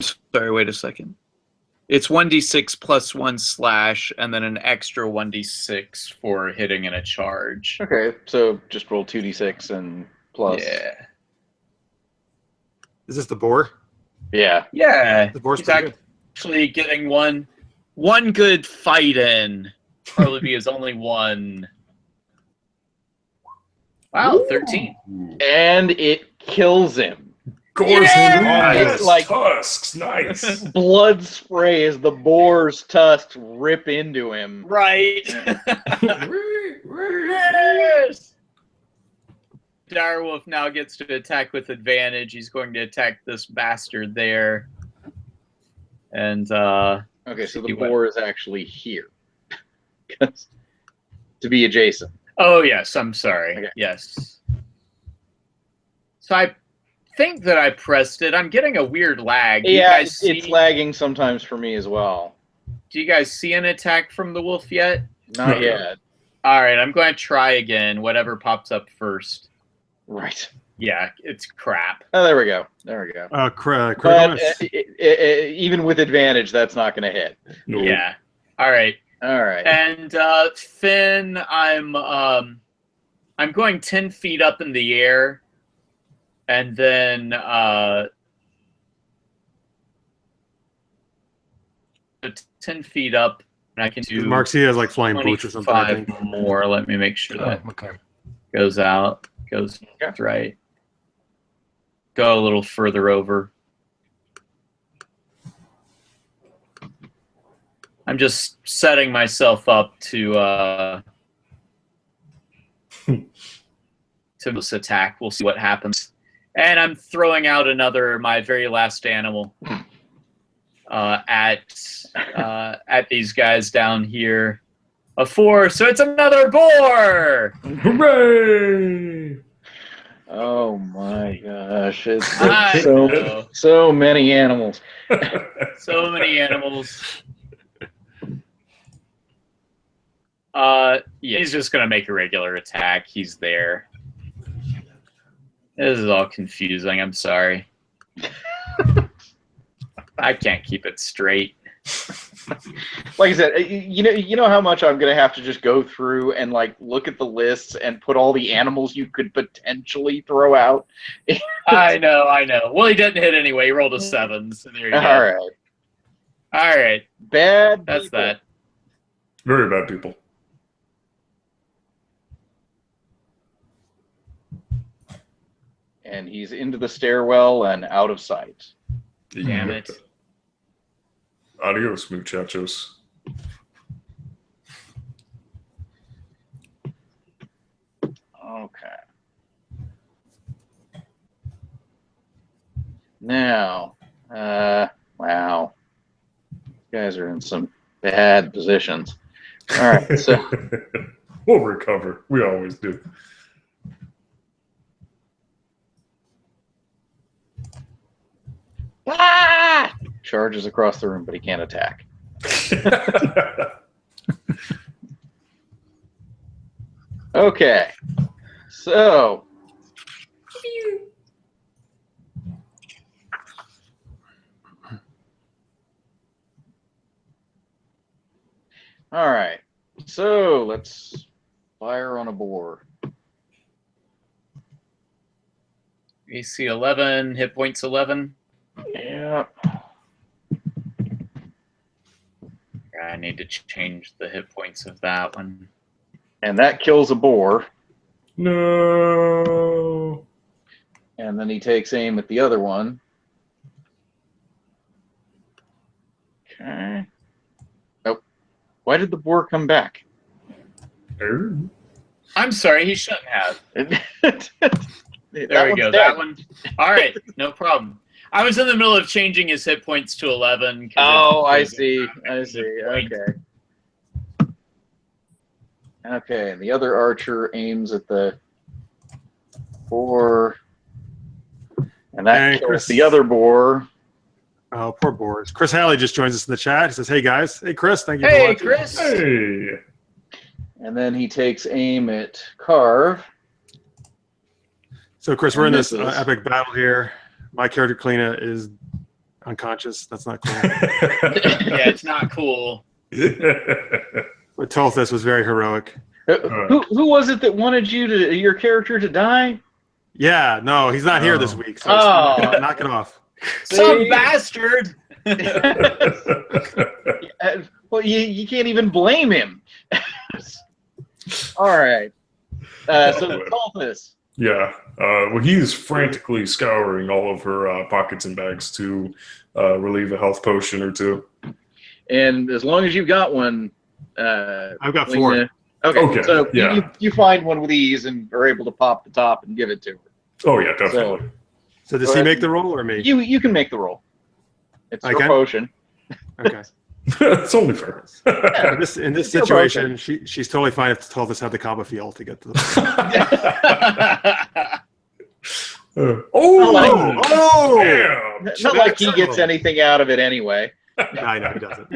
Sorry, wait a second. It's 1d6 plus 1 slash, and then an extra 1d6 for hitting in a charge. Okay, so just roll 2d6 and plus. Yeah. Is this the boar? Yeah. Yeah. The boar's He's pretty good. actually getting one good fight in. Probably be his only one. Wow, 13. And it kills him. Gores him in It's his like- tusks. Nice. Blood spray as the boar's tusks rip into him. Right. Yes! Direwolf now gets to attack with advantage. He's going to attack this bastard there. And Okay, so the boar is actually here. To be adjacent. oh yes, I'm sorry. Okay. Yes. So I think that I pressed it. I'm getting a weird lag. Do you Yeah, guys see, it's lagging sometimes for me as well. do you guys see an attack from the wolf yet? Not No. yet. All right, I'm going to try again. Whatever pops up first. Right. Yeah, it's crap. Oh, there we go. There we go. Critical But miss. even with advantage, that's not going to hit. No. Yeah. All right. All right. And Finn, I'm going 10 feet up in the air, and then 10 feet up, and I can do Marcy has like flying boots or something, I 25 think. more. Let me make sure that okay. goes out, goes right. Go a little further over. I'm just setting myself up to this attack. We'll see what happens. And I'm throwing out my very last animal at these guys down here. A 4, so it's another boar. Hooray! Oh my gosh! It's I know. so many animals. So many animals. Yeah, he's just gonna make a regular attack. He's there. This is all confusing. I'm sorry. I can't keep it straight. Like I said, you know how much I'm gonna have to just go through and like look at the lists and put all the animals you could potentially throw out. I know. Well, he didn't hit anyway. He rolled a 7, so there you go. All right, All right. bad. That's people. that. Very bad people. And he's into the stairwell and out of sight. Damn it. Adios, muchachos. Okay. Now, wow, you guys are in some bad positions. All right, so We'll recover. We always do. charges across the room, but he can't attack. Okay, so all right, so let's fire on a boar. AC 11, hit points 11. Yeah. I need to change the hit points of that one. And that kills a boar. No. And then he takes aim at the other one. Okay. Nope. Why did the boar come back? I'm sorry, he shouldn't have. There There we go. That one. All right, no problem. I was in the middle of changing his hit points to 11. Oh, I see. I see. Okay. Okay, and the other archer aims at the boar. And that Hey, kills Chris. the other boar. Oh, poor Boris. Chris Halley just joins us in the chat. He says, "Hey guys, hey Chris, thank you." for Hey, watching. Chris. Hey. And then he takes aim at Carv. So Chris, we're in this Misses. epic battle here. My character Kalyna is unconscious. That's not cool. Yeah, it's not cool. But Tulthus was very heroic. Who was it that wanted your character to die? Yeah, no, he's not here this Oh. week. So Oh. knock it off. Some See? bastard. Well, you can't even blame him. All right. So Tulthus. Yeah. Well, he's frantically scouring all of her pockets and bags to relieve a health potion or two. And as long as you've got one, I've got Kalyna- 4. Okay, so yeah. you find one with these and are able to pop the top and give it to her. Oh, yeah, definitely. So does Go he ahead make the and- roll or me? You can make the roll. It's I your can? potion. Okay. It's only fair. In this It's your situation, she's totally fine if Tulthus had the Kaba field to get to the. Oh, Damn! Not like he gets anything out of it anyway. I know he doesn't.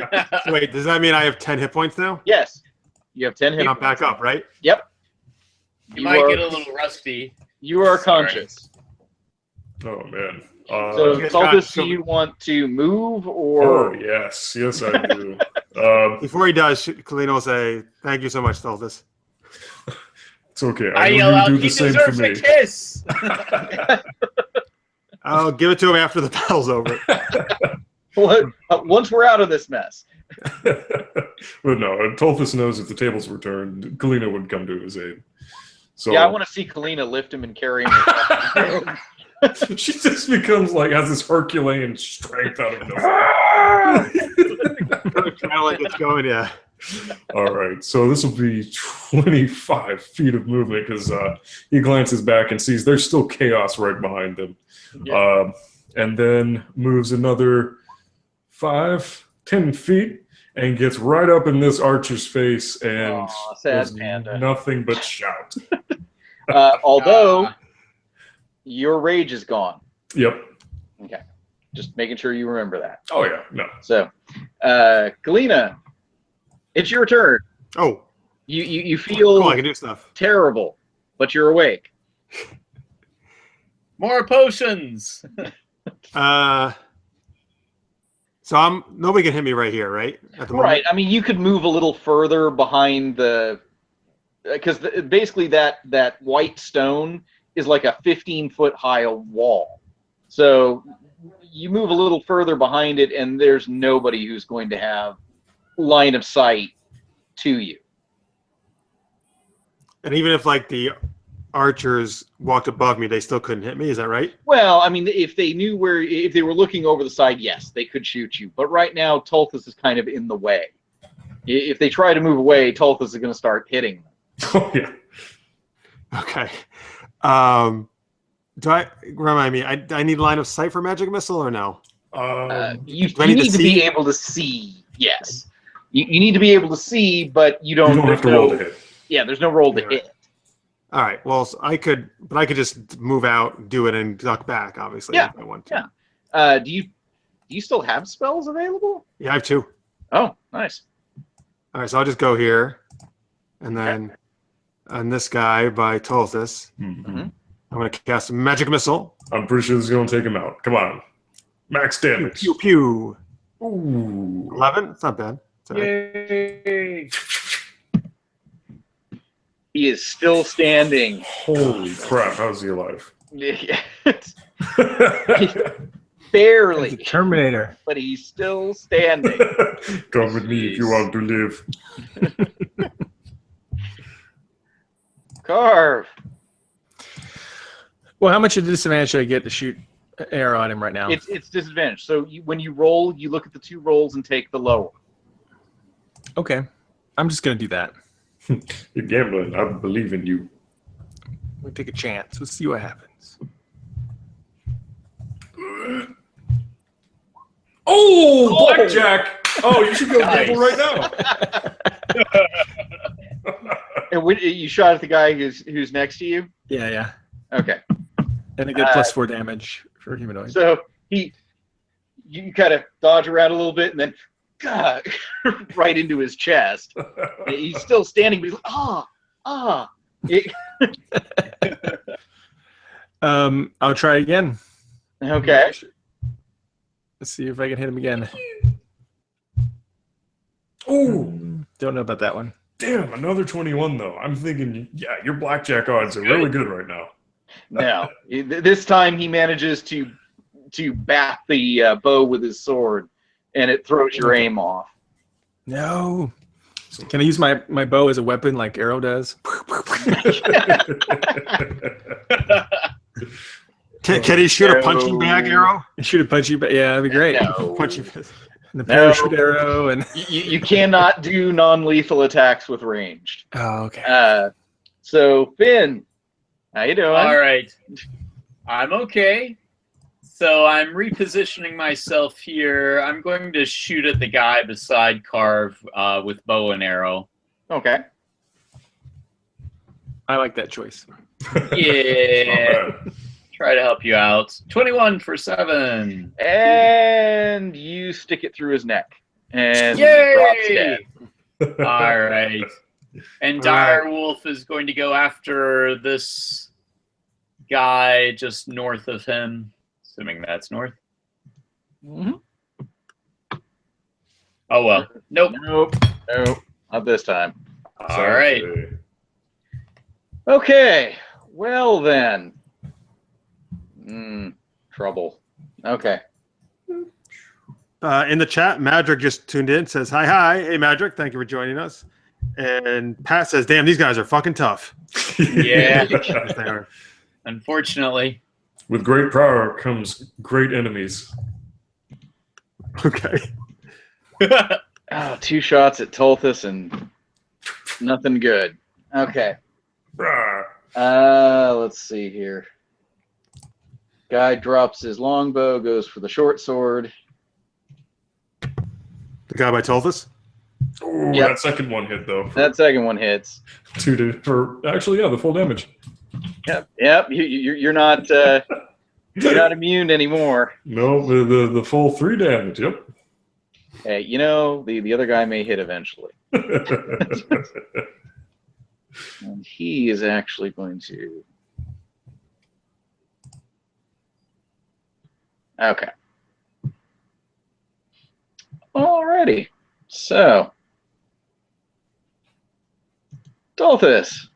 So wait, does that mean I have 10 hit points now? Yes, you have 10 hit And I'm points. back up, right? Yep. You might get a little rusty. You are Sorry. conscious. Oh, man. So, yes, Tulthus, God, do you want to move or? Oh, yes. Yes, I do. Before he does, Kalyna will say, "Thank you so much, Tulthus." It's okay. I I yell know out, you he do the same for deserves me. a kiss! I'll give it to him after the battle's over. Once we're out of this mess. But no, Tulthus knows if the tables were turned, Kalyna would come to his aid. So Yeah, I want to see Kalyna lift him and carry him. she just becomes like has this Herculean strength out of nowhere. Adrenaline gets going, yeah. All right, so this will be 25 feet of movement because he glances back and sees there's still chaos right behind him, Yeah. and then moves another 10 feet and gets right up in this archer's face and Aw, sad does panda. nothing but shout. Although your rage is gone. Yep. Okay. Just making sure you remember that. Oh yeah. No. So, Kalyna, it's your turn. Oh, You feel cool, I can do stuff. terrible, but you're awake. More potions! So nobody can hit me right here, right? At the moment? Right. I mean, you could move a little further behind the, because basically that white stone is like a 15-foot high wall. So you move a little further behind it, and there's nobody who's going to have line of sight to you. And even if like the archers walked above me, they still couldn't hit me. Is that right? Well, I mean, if they knew where, if they were looking over the side, yes, they could shoot you. But right now, Tulthus is kind of in the way. If they try to move away, Tulthus is going to start hitting them. Oh yeah. Okay. Do I remind me? I need line of sight for magic missile or no? You do I need to need to see? be able to see. Yes, you need to be able to see, but you You don't. don't have to roll to hit. Yeah, there's no roll to Yeah. hit. All right. Well, so I could just move out, do it, and duck back. Obviously, Yeah, if I want to. yeah. Do you still have spells available? Yeah, I have 2. Oh, nice. All right, so I'll just go here, and then on this guy by Tulthus, Mhm. I'm going to cast a magic missile. I'm pretty sure this is going to take him out. Come on. Max Pew, damage. pew, pew. Ooh. 11? It's not bad. It's all right. Yay! He is still standing. Holy crap, how's he alive? Barely, Terminator. but he's still standing. Come with me if you want to live. Carv. Well, how much of disadvantage should I get to shoot an arrow at him right now? It's disadvantage. So when you roll, you look at the 2 rolls and take the lower. Okay. I'm just going to do that. You're gambling. I believe in you. We'll take a chance. Let's see what happens. Oh, blackjack! Oh, you should go Nice. gamble right now. And when you shot at the guy who's next to you. Yeah. Okay. And I get +4 damage for humanoid. So you kind of dodge around a little bit, and then right into his chest. He's still standing, but he's like, I'll try again. Okay. Let's see if I can hit him again. Oh, Don't know about that one. damn, another 21 though. I'm thinking, yeah, your blackjack odds are really good right now. No. This time he manages to bat the bow with his sword, and it throws your aim off. No. Can I use my bow as a weapon like Arrow does? Can he shoot a punching bag arrow? Shoot a punching bag. Yeah, that'd be great. No. Punching bag. And the parachute arrow and. You cannot do non-lethal attacks with ranged. Oh, okay. So Finn, how you doing? All right. I'm okay. So I'm repositioning myself here. I'm going to shoot at the guy beside Carv with bow and arrow. Okay. I like that choice. Yeah. Try to help you out. 21 for 7. And you stick it through his neck. And Yay! drops dead. All right. And Dire Wolf is going to go after this guy just north of him. Assuming that's north. Mm-hmm. Oh, well. Nope. Nope. Not this time. All right. Okay. Well, then. Trouble. Okay. In the chat, Madrick just tuned in, says, hi. Hey, Madrick, thank you for joining us. And Pat says, damn, these guys are fucking tough. Yeah. Yes, they are. Unfortunately. With great power comes great enemies. Okay. 2 shots at Tulthus and nothing good. Okay. Let's see here. Guy drops his longbow, goes for the short sword. The guy by Tulthus? Ooh, Yep. that second one hit though. That second one hits. The full damage. Yep. You're not you're not immune anymore. No, the full 3 damage. Yep. Hey, the other guy may hit eventually, and he is actually going to. Okay. Alrighty. So, Tulthus.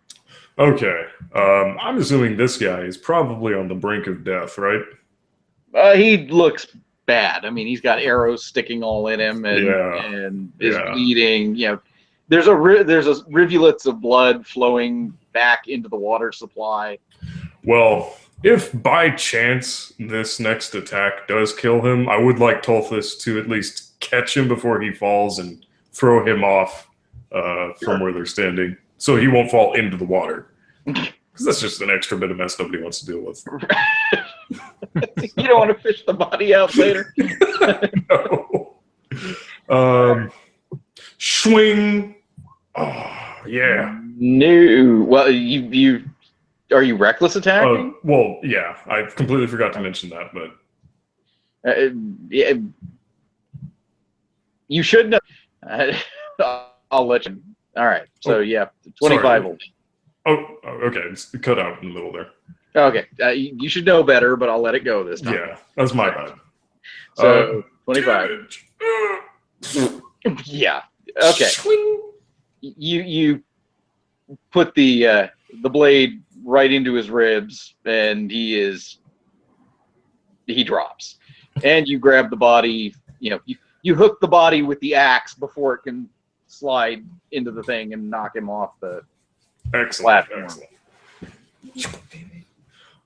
Okay. I'm assuming this guy is probably on the brink of death, right? He looks bad. I mean, he's got arrows sticking all in him, and is bleeding. There's rivulets of blood flowing back into the water supply. Well, if by chance this next attack does kill him, I would like Tulthus to at least catch him before he falls and throw him off from where they're standing, so he won't fall into the water. Because that's just an extra bit of mess nobody wants to deal with. You don't want to fish the body out later. No. Swing. Oh, yeah. No. Well, you are you reckless attacking? Well, yeah. I completely forgot to mention that, but Yeah, you should know. I'll let you. All right. So yeah, 25 sorry. Okay. It's cut out in the middle there. Okay. You should know better, but I'll let it go this time. Yeah, that's my bad. So 25. Damage. Yeah. Okay. You put the blade right into his ribs, and he drops. And you grab the body. You hook the body with the axe before it can slide into the thing and knock him off the platform. Excellent.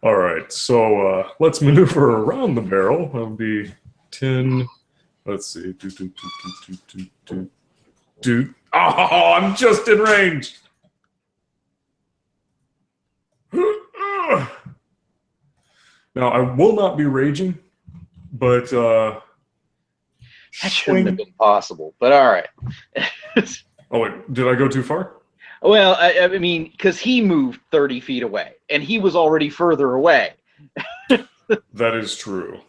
All right, so let's maneuver around the barrel. That'll be 10. Let's see. Oh, I'm just in range. Now, I will not be raging, but that shouldn't have been possible, but all right. Oh, wait, did I go too far? Well, I mean, because he moved 30 feet away, and he was already further away. That is true.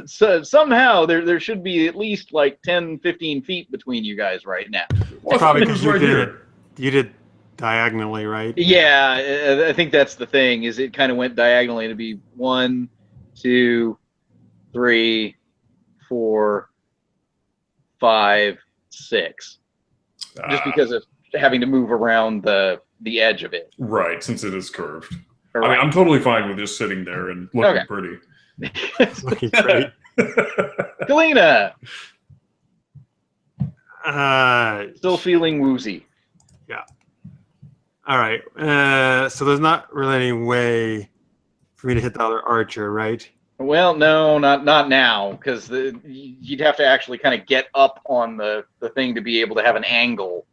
So somehow there should be at least like 10, 15 feet between you guys right now. Well, Probably it was because right you did diagonally, right? Yeah, I think that's the thing, is it kind of went diagonally to be 1, 2, 3, 4, 5, 6. Just because of having to move around the edge of it. Right, since it is curved. Right. I mean, I'm totally fine with just sitting there and looking pretty. Looking great. Kalyna! Still feeling woozy. All right. So there's not really any way for me to hit the other archer, right? Well, no, not now, because you'd have to actually kind of get up on the thing to be able to have an angle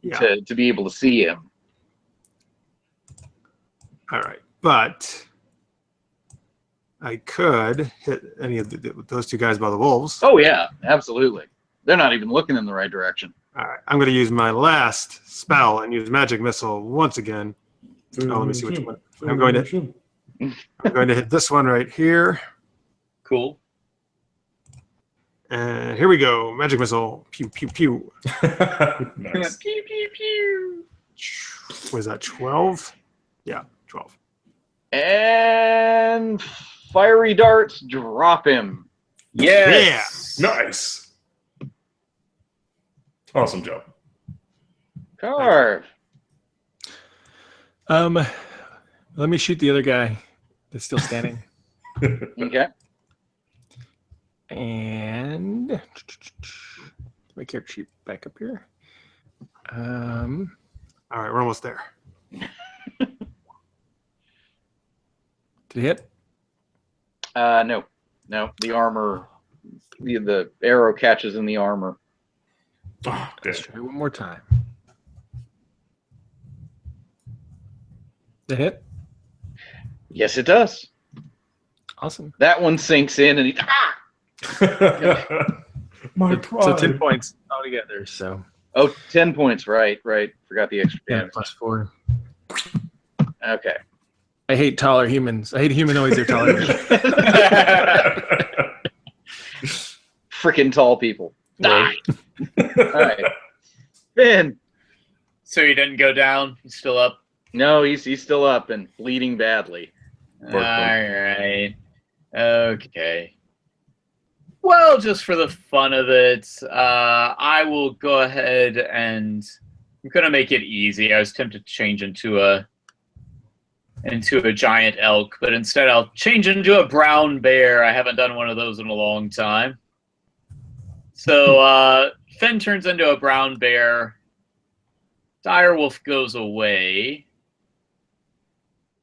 to be able to see him. All right, but I could hit any of those two guys by the wolves. Oh yeah, absolutely. They're not even looking in the right direction. All right, I'm going to use my last spell and use magic missile once again. Oh, let me see which one. I'm going to hit this one right here. Cool. And here we go. Magic missile. Pew pew pew. Nice. Pew pew pew. What is that? 12? Yeah, 12. And fiery darts drop him. Yes. Nice. Awesome job. Carv. Let me shoot the other guy that's still standing. Okay. And my character sheet back up here. All right, we're almost there. Did it hit? No. The armor, the arrow catches in the armor. Oh, Let's try one more time. Did it hit? Yes, it does. Awesome. That one sinks in, and he. My So pride. 10 points altogether. So 10 points. Right. Forgot the extra yeah, damage. +4. Okay. I hate taller humans. I hate humanoids that are taller than me. Freaking tall people. Die. All right. Finn. So he didn't go down. He's still up. No, he's still up and bleeding badly. All right. Okay. Well, just for the fun of it, I will go ahead and I'm gonna make it easy. I was tempted to change into a giant elk, but instead I'll change into a brown bear. I haven't done one of those in a long time. So Finn turns into a brown bear. Direwolf goes away.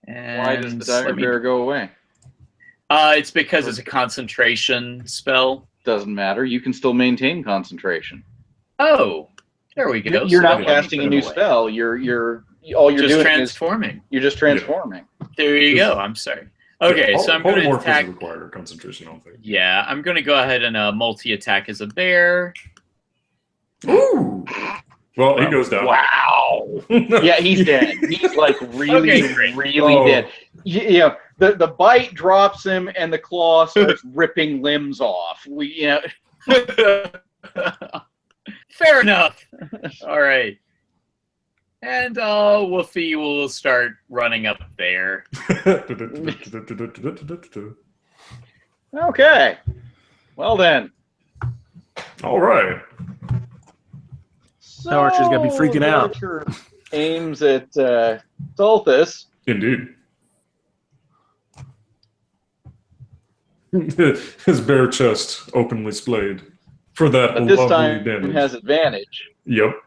And Why does the dire bear go away? It's because it's a concentration spell. Doesn't matter. You can still maintain concentration. Oh, there we go. You're So not that casting a went new away. spell. You're all you're Just doing transforming. is you're just transforming. There you go. I'm sorry. Okay, so I'm going to Polymorph attack. doesn't require concentration, I don't think. Yeah, I'm going to go ahead and multi-attack as a bear. Ooh. Well, he goes down. Wow. Yeah, he's dead. He's like really, Okay, great. really dead. Yeah, the bite drops him, and the claw starts ripping limbs off. Fair enough. All right. And Woofy will start running up there. Okay. Well then. All right. So, That archer's gonna be freaking the out. archer aims at Tulthus. Indeed. His bare chest openly splayed for that But this lovely time damage. has advantage. Yep.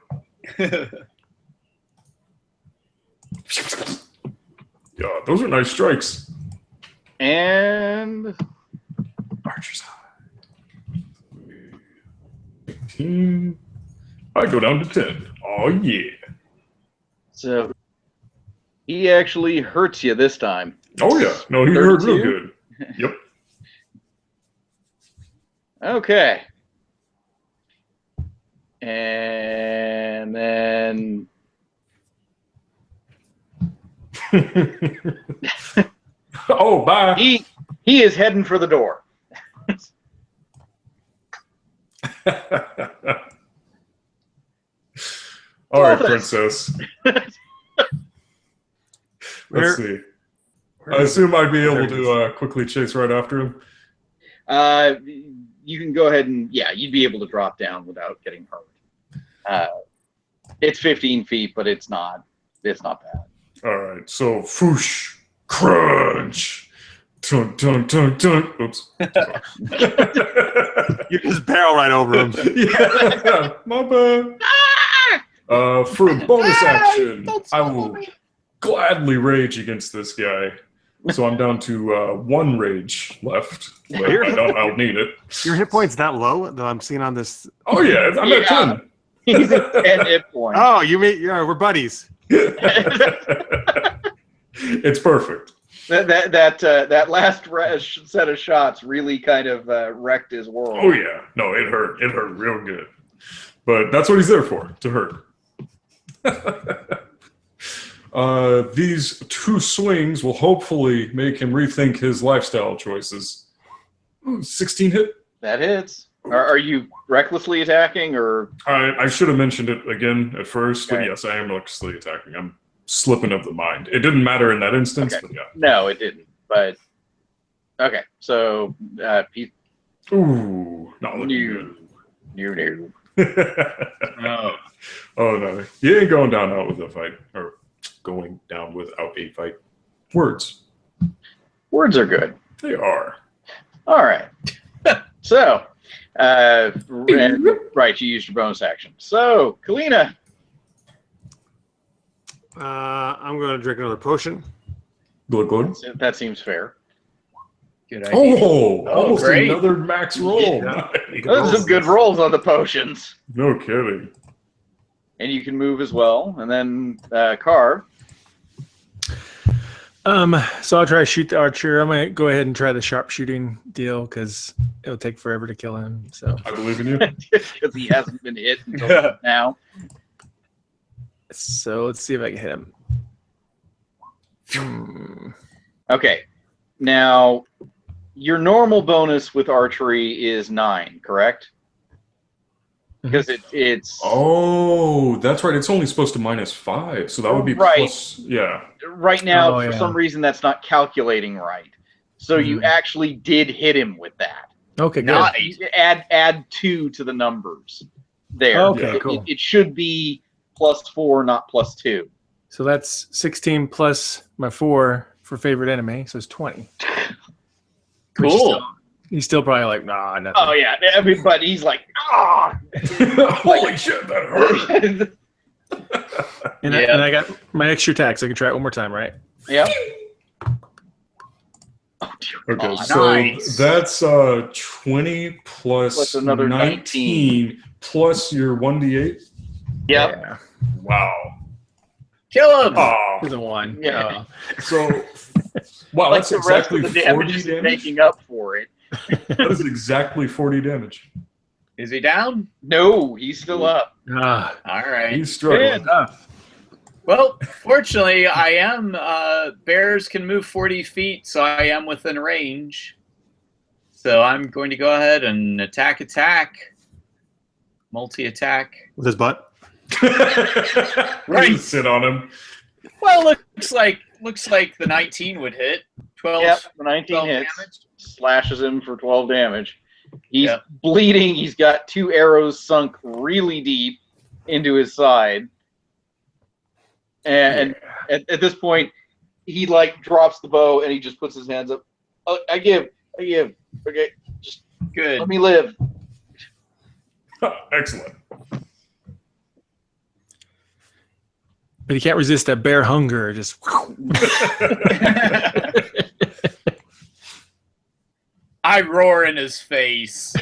Yeah, those are nice strikes. And Archer's high. 18. I go down to 10. Oh, yeah. so he actually hurts you this time. Oh, yeah. No, he hurt real 32? good. Yep. Okay. And then Oh, bye. he is heading for the door. All right, Tulthus. princess. Let's see. I assume I'd be able to quickly chase right after him. You can go ahead and you'd be able to drop down without getting hurt. It's 15 feet, but it's not bad. All right, so foosh, crunch, Dun, dun, dun, dun. Oops. You just barrel right over him. Yeah, my bad. For a bonus action, I will gladly rage against this guy. So I'm down to 1 rage left. But I'll need it. Your hit points that low that I'm seeing on this? Oh yeah, I'm at 10. He's at 10 hit points. Oh, we're buddies. It's perfect. That last set of shots really kind of wrecked his world. Oh yeah, no, it hurt. It hurt real good. But that's what he's there for, to hurt. These 2 swings will hopefully make him rethink his lifestyle choices. Ooh, 16 hit. That hits. Are you recklessly attacking, or? I should have mentioned it again at first, but Okay. yes, I am recklessly attacking. I'm slipping of the mind. It didn't matter in that instance, Okay. but yeah. No, it didn't. But okay, so Ooh, not looking you good. Oh. Oh no, you ain't going down out with a fight, or going down without a fight. Words, Words are good. they are. All right. So, right, you used your bonus action. So, Kalyna. I'm going to drink another potion. Good, good. That seems fair. Good idea. Oh, almost great. another max roll. Yeah. Nice. Those are some good rolls on the potions. No kidding. And you can move as well. And then Carv. So I'll try to shoot the archer. I'm gonna go ahead and try the sharpshooting deal because it'll take forever to kill him. So I believe in you. Because he hasn't been hit until now. let's see if I can hit him. Okay. Now, your normal bonus with archery is 9, correct? Because it's Oh, that's right. It's only supposed to -5, so that would be Right. plus. Yeah. right now, Oh, for yeah. some reason, that's not calculating right. So you actually did hit him with that. Okay, good. Nice. Add 2 to the numbers there. Okay, It- cool. It should be +4, not +2. So that's 16 plus my 4 for favorite enemy, so it's 20. Which is Cool. He's still probably like, nah, nothing. Oh yeah, everybody. He's like, ah. Holy shit, that hurt. And, Yeah. and I got my extra attack, so I can try it one more time, right? Yep. Okay, Aw, so nice. that's 20 plus Plus another 19 plus your 1d8. Yep. Yeah. Wow. Kill him. Oh, It's a 1. Yeah. so wow, Like that's the rest exactly of the damage 40 is damage. making up for it. That is exactly 40 damage. Is he down? No, he's still up. Ah, All right. He's struggling. tough. Well, fortunately, I am. Bears can move 40 feet, so I am within range. So I'm going to go ahead and attack. Multi-attack. With his butt. Right. Just sit on him. Well, looks like the 19 would hit. 12. Yep, the 19 12 hits. damage. Slashes him for 12 damage. He's Yep. bleeding. He's got 2 arrows sunk really deep into his side. And at this point, he like drops the bow and he just puts his hands up. Oh, I give. Okay, just Good. let me live. Excellent. But he can't resist that bear hunger. Just I roar in his face.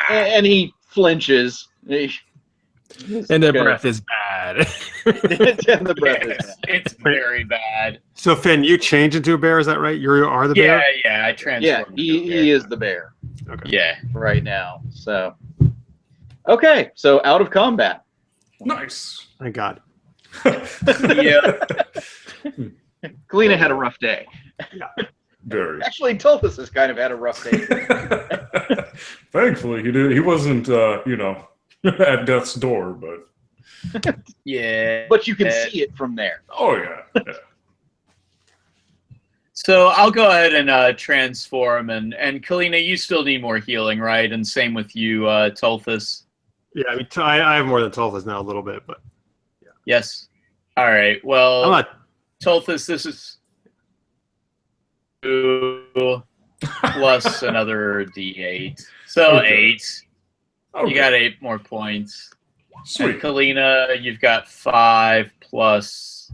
And he flinches. and the breath is bad. And the breath is Yes, it's very bad. So, Finn, you change into a bear, is that right? You are the bear? Yeah, I transformed. Yeah, into a he bear. is the bear Okay. Yeah. right now. So, okay, so out of combat. Nice. Thank God. Yeah. Kalyna had a rough day. Very. Actually, Tulthus has kind of had a rough day. Thankfully, he wasn't, at death's door, but Yeah. But you can see it from there. oh yeah. So I'll go ahead and transform, and Kalyna, you still need more healing, right? And same with you, Tulthus. Yeah, I mean, I have more than Tulthus now a little bit, but Yes. All right. Well, I'm not. Tulthus, this is plus another D8. So Okay. 8. Okay. You got 8 more points. Sweet. And Kalyna, you've got 5 plus.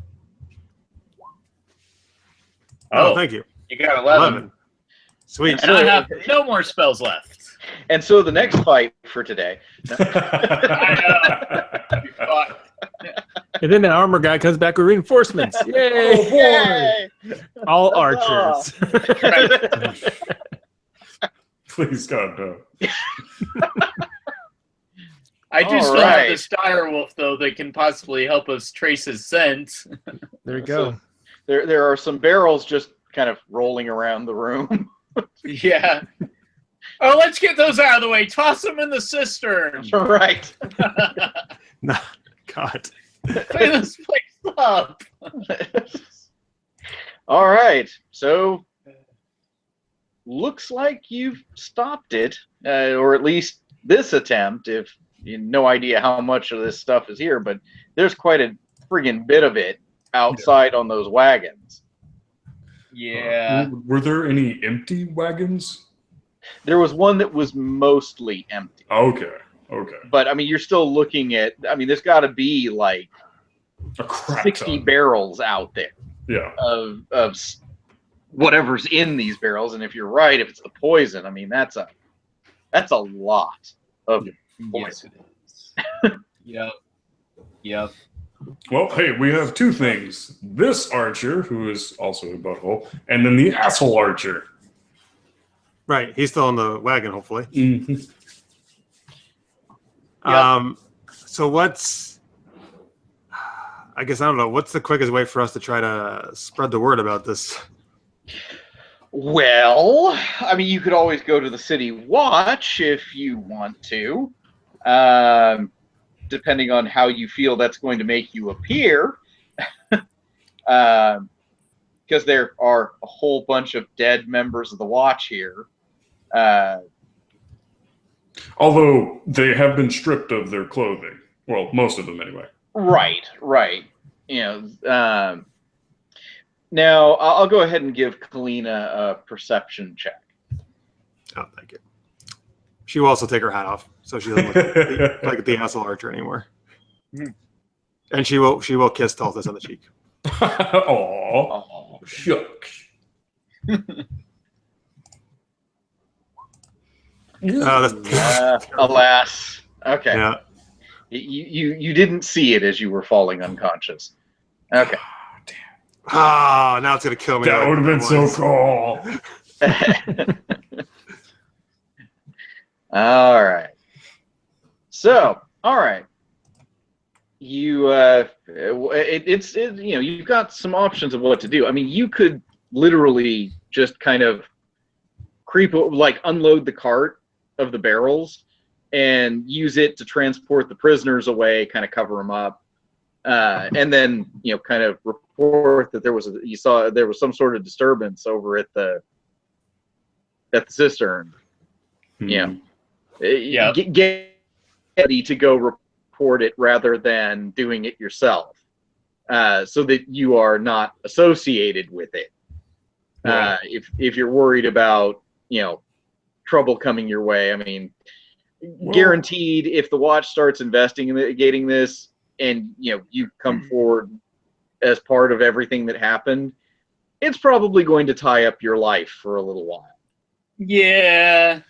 Oh, thank you. You got 11. Sweet. And I have no more spells left. And so the next fight for today. And then the armor guy comes back with reinforcements. Yay! Oh, boy. All archers. Please, God, no. I do All still have right. this dire wolf, though, that can possibly help us trace his scent. There you go. So there are some barrels just kind of rolling around the room. Yeah. Oh, let's get those out of the way. Toss them in the cistern. Right. No, God. Clean this place up. All right. So looks like you've stopped it, or at least this attempt. If you no idea how much of this stuff is here, but there's quite a friggin' bit of it outside on those wagons. Yeah. Were there any empty wagons? There was one that was mostly empty. Okay. Okay. But I mean, you're still looking at. I mean, there's got to be like A crap 60 ton. barrels out there Yeah. of whatever's in these barrels. And if you're right, if it's the poison, I mean, that's a lot of Yes, poison. it is. Yep. Well, hey, we have two things. This archer, who is also a butthole, and then the asshole archer. Right. He's still in the wagon, hopefully. Mm-hmm. So what's, I guess, I don't know, what's the quickest way for us to try to spread the word about this? Well, I mean, you could always go to the city watch if you want to, depending on how you feel that's going to make you appear. Because there are a whole bunch of dead members of the watch here. Although they have been stripped of their clothing. Well, most of them anyway. Right. You know, now I'll go ahead and give Kalyna a perception check. Oh, thank you. She will also take her hat off, so she doesn't look like the asshole archer anymore. And she will kiss Tulthus on the cheek. Aww. Oh. Shucks. Alas. Okay. Yeah. You didn't see it as you were falling unconscious. Okay. Oh, now it's gonna kill me. That would have been so cool. All right. So, all right. You, it's you know, you've got some options of what to do. I mean, you could literally just kind of unload the cart of the barrels and use it to transport the prisoners away, kind of cover them up, and then kind of report that there was some sort of disturbance over at the cistern. Yeah. Get ready to go report it rather than doing it yourself, so that you are not associated with it. Right. If you're worried about trouble coming your way, I mean, guaranteed if the watch starts investigating this and you come forward as part of everything that happened, it's probably going to tie up your life for a little while. Yeah.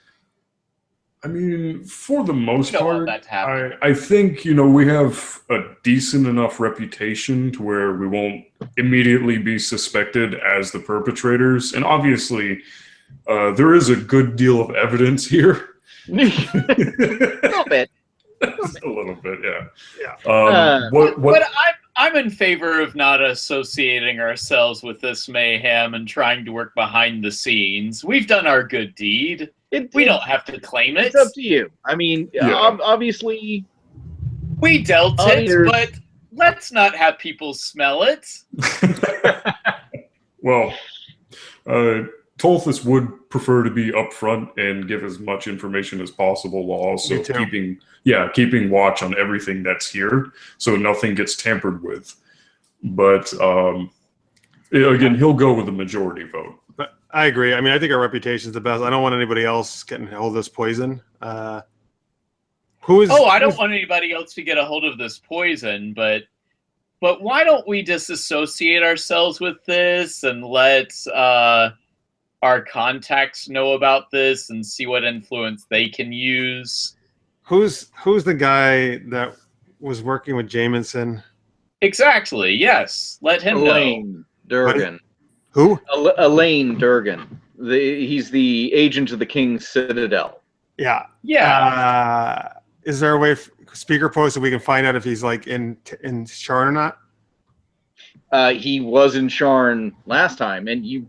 I mean, for the most Don't want part, that to happen. I think, we have a decent enough reputation to where we won't immediately be suspected as the perpetrators. And obviously, there is a good deal of evidence here. A little bit. A little bit, yeah. Yeah. But I'm in favor of not associating ourselves with this mayhem and trying to work behind the scenes. We've done our good deed. We don't have to claim it. It's up to you. I mean, obviously, We dealt it, but let's not have people smell it. Well, Tulthus would prefer to be upfront and give as much information as possible, while also Me too. keeping watch on everything that's here, so nothing gets tampered with. But again, he'll go with the majority vote. I agree. I mean, I think our reputation's the best. I don't want anybody else getting hold of this poison. Who is? Oh, I don't want anybody else to get a hold of this poison, but why don't we disassociate ourselves with this and let our contacts know about this and see what influence they can use? Who's the guy that was working with Jamison? Exactly. Yes. Let him know. Elaine Durgan. Who? Elaine Durgan. He's the agent of the King's Citadel. Yeah. Yeah. Is there a way, speaker post, so we can find out if he's like in Sharn or not? He was in Sharn last time, and you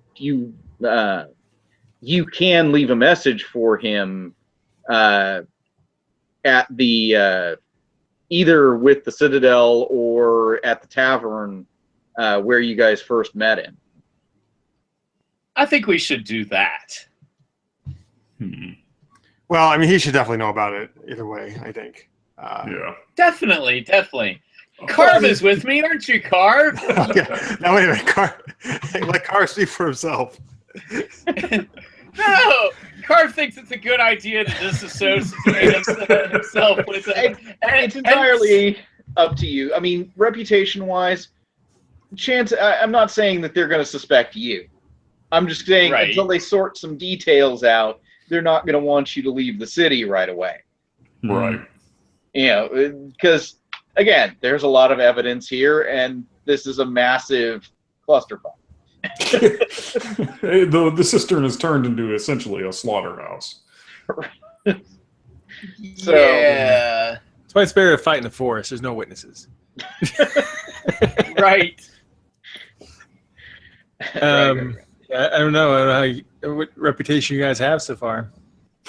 can leave a message for him at the either with the Citadel or at the tavern where you guys first met him. I think we should do that. Well, I mean, he should definitely know about it either way, I think. Yeah. Definitely. Carv is with me, aren't you, Carv? Yeah. Now, wait a minute. Let Carv speak for himself. No, Carv thinks it's a good idea to disassociate himself with it. It's entirely up to you. I mean, reputation-wise, I'm not saying that they're going to suspect you. I'm just saying until they sort some details out, they're not going to want you to leave the city right away. Right. You know, because, again, there's a lot of evidence here, and this is a massive clusterfuck. The cistern has turned into essentially a slaughterhouse. So, yeah. That's why it's better to fight in the forest. There's no witnesses. Right. I don't know what reputation you guys have so far.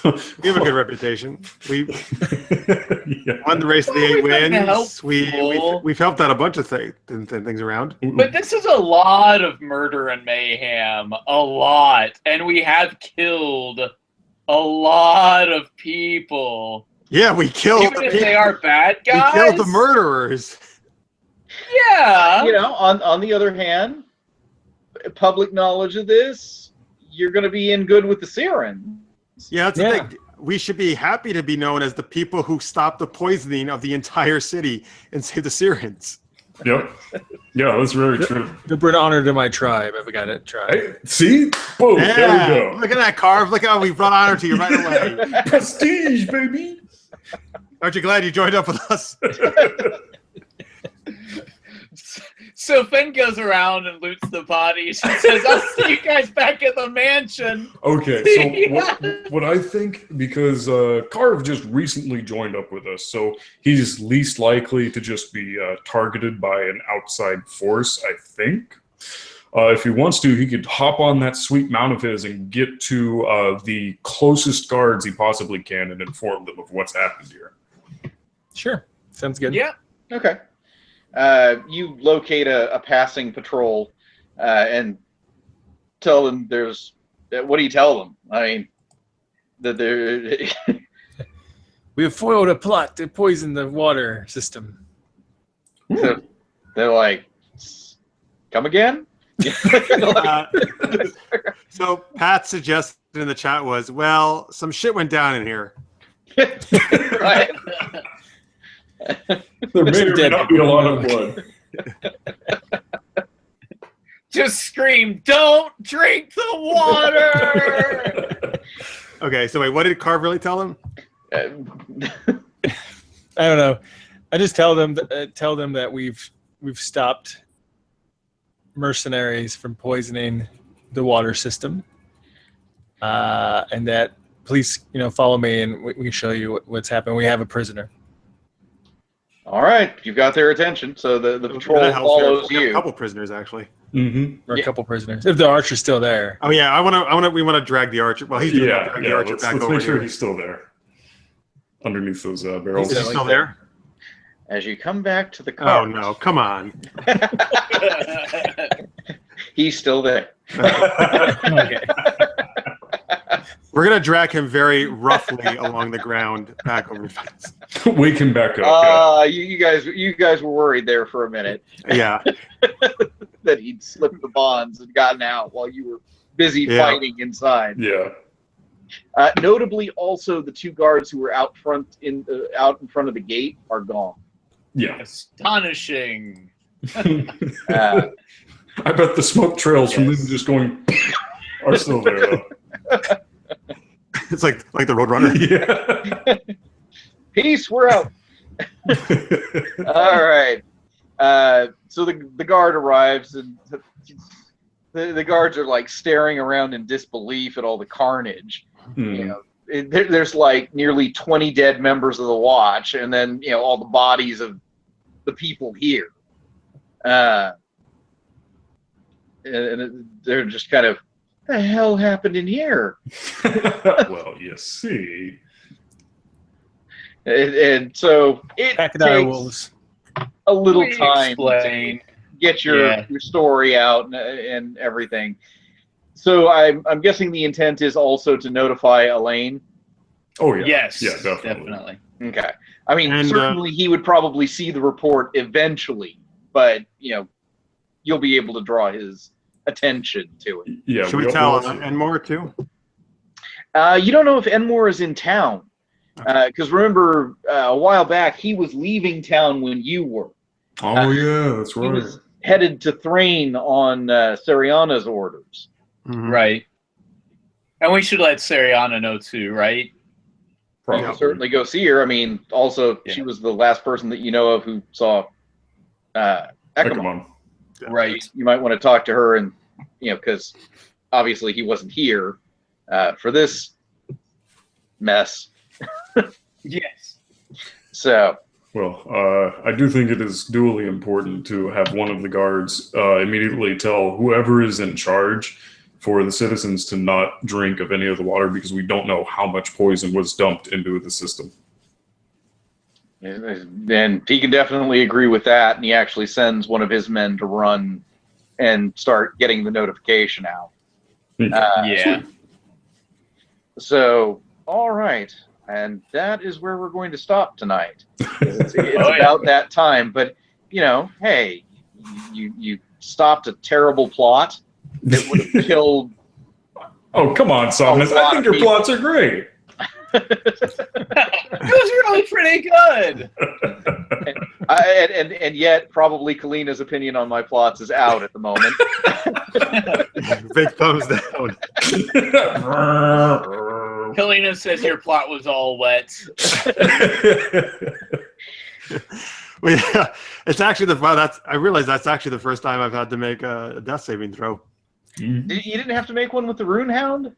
We have a good reputation. We won the race of the 8 wins. We've helped out a bunch of things around. But this is a lot of murder and mayhem. A lot. And we have killed a lot of people. Yeah, we killed Even if they are bad guys. We killed the murderers. Yeah. you know, on the other hand, public knowledge of this, you're going to be in good with the Sirens. Yeah, that's the thing. We should be happy to be known as the people who stopped the poisoning of the entire city and saved the Sirens. Yep. Yeah, that's very true. To bring honor to my tribe. I've got it. Tribe. Hey, see? Boom. Yeah, There we go. look at that, Carv. Look how we brought honor to you right away. Prestige, baby. Aren't you glad you joined up with us? So Finn goes around and loots the bodies and says, I'll see you guys back at the mansion. Okay, so what I think, because Carv just recently joined up with us, so he's least likely to just be targeted by an outside force, I think. If he wants to, he could hop on that sweet mount of his and get to the closest guards he possibly can and inform them of what's happened here. Sure. Sounds good. Yeah. Okay. You locate a passing patrol and tell them there's. What do you tell them? I mean, that they're. We have foiled a plot to poison the water system. They're like, come again? So Pat suggested in the chat was, well, some shit went down in here. Right. There may or may not be a lot of blood. Just scream, don't drink the water! Okay, so wait, what did Carv really tell him? I don't know. I just tell them that we've stopped mercenaries from poisoning the water system, and that please, follow me and we can show you what's happened. We have a prisoner. All right, you've got their attention, so the patrol follows We have a you. couple prisoners actually. Mm-hmm. Or a couple prisoners. If the archer's still there. Oh yeah, we want to drag the archer. Well, he's Yeah, drag the archer let's back make over sure here. he's still there. Underneath those barrels. Is he still there? As you come back to the car, Oh no, come on. he's still there. Okay. We're gonna drag him very roughly along the ground back over the fence. Wake him back up. You guys were worried there for a minute Yeah. that he'd slipped the bonds and gotten out while you were busy fighting inside. Yeah. Notably, also the 2 guards who were out in front of the gate are gone. Yeah. Astonishing. Uh, I bet the smoke trails from them Yes. just going are still there, though. It's like the Roadrunner. Yeah. Peace, we're out. All right. So the guard arrives, and the guards are like staring around in disbelief at all the carnage. You know, there's like nearly 20 dead members of the watch, and then all the bodies of the people here. And they're just kind of, what the hell happened in here? Well, you see. And so it Crocodile takes wolves. a little We time explain. to get your story out and everything. So I'm guessing the intent is also to notify Elaine. Oh, yeah. Yes. Yeah, definitely. Okay. I mean, And, certainly he would probably see the report eventually, but you'll be able to draw his attention to it. Yeah. Should we tell Enmore too? You don't know if Enmore is in town, because remember a while back he was leaving town when you were. Oh, yeah, that's He right. was headed to Thrain on Seriana's orders. Mhm. Right. And we should let Seriana know too, right? You can certainly go see her. I mean, also she was the last person that you know of who saw Ekamon. Right. You might want to talk to her, and because obviously he wasn't here for this mess. Yes. So. Well, I do think it is duly important to have one of the guards immediately tell whoever is in charge for the citizens to not drink of any of the water, because we don't know how much poison was dumped into the system. And he can definitely agree with that, and he actually sends one of his men to run and start getting the notification out. Yeah. So, all right. And that is where we're going to stop tonight. It's about that time. But, hey, you stopped a terrible plot that would have killed... Oh, come on, Somnus. I think your plots are great. It was really pretty good. And yet, probably Kalyna's opinion on my plots is out at the moment. Big thumbs down. Kalyna says your plot was all wet. Well, yeah, it's actually I realize that's actually the first time I've had to make a death saving throw. You didn't have to make one with the Rune Hound?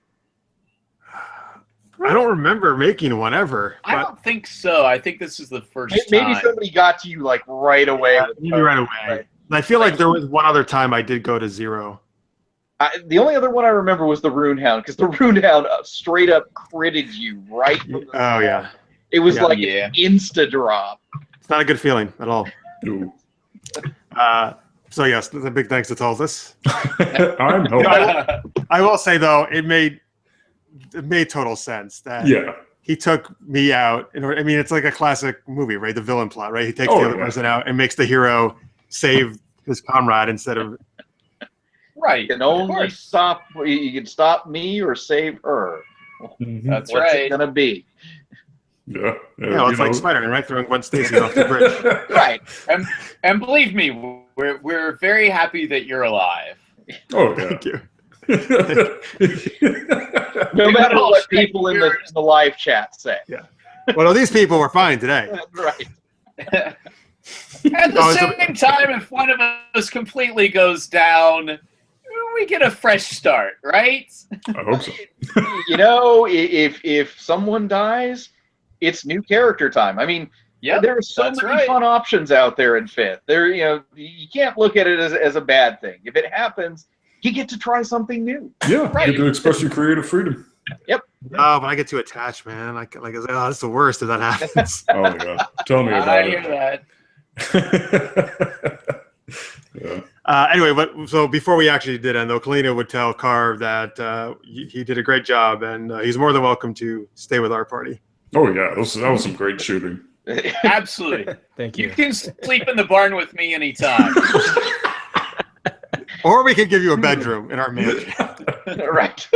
I don't remember making one ever. I don't think so. I think this is the first Maybe time. somebody got to you like right away. Maybe right away. Right. And I feel like there was one other time I did go to 0. The only other one I remember was the Rune Hound, because the Rune Hound straight up critted you right from the Oh, yeah. It was Yeah. like an insta drop. It's not a good feeling at all. Ooh. So, yes, a big thanks to Tulthus. I'm hoping. I will say, though, it made total sense that he took me out. It's like a classic movie, right? The villain plot, right? He takes the other person out and makes the hero save his comrade instead of... Right. You can only stop. You can stop me or save her. That's What's right. it gonna be? Yeah. Yeah, it's like Spider-Man, right? Throwing Gwen Stacy off the bridge. Right. And believe me, we're very happy that you're alive. Oh, yeah. Thank you. No matter what people in the live chat say. Yeah. Well, these people were fine today. Right. At the same time, if one of us completely goes down, we get a fresh start, right? I hope so. If someone dies, it's new character time. I mean, there are so many fun options out there in 5th. You can't look at it as a bad thing. If it happens, you get to try something new. Yeah, you get to express your creative freedom. Yep. Oh, but I get too attached, man. That's the worst if that happens. Oh, my God. Tell me about I it. hear that. Anyway, so before we actually did end, though, Kalyna would tell Carv that he did a great job, and he's more than welcome to stay with our party. Oh, yeah. That was some great shooting. Absolutely. Thank you. You can sleep in the barn with me anytime. Or we could give you a bedroom in our mansion. Right.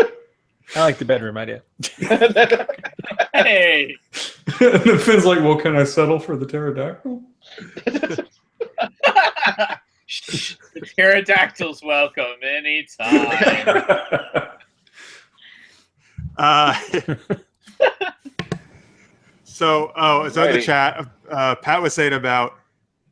I like the bedroom idea. Hey. And then Finn's like, well, can I settle for the pterodactyl? The pterodactyl's welcome anytime. So in the Righty. chat, Pat was saying about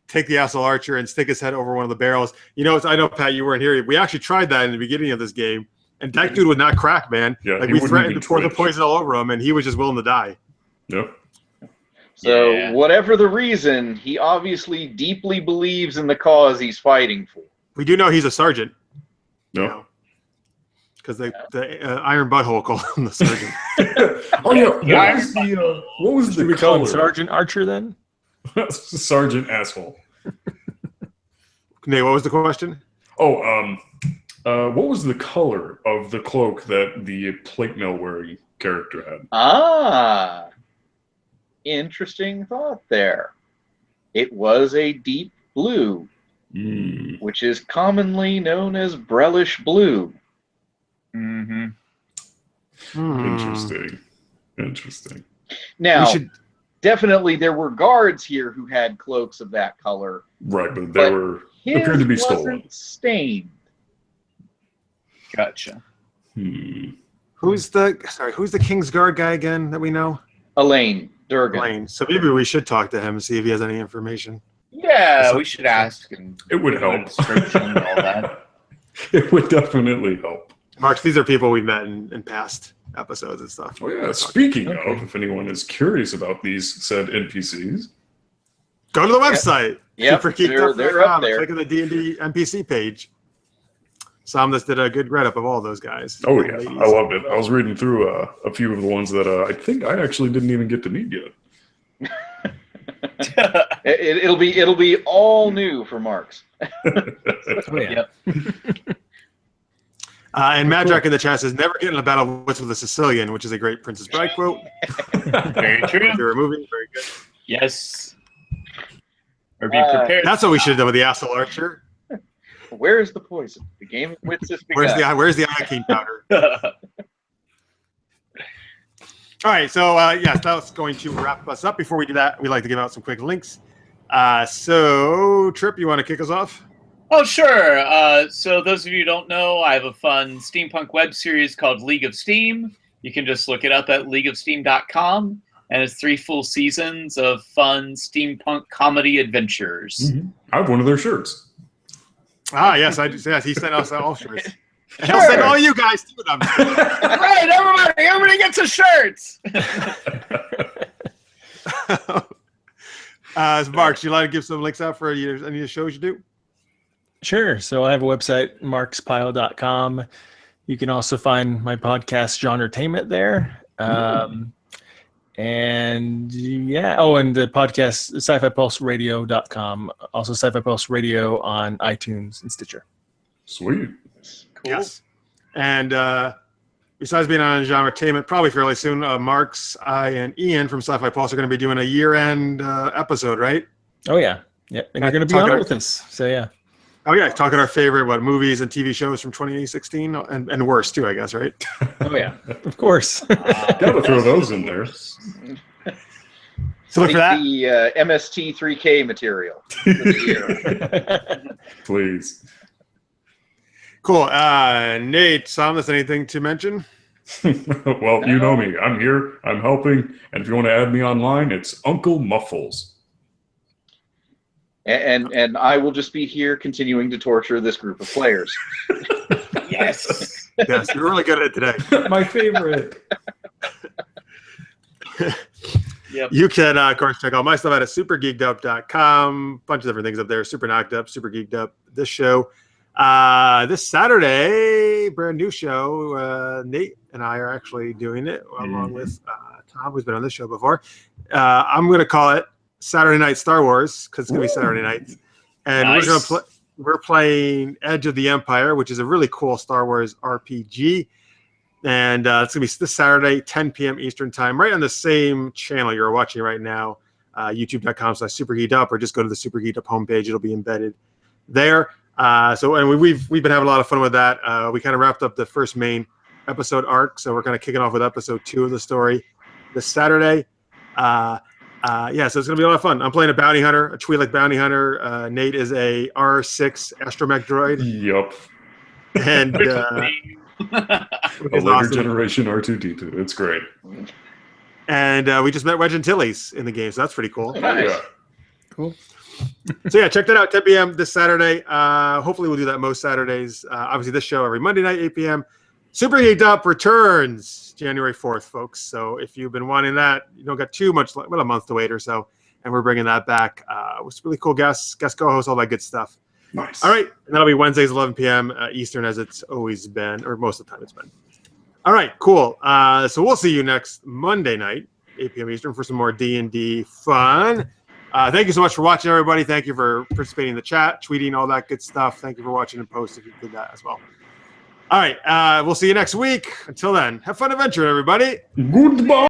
take the Asshole Archer and stick his head over one of the barrels. I know, Pat, you weren't here. We actually tried that in the beginning of this game, and that dude would not crack, man. Yeah, like he we wouldn't threatened even to pour the twitch. poison all over him, and he was just willing to die. Yep. So Yeah. whatever the reason, he obviously deeply believes in the cause he's fighting for. We do know he's a sergeant. No. Because the Iron Butthole called him the sergeant. Oh yeah. Yeah. What was Should the we call him color? Sergeant Archer then? Sergeant asshole. Nate, what was the question? Oh, what was the color of the cloak that the plate mail wearing character had? Ah, interesting thought there. It was a deep blue, Mm. which is commonly known as Brellish blue. Mm-hmm. Interesting. Now, We should. definitely there were guards here who had cloaks of that color. Right, but they But were His appeared to be wasn't stolen. stained. Gotcha. Who's the Kingsguard guy again that we know? Elaine Durgan. Blaine. So maybe we should talk to him and see if he has any information. Yeah, we should ask and It would do a help. description and all that. It would definitely help. Mark, these are people we've met in past episodes and stuff. Oh yeah. Speaking of, if anyone is curious about these said NPCs, Go to the website. Yep, they're up there. Click on the D&D NPC page. Somnus did a good write-up of all those guys. oh yeah, Ladies. I loved it. I was reading through a few of the ones that I think I actually didn't even get to meet yet. It'll be all new for Marks. Oh, yeah. Yep. And Madrak in the chat says, never get in a battle with a Sicilian, which is a great Princess Bride quote. Very true. If you're a movie, very good. Yes. Or be prepared. That's what we should have done with the Asshole Archer. Where's the poison? The game of wits has begun. Where's the Iron King powder? All right, so yes, that's going to wrap us up. Before we do that, we'd like to give out some quick links. So, Trip, you want to kick us off? Oh, sure. So those of you who don't know, I have a fun steampunk web series called League of S.T.E.A.M. You can just look it up at leagueofsteam.com, and it's 3 full seasons of fun steampunk comedy adventures. I have one of their shirts. Yes, I just, yes, he sent us all shirts. And he'll send all you guys too. I'm Right, everybody gets a shirt. Mark, you like to give some links out for any of the shows you do? Sure. So I have a website, markspile.com. You can also find my podcast, Genretainment, there. And yeah, and the podcast, sci-fi-pulse-radio.com. Also Sci-Fi Pulse Radio on iTunes and Stitcher. Sweet. Cool. Yes. And besides being on Genretainment, probably fairly soon, Mark's, I, and Ian from Sci-Fi Pulse are going to be doing a year-end episode, right? Oh, yeah. Yep. And you're going to be Talking on about- with us. So, yeah. Oh, yeah. Talking our favorite, movies and TV shows from 2016 and worse, too, I guess, right? Oh, yeah. Of course. Gotta throw those in there. So look for that. The MST3K material. For the year. Please. Cool. Nate, Somnus, anything to mention? Well, you know me. I'm here. I'm helping. And if you want to add me online, it's Uncle Muffles. And I will just be here continuing to torture this group of players. Yes. Yes, you're really good at it today. My favorite. Yep. You can, of course, check out my stuff out at supergeekedup.com. Bunch of different things up there. Super Knocked Up, Super Geeked Up. This show. This Saturday, brand new show. Nate and I are actually doing it along with Tom, who's been on this show before. I'm going to call it Saturday Night Star Wars because it's going to be Saturday night. And Nice. we're playing Edge of the Empire, which is a really cool Star Wars RPG. And it's going to be this Saturday, 10 p.m. Eastern time, right on the same channel you're watching right now, youtube.com/supergeekedup, or just go to the Super Geeked Up homepage. It'll be embedded there. And we've been having a lot of fun with that. We kind of wrapped up the first main episode arc, so we're kind of kicking off with episode 2 of the story this Saturday. So it's gonna be a lot of fun. I'm playing a bounty hunter, a Twi'lek bounty hunter. Nate is a R6 astromech droid. Yep. And A later generation R2D2. It's great. And we just met Wedge Antilles in the game, so that's pretty cool. Nice. Yeah. Cool. So yeah, check that out. 10 p.m. this Saturday. Hopefully we'll do that most Saturdays. Obviously this show every Monday night, 8 p.m. Super Geeked Up returns January 4th, folks. So if you've been wanting that, you don't got too much, about a month to wait or so. And we're bringing that back with some really cool guests, guest co-hosts, all that good stuff. Nice. All right. And that'll be Wednesdays, 11 p.m. Eastern, as it's always been, or most of the time it's been. All right, cool. So we'll see you next Monday night, 8 p.m. Eastern, for some more D&D fun. Thank you so much for watching, everybody. Thank you for participating in the chat, tweeting, all that good stuff. Thank you for watching and post if you did that as well. All right, we'll see you next week. Until then, have fun adventure, everybody. Goodbye.